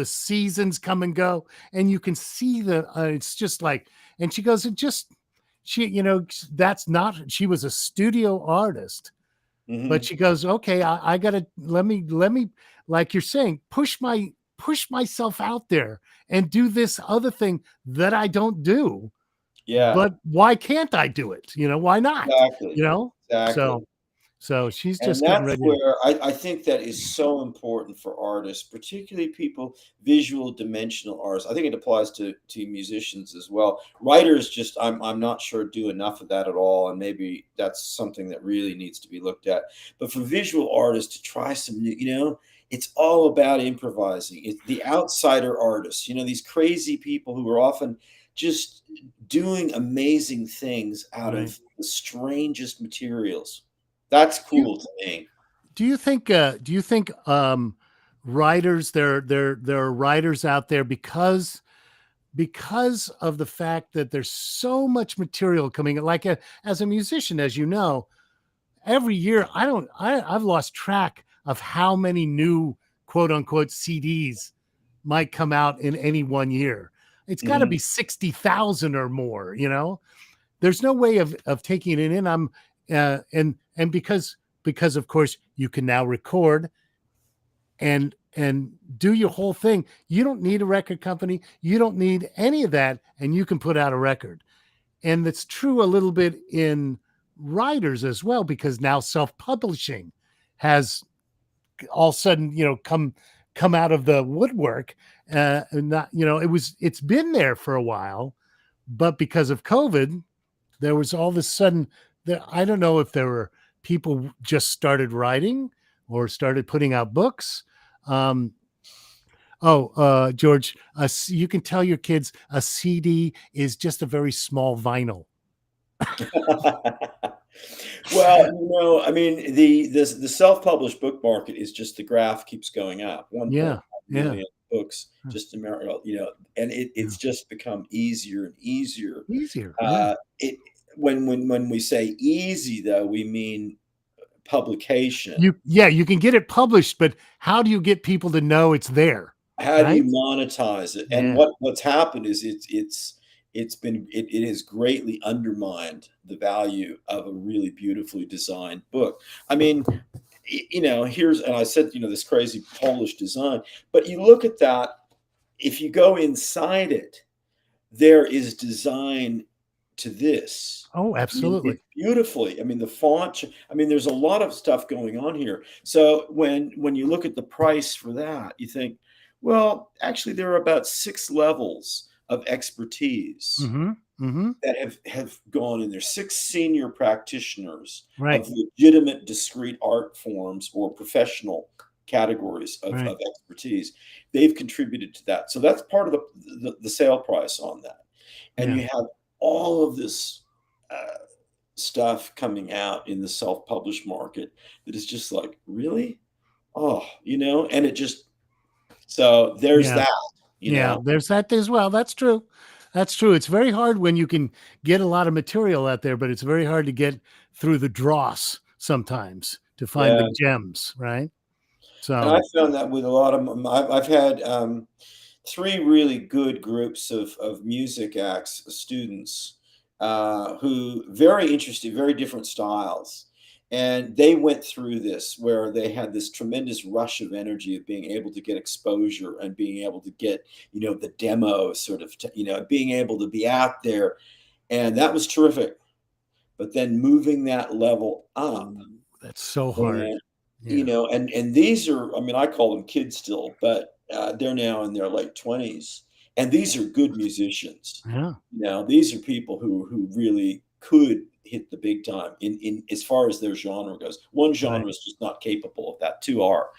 seasons come and go, and you can see it's just like. And she goes, it just she that's not, she was a studio artist, but Hmm. she goes, okay, I gotta, let me, like you're saying, push myself out there and do this other thing that I don't do. Yeah, But why can't I do it? Why not? exactly. Exactly. So she's And just getting that's ready. where I think that is so important for artists, particularly people, visual dimensional artists. I think it applies to musicians as well. Writers just I'm not sure do enough of that at all, and maybe that's something that really needs to be looked at. But for visual artists to try some new, it's all about improvising. It's the outsider artists, these crazy people who are often just doing amazing things out Right. of the strangest materials. That's Do you cool to me. do you think writers, there are writers out there, because of the fact that there's so much material coming, like as a musician, as you know, every year I've lost track of how many new quote unquote CDs might come out in any one year. It's got to Mhm. be 60,000 or more, there's no way of taking it in. And because of course you can now record and do your whole thing. You don't need a record company. You don't need any of that, and you can put out a record. And that's true a little bit in writers as well, because now self-publishing has all of a sudden, come out of the woodwork. And not, it's been there for a while, but because of COVID, there was all of a sudden that, I don't know if there were people just started writing or started putting out books. Um, George, you can tell your kids a CD is just a very small vinyl. Well, I mean, the self-published book market is just the graph keeps going up. 1.5 Yeah, yeah, million books just in America, and yeah. it's just become easier and easier. Easier. Yeah. It when we say easy, though, we mean publication. You can get it published, but how do you get people to know it's there? How do you Right? monetize it? And Yeah. what's happened is it has greatly undermined the value of a really beautifully designed book. I mean, here's, and I said, this crazy Polish design, but you look at that, if you go inside it, there is design to this. Oh, I mean, absolutely. it's beautifully. I mean, the font. I mean, there's a lot of stuff going on here. So when you look at the price for that, you think, well, actually, there are about 6 levels of expertise Mm-hmm. Mm-hmm. that have gone in there. 6 senior practitioners Right. of legitimate, discrete art forms or professional categories Right. of expertise. They've contributed to that. So that's part of the sale price on that. And Yeah. you have all of this stuff coming out in the self-published market that is just like, really? Oh, and it just, so there's Yeah. that, Yeah. There's that as well. That's true. That's true. It's very hard when you can get a lot of material out there, but it's very hard to get through the dross sometimes to find the Yeah. gems, right? And I So, found that with a lot of them. I've had 3 really good groups of music acts, students, who very interesting, very different styles. And they went through this where they had this tremendous rush of energy of being able to get exposure and being able to get, the demo sort of, being able to be out there. And that was terrific. But then moving that level up, that's so hard. and Yeah. and these are, I mean, I call them kids still, but they're now in their late 20s, and these are good musicians. Yeah. These are people who really could hit the big time in as far as their genre goes. One Right. genre is just not capable of that. Two are,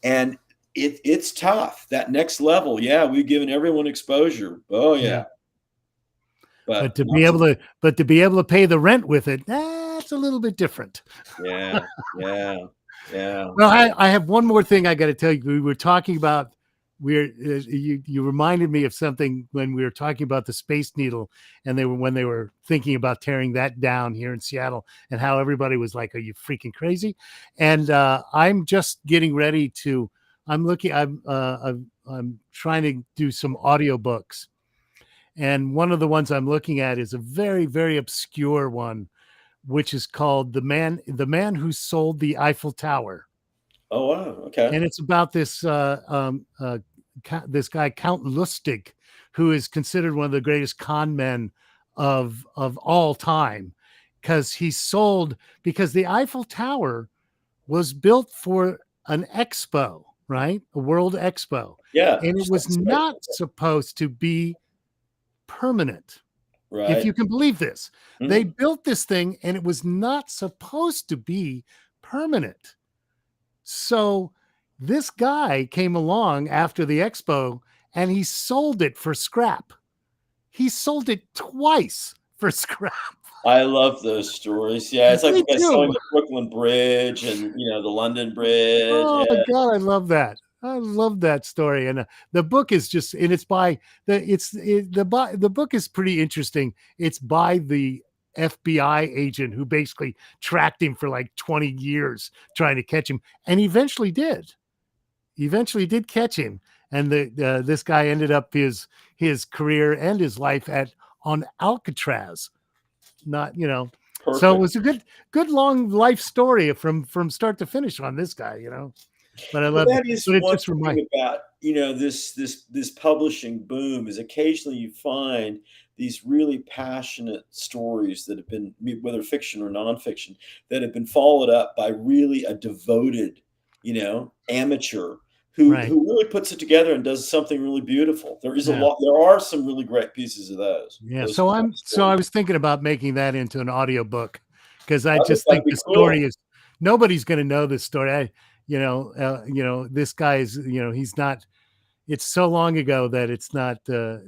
and it's tough. That next level, yeah, we've given everyone exposure. Oh Yeah. yeah, But but to be not able to, to pay the rent with it, that's a little bit different. yeah, yeah, yeah. Well, I have one more thing I got to tell you. We were talking about you reminded me of something when we were talking about the Space Needle, and when they were thinking about tearing that down here in Seattle, and how everybody was like, "Are you freaking crazy?" And I'm just getting ready to. I'm looking. I'm trying to do some audiobooks, and one of the ones I'm looking at is a very very obscure one, which is called the man who sold the Eiffel Tower. Oh wow, okay, And it's about this guy Count Lustig, who is considered one of the greatest con men of all time, because the Eiffel Tower was built for an expo, right? A world expo, yeah, and it was space, not supposed to be permanent. If right. you can believe this, they Mhm. built this thing and it was not supposed to be permanent. So this guy came along after the expo and he sold it for scrap. He sold it twice for scrap. I love those stories. Yeah, it's like Me the guy selling too. the Brooklyn Bridge and, the London Bridge. Oh Yeah, God, I love that. I love that story, and the book is just, and it's by the book is pretty interesting. It's by the FBI agent who basically tracked him for like 20 years trying to catch him, and eventually did catch him, and this guy ended up his career and his life at on Alcatraz. Not so it perfect. was a good long life story from start to finish on this guy. But I Well, love it. that is But it one just reminds. thing about, this publishing boom is occasionally you find these really passionate stories that have been, whether fiction or nonfiction, that have been followed up by really a devoted, amateur who Right. who really puts it together and does something really beautiful. Yeah. There are some really great pieces of those Yeah. those So kind of I stories. was thinking about making that into an audiobook because I I think just that'd think be the story cool. is nobody's going to know this story. this guy is, he's not. It's so long ago that it's not.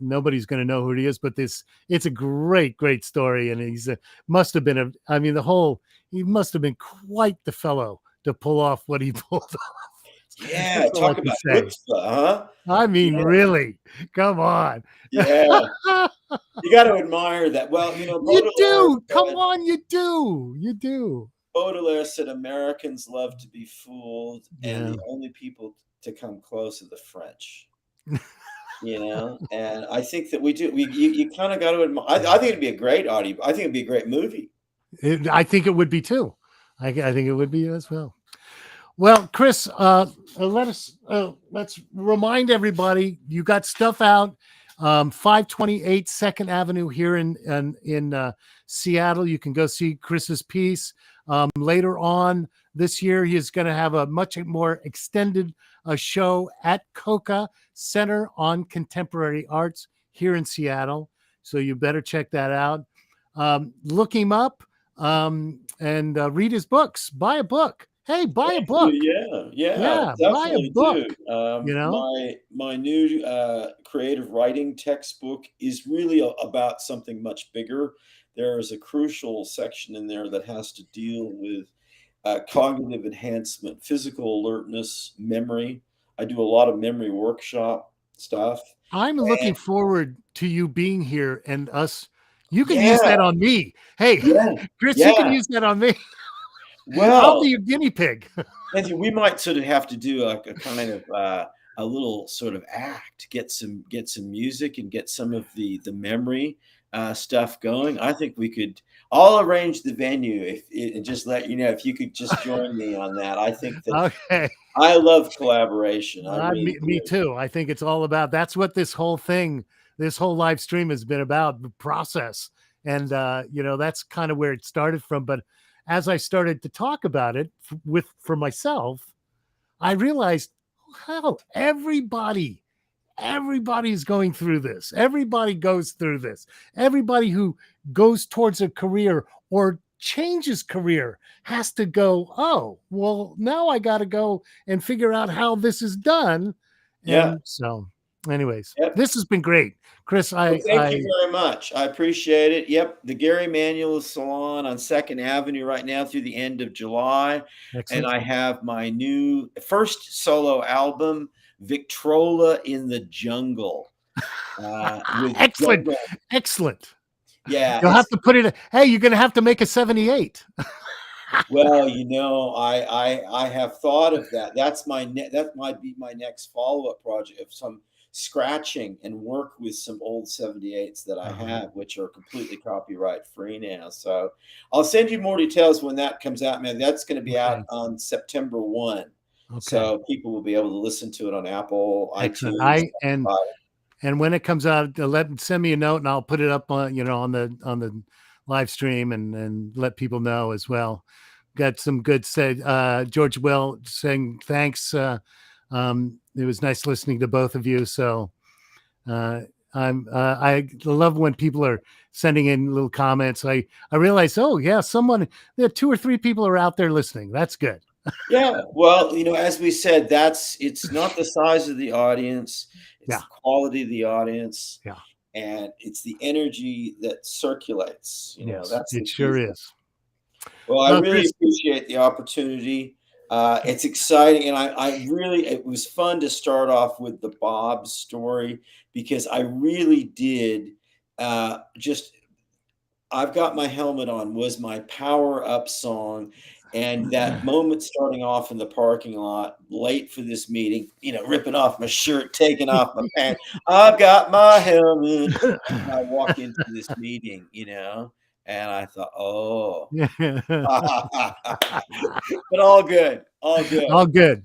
Nobody's going to know who he is. But it's a great, great story, and must have been I mean, he must have been quite the fellow to pull off what he pulled off. Yeah, That's all I talk can about say. chutzpah, huh? I mean, Yeah, really, come on. yeah. You got to admire that. Well, You Baudelaire do. Come said, on, you do. You do. Americans love to be fooled, and Yeah. the only people to come close are the French. And I think that we do. You kind of got to admire. I think it'd be a great audio. I think it'd be a great movie. I think it would be too. I think it would be as well. Well, Chris, let's remind everybody you got stuff out. 528 Second Avenue here in Seattle. You can go see Chris's piece. Later on this year, he is going to have a much more extended show at Coca Center on Contemporary Arts here in Seattle. So you better check that out. Look him up and read his books. Buy a book. Hey, buy a Thank you. book. Yeah, Yeah, buy a definitely book. do. You know, My new creative writing textbook is really about something much bigger. There is a crucial section in there that has to deal with cognitive enhancement, physical alertness, memory. I do a lot of memory workshop stuff. I'm looking forward to you being here and us. You can use Yeah, that on me. Hey, yeah, Chris, you can yeah. use that on me. I'll Well, be your guinea pig. Matthew, we might sort of have to do a kind of a little sort of act, get some music and get some of the memory stuff going. I think we could. I'll arrange the venue and just let you know if you could just join me on that. I think that Okay. I love collaboration. I really Me do. too. I think it's all about that's what this whole thing, this whole live stream has been about, the process. And that's kind of where it started from. But as I started to talk about it for myself, I realized, hell, everybody's going through this. Everybody goes through this. Everybody who goes towards a career or changes career has to go, oh, well, now I got to go and figure out how this is done. Yeah. And so, anyways, Yep. this has been great. Chris, Well, thank you very much. I appreciate it. Yep, the Gary Manuel Salon on Second Avenue right now through the end of July, and excellent. I have my new first solo album, Victrola in the Jungle, with Excellent. jungle. Excellent. Yeah, You'll have to put it, hey, you're going to have to make a 78. well, I have thought of that. That might be my next follow-up project of some scratching and work with some old 78s that I have, which are completely copyright free now. So I'll send you more details when that comes out, man. That's going to be out on September 1. Okay. So people will be able to listen to it on Apple, Excellent. iTunes. And when it comes out, send me a note and I'll put it up on the live stream and let people know as well. Got some good George Will saying thanks. It was nice listening to both of you. So I love when people are sending in little comments. I realize, oh yeah, there are 2 or 3 people are out there listening. That's good. Yeah, well, as we said, it's not the size of the audience, it's the quality of the audience, and it's the energy that circulates. Yes, that's the it key sure thing. is. Well, I really appreciate the opportunity. It's exciting, and it was fun to start off with the Bob story because I really did just I've Got My Helmet On was my power up song. And that moment starting off in the parking lot, late for this meeting, ripping off my shirt, taking off my pants. I've got my helmet. And I walk into this meeting, and I thought, oh, but all good. All good. All good.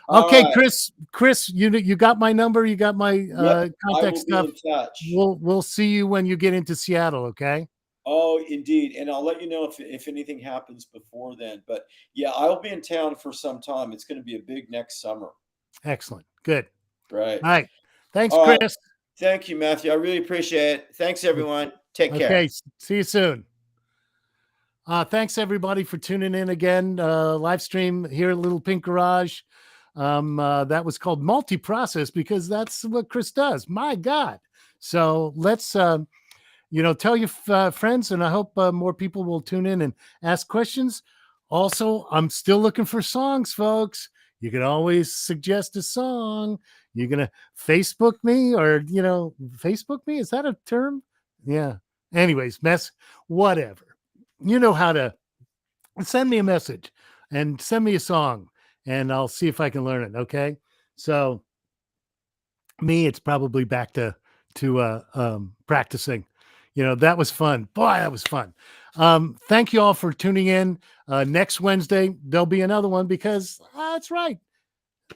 All Okay, right. Chris, you got my number. You got my contact stuff. Be in touch. We'll see you when you get into Seattle. Okay. Oh, indeed. And I'll let you know if anything happens before then. But yeah, I'll be in town for some time. It's going to be a big next summer. Excellent. Good. Right. All right. Thanks, All Chris. right. Thank you, Matthew. I really appreciate it. Thanks, everyone. Take care. Okay. See you soon. Thanks everybody for tuning in again. Live stream here at Little Pink Garage. That was called multi-process because that's what Chris does. My God. So let's, tell your friends, and I hope more people will tune in and ask questions. Also, I'm still looking for songs, folks. You can always suggest a song. You're going to Facebook me or, Facebook me. Is that a term? Yeah. Anyways, whatever. You know how to send me a message and send me a song, and I'll see if I can learn it. Okay. So me, it's probably back to practicing. That was fun. Boy, that was fun. Thank you all for tuning in. Next Wednesday, there'll be another one because that's right.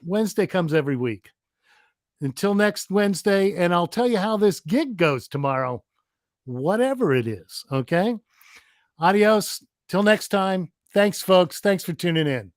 Wednesday comes every week. Until next Wednesday, and I'll tell you how this gig goes tomorrow, whatever it is. Okay. Adios. Till next time. Thanks, folks. Thanks for tuning in.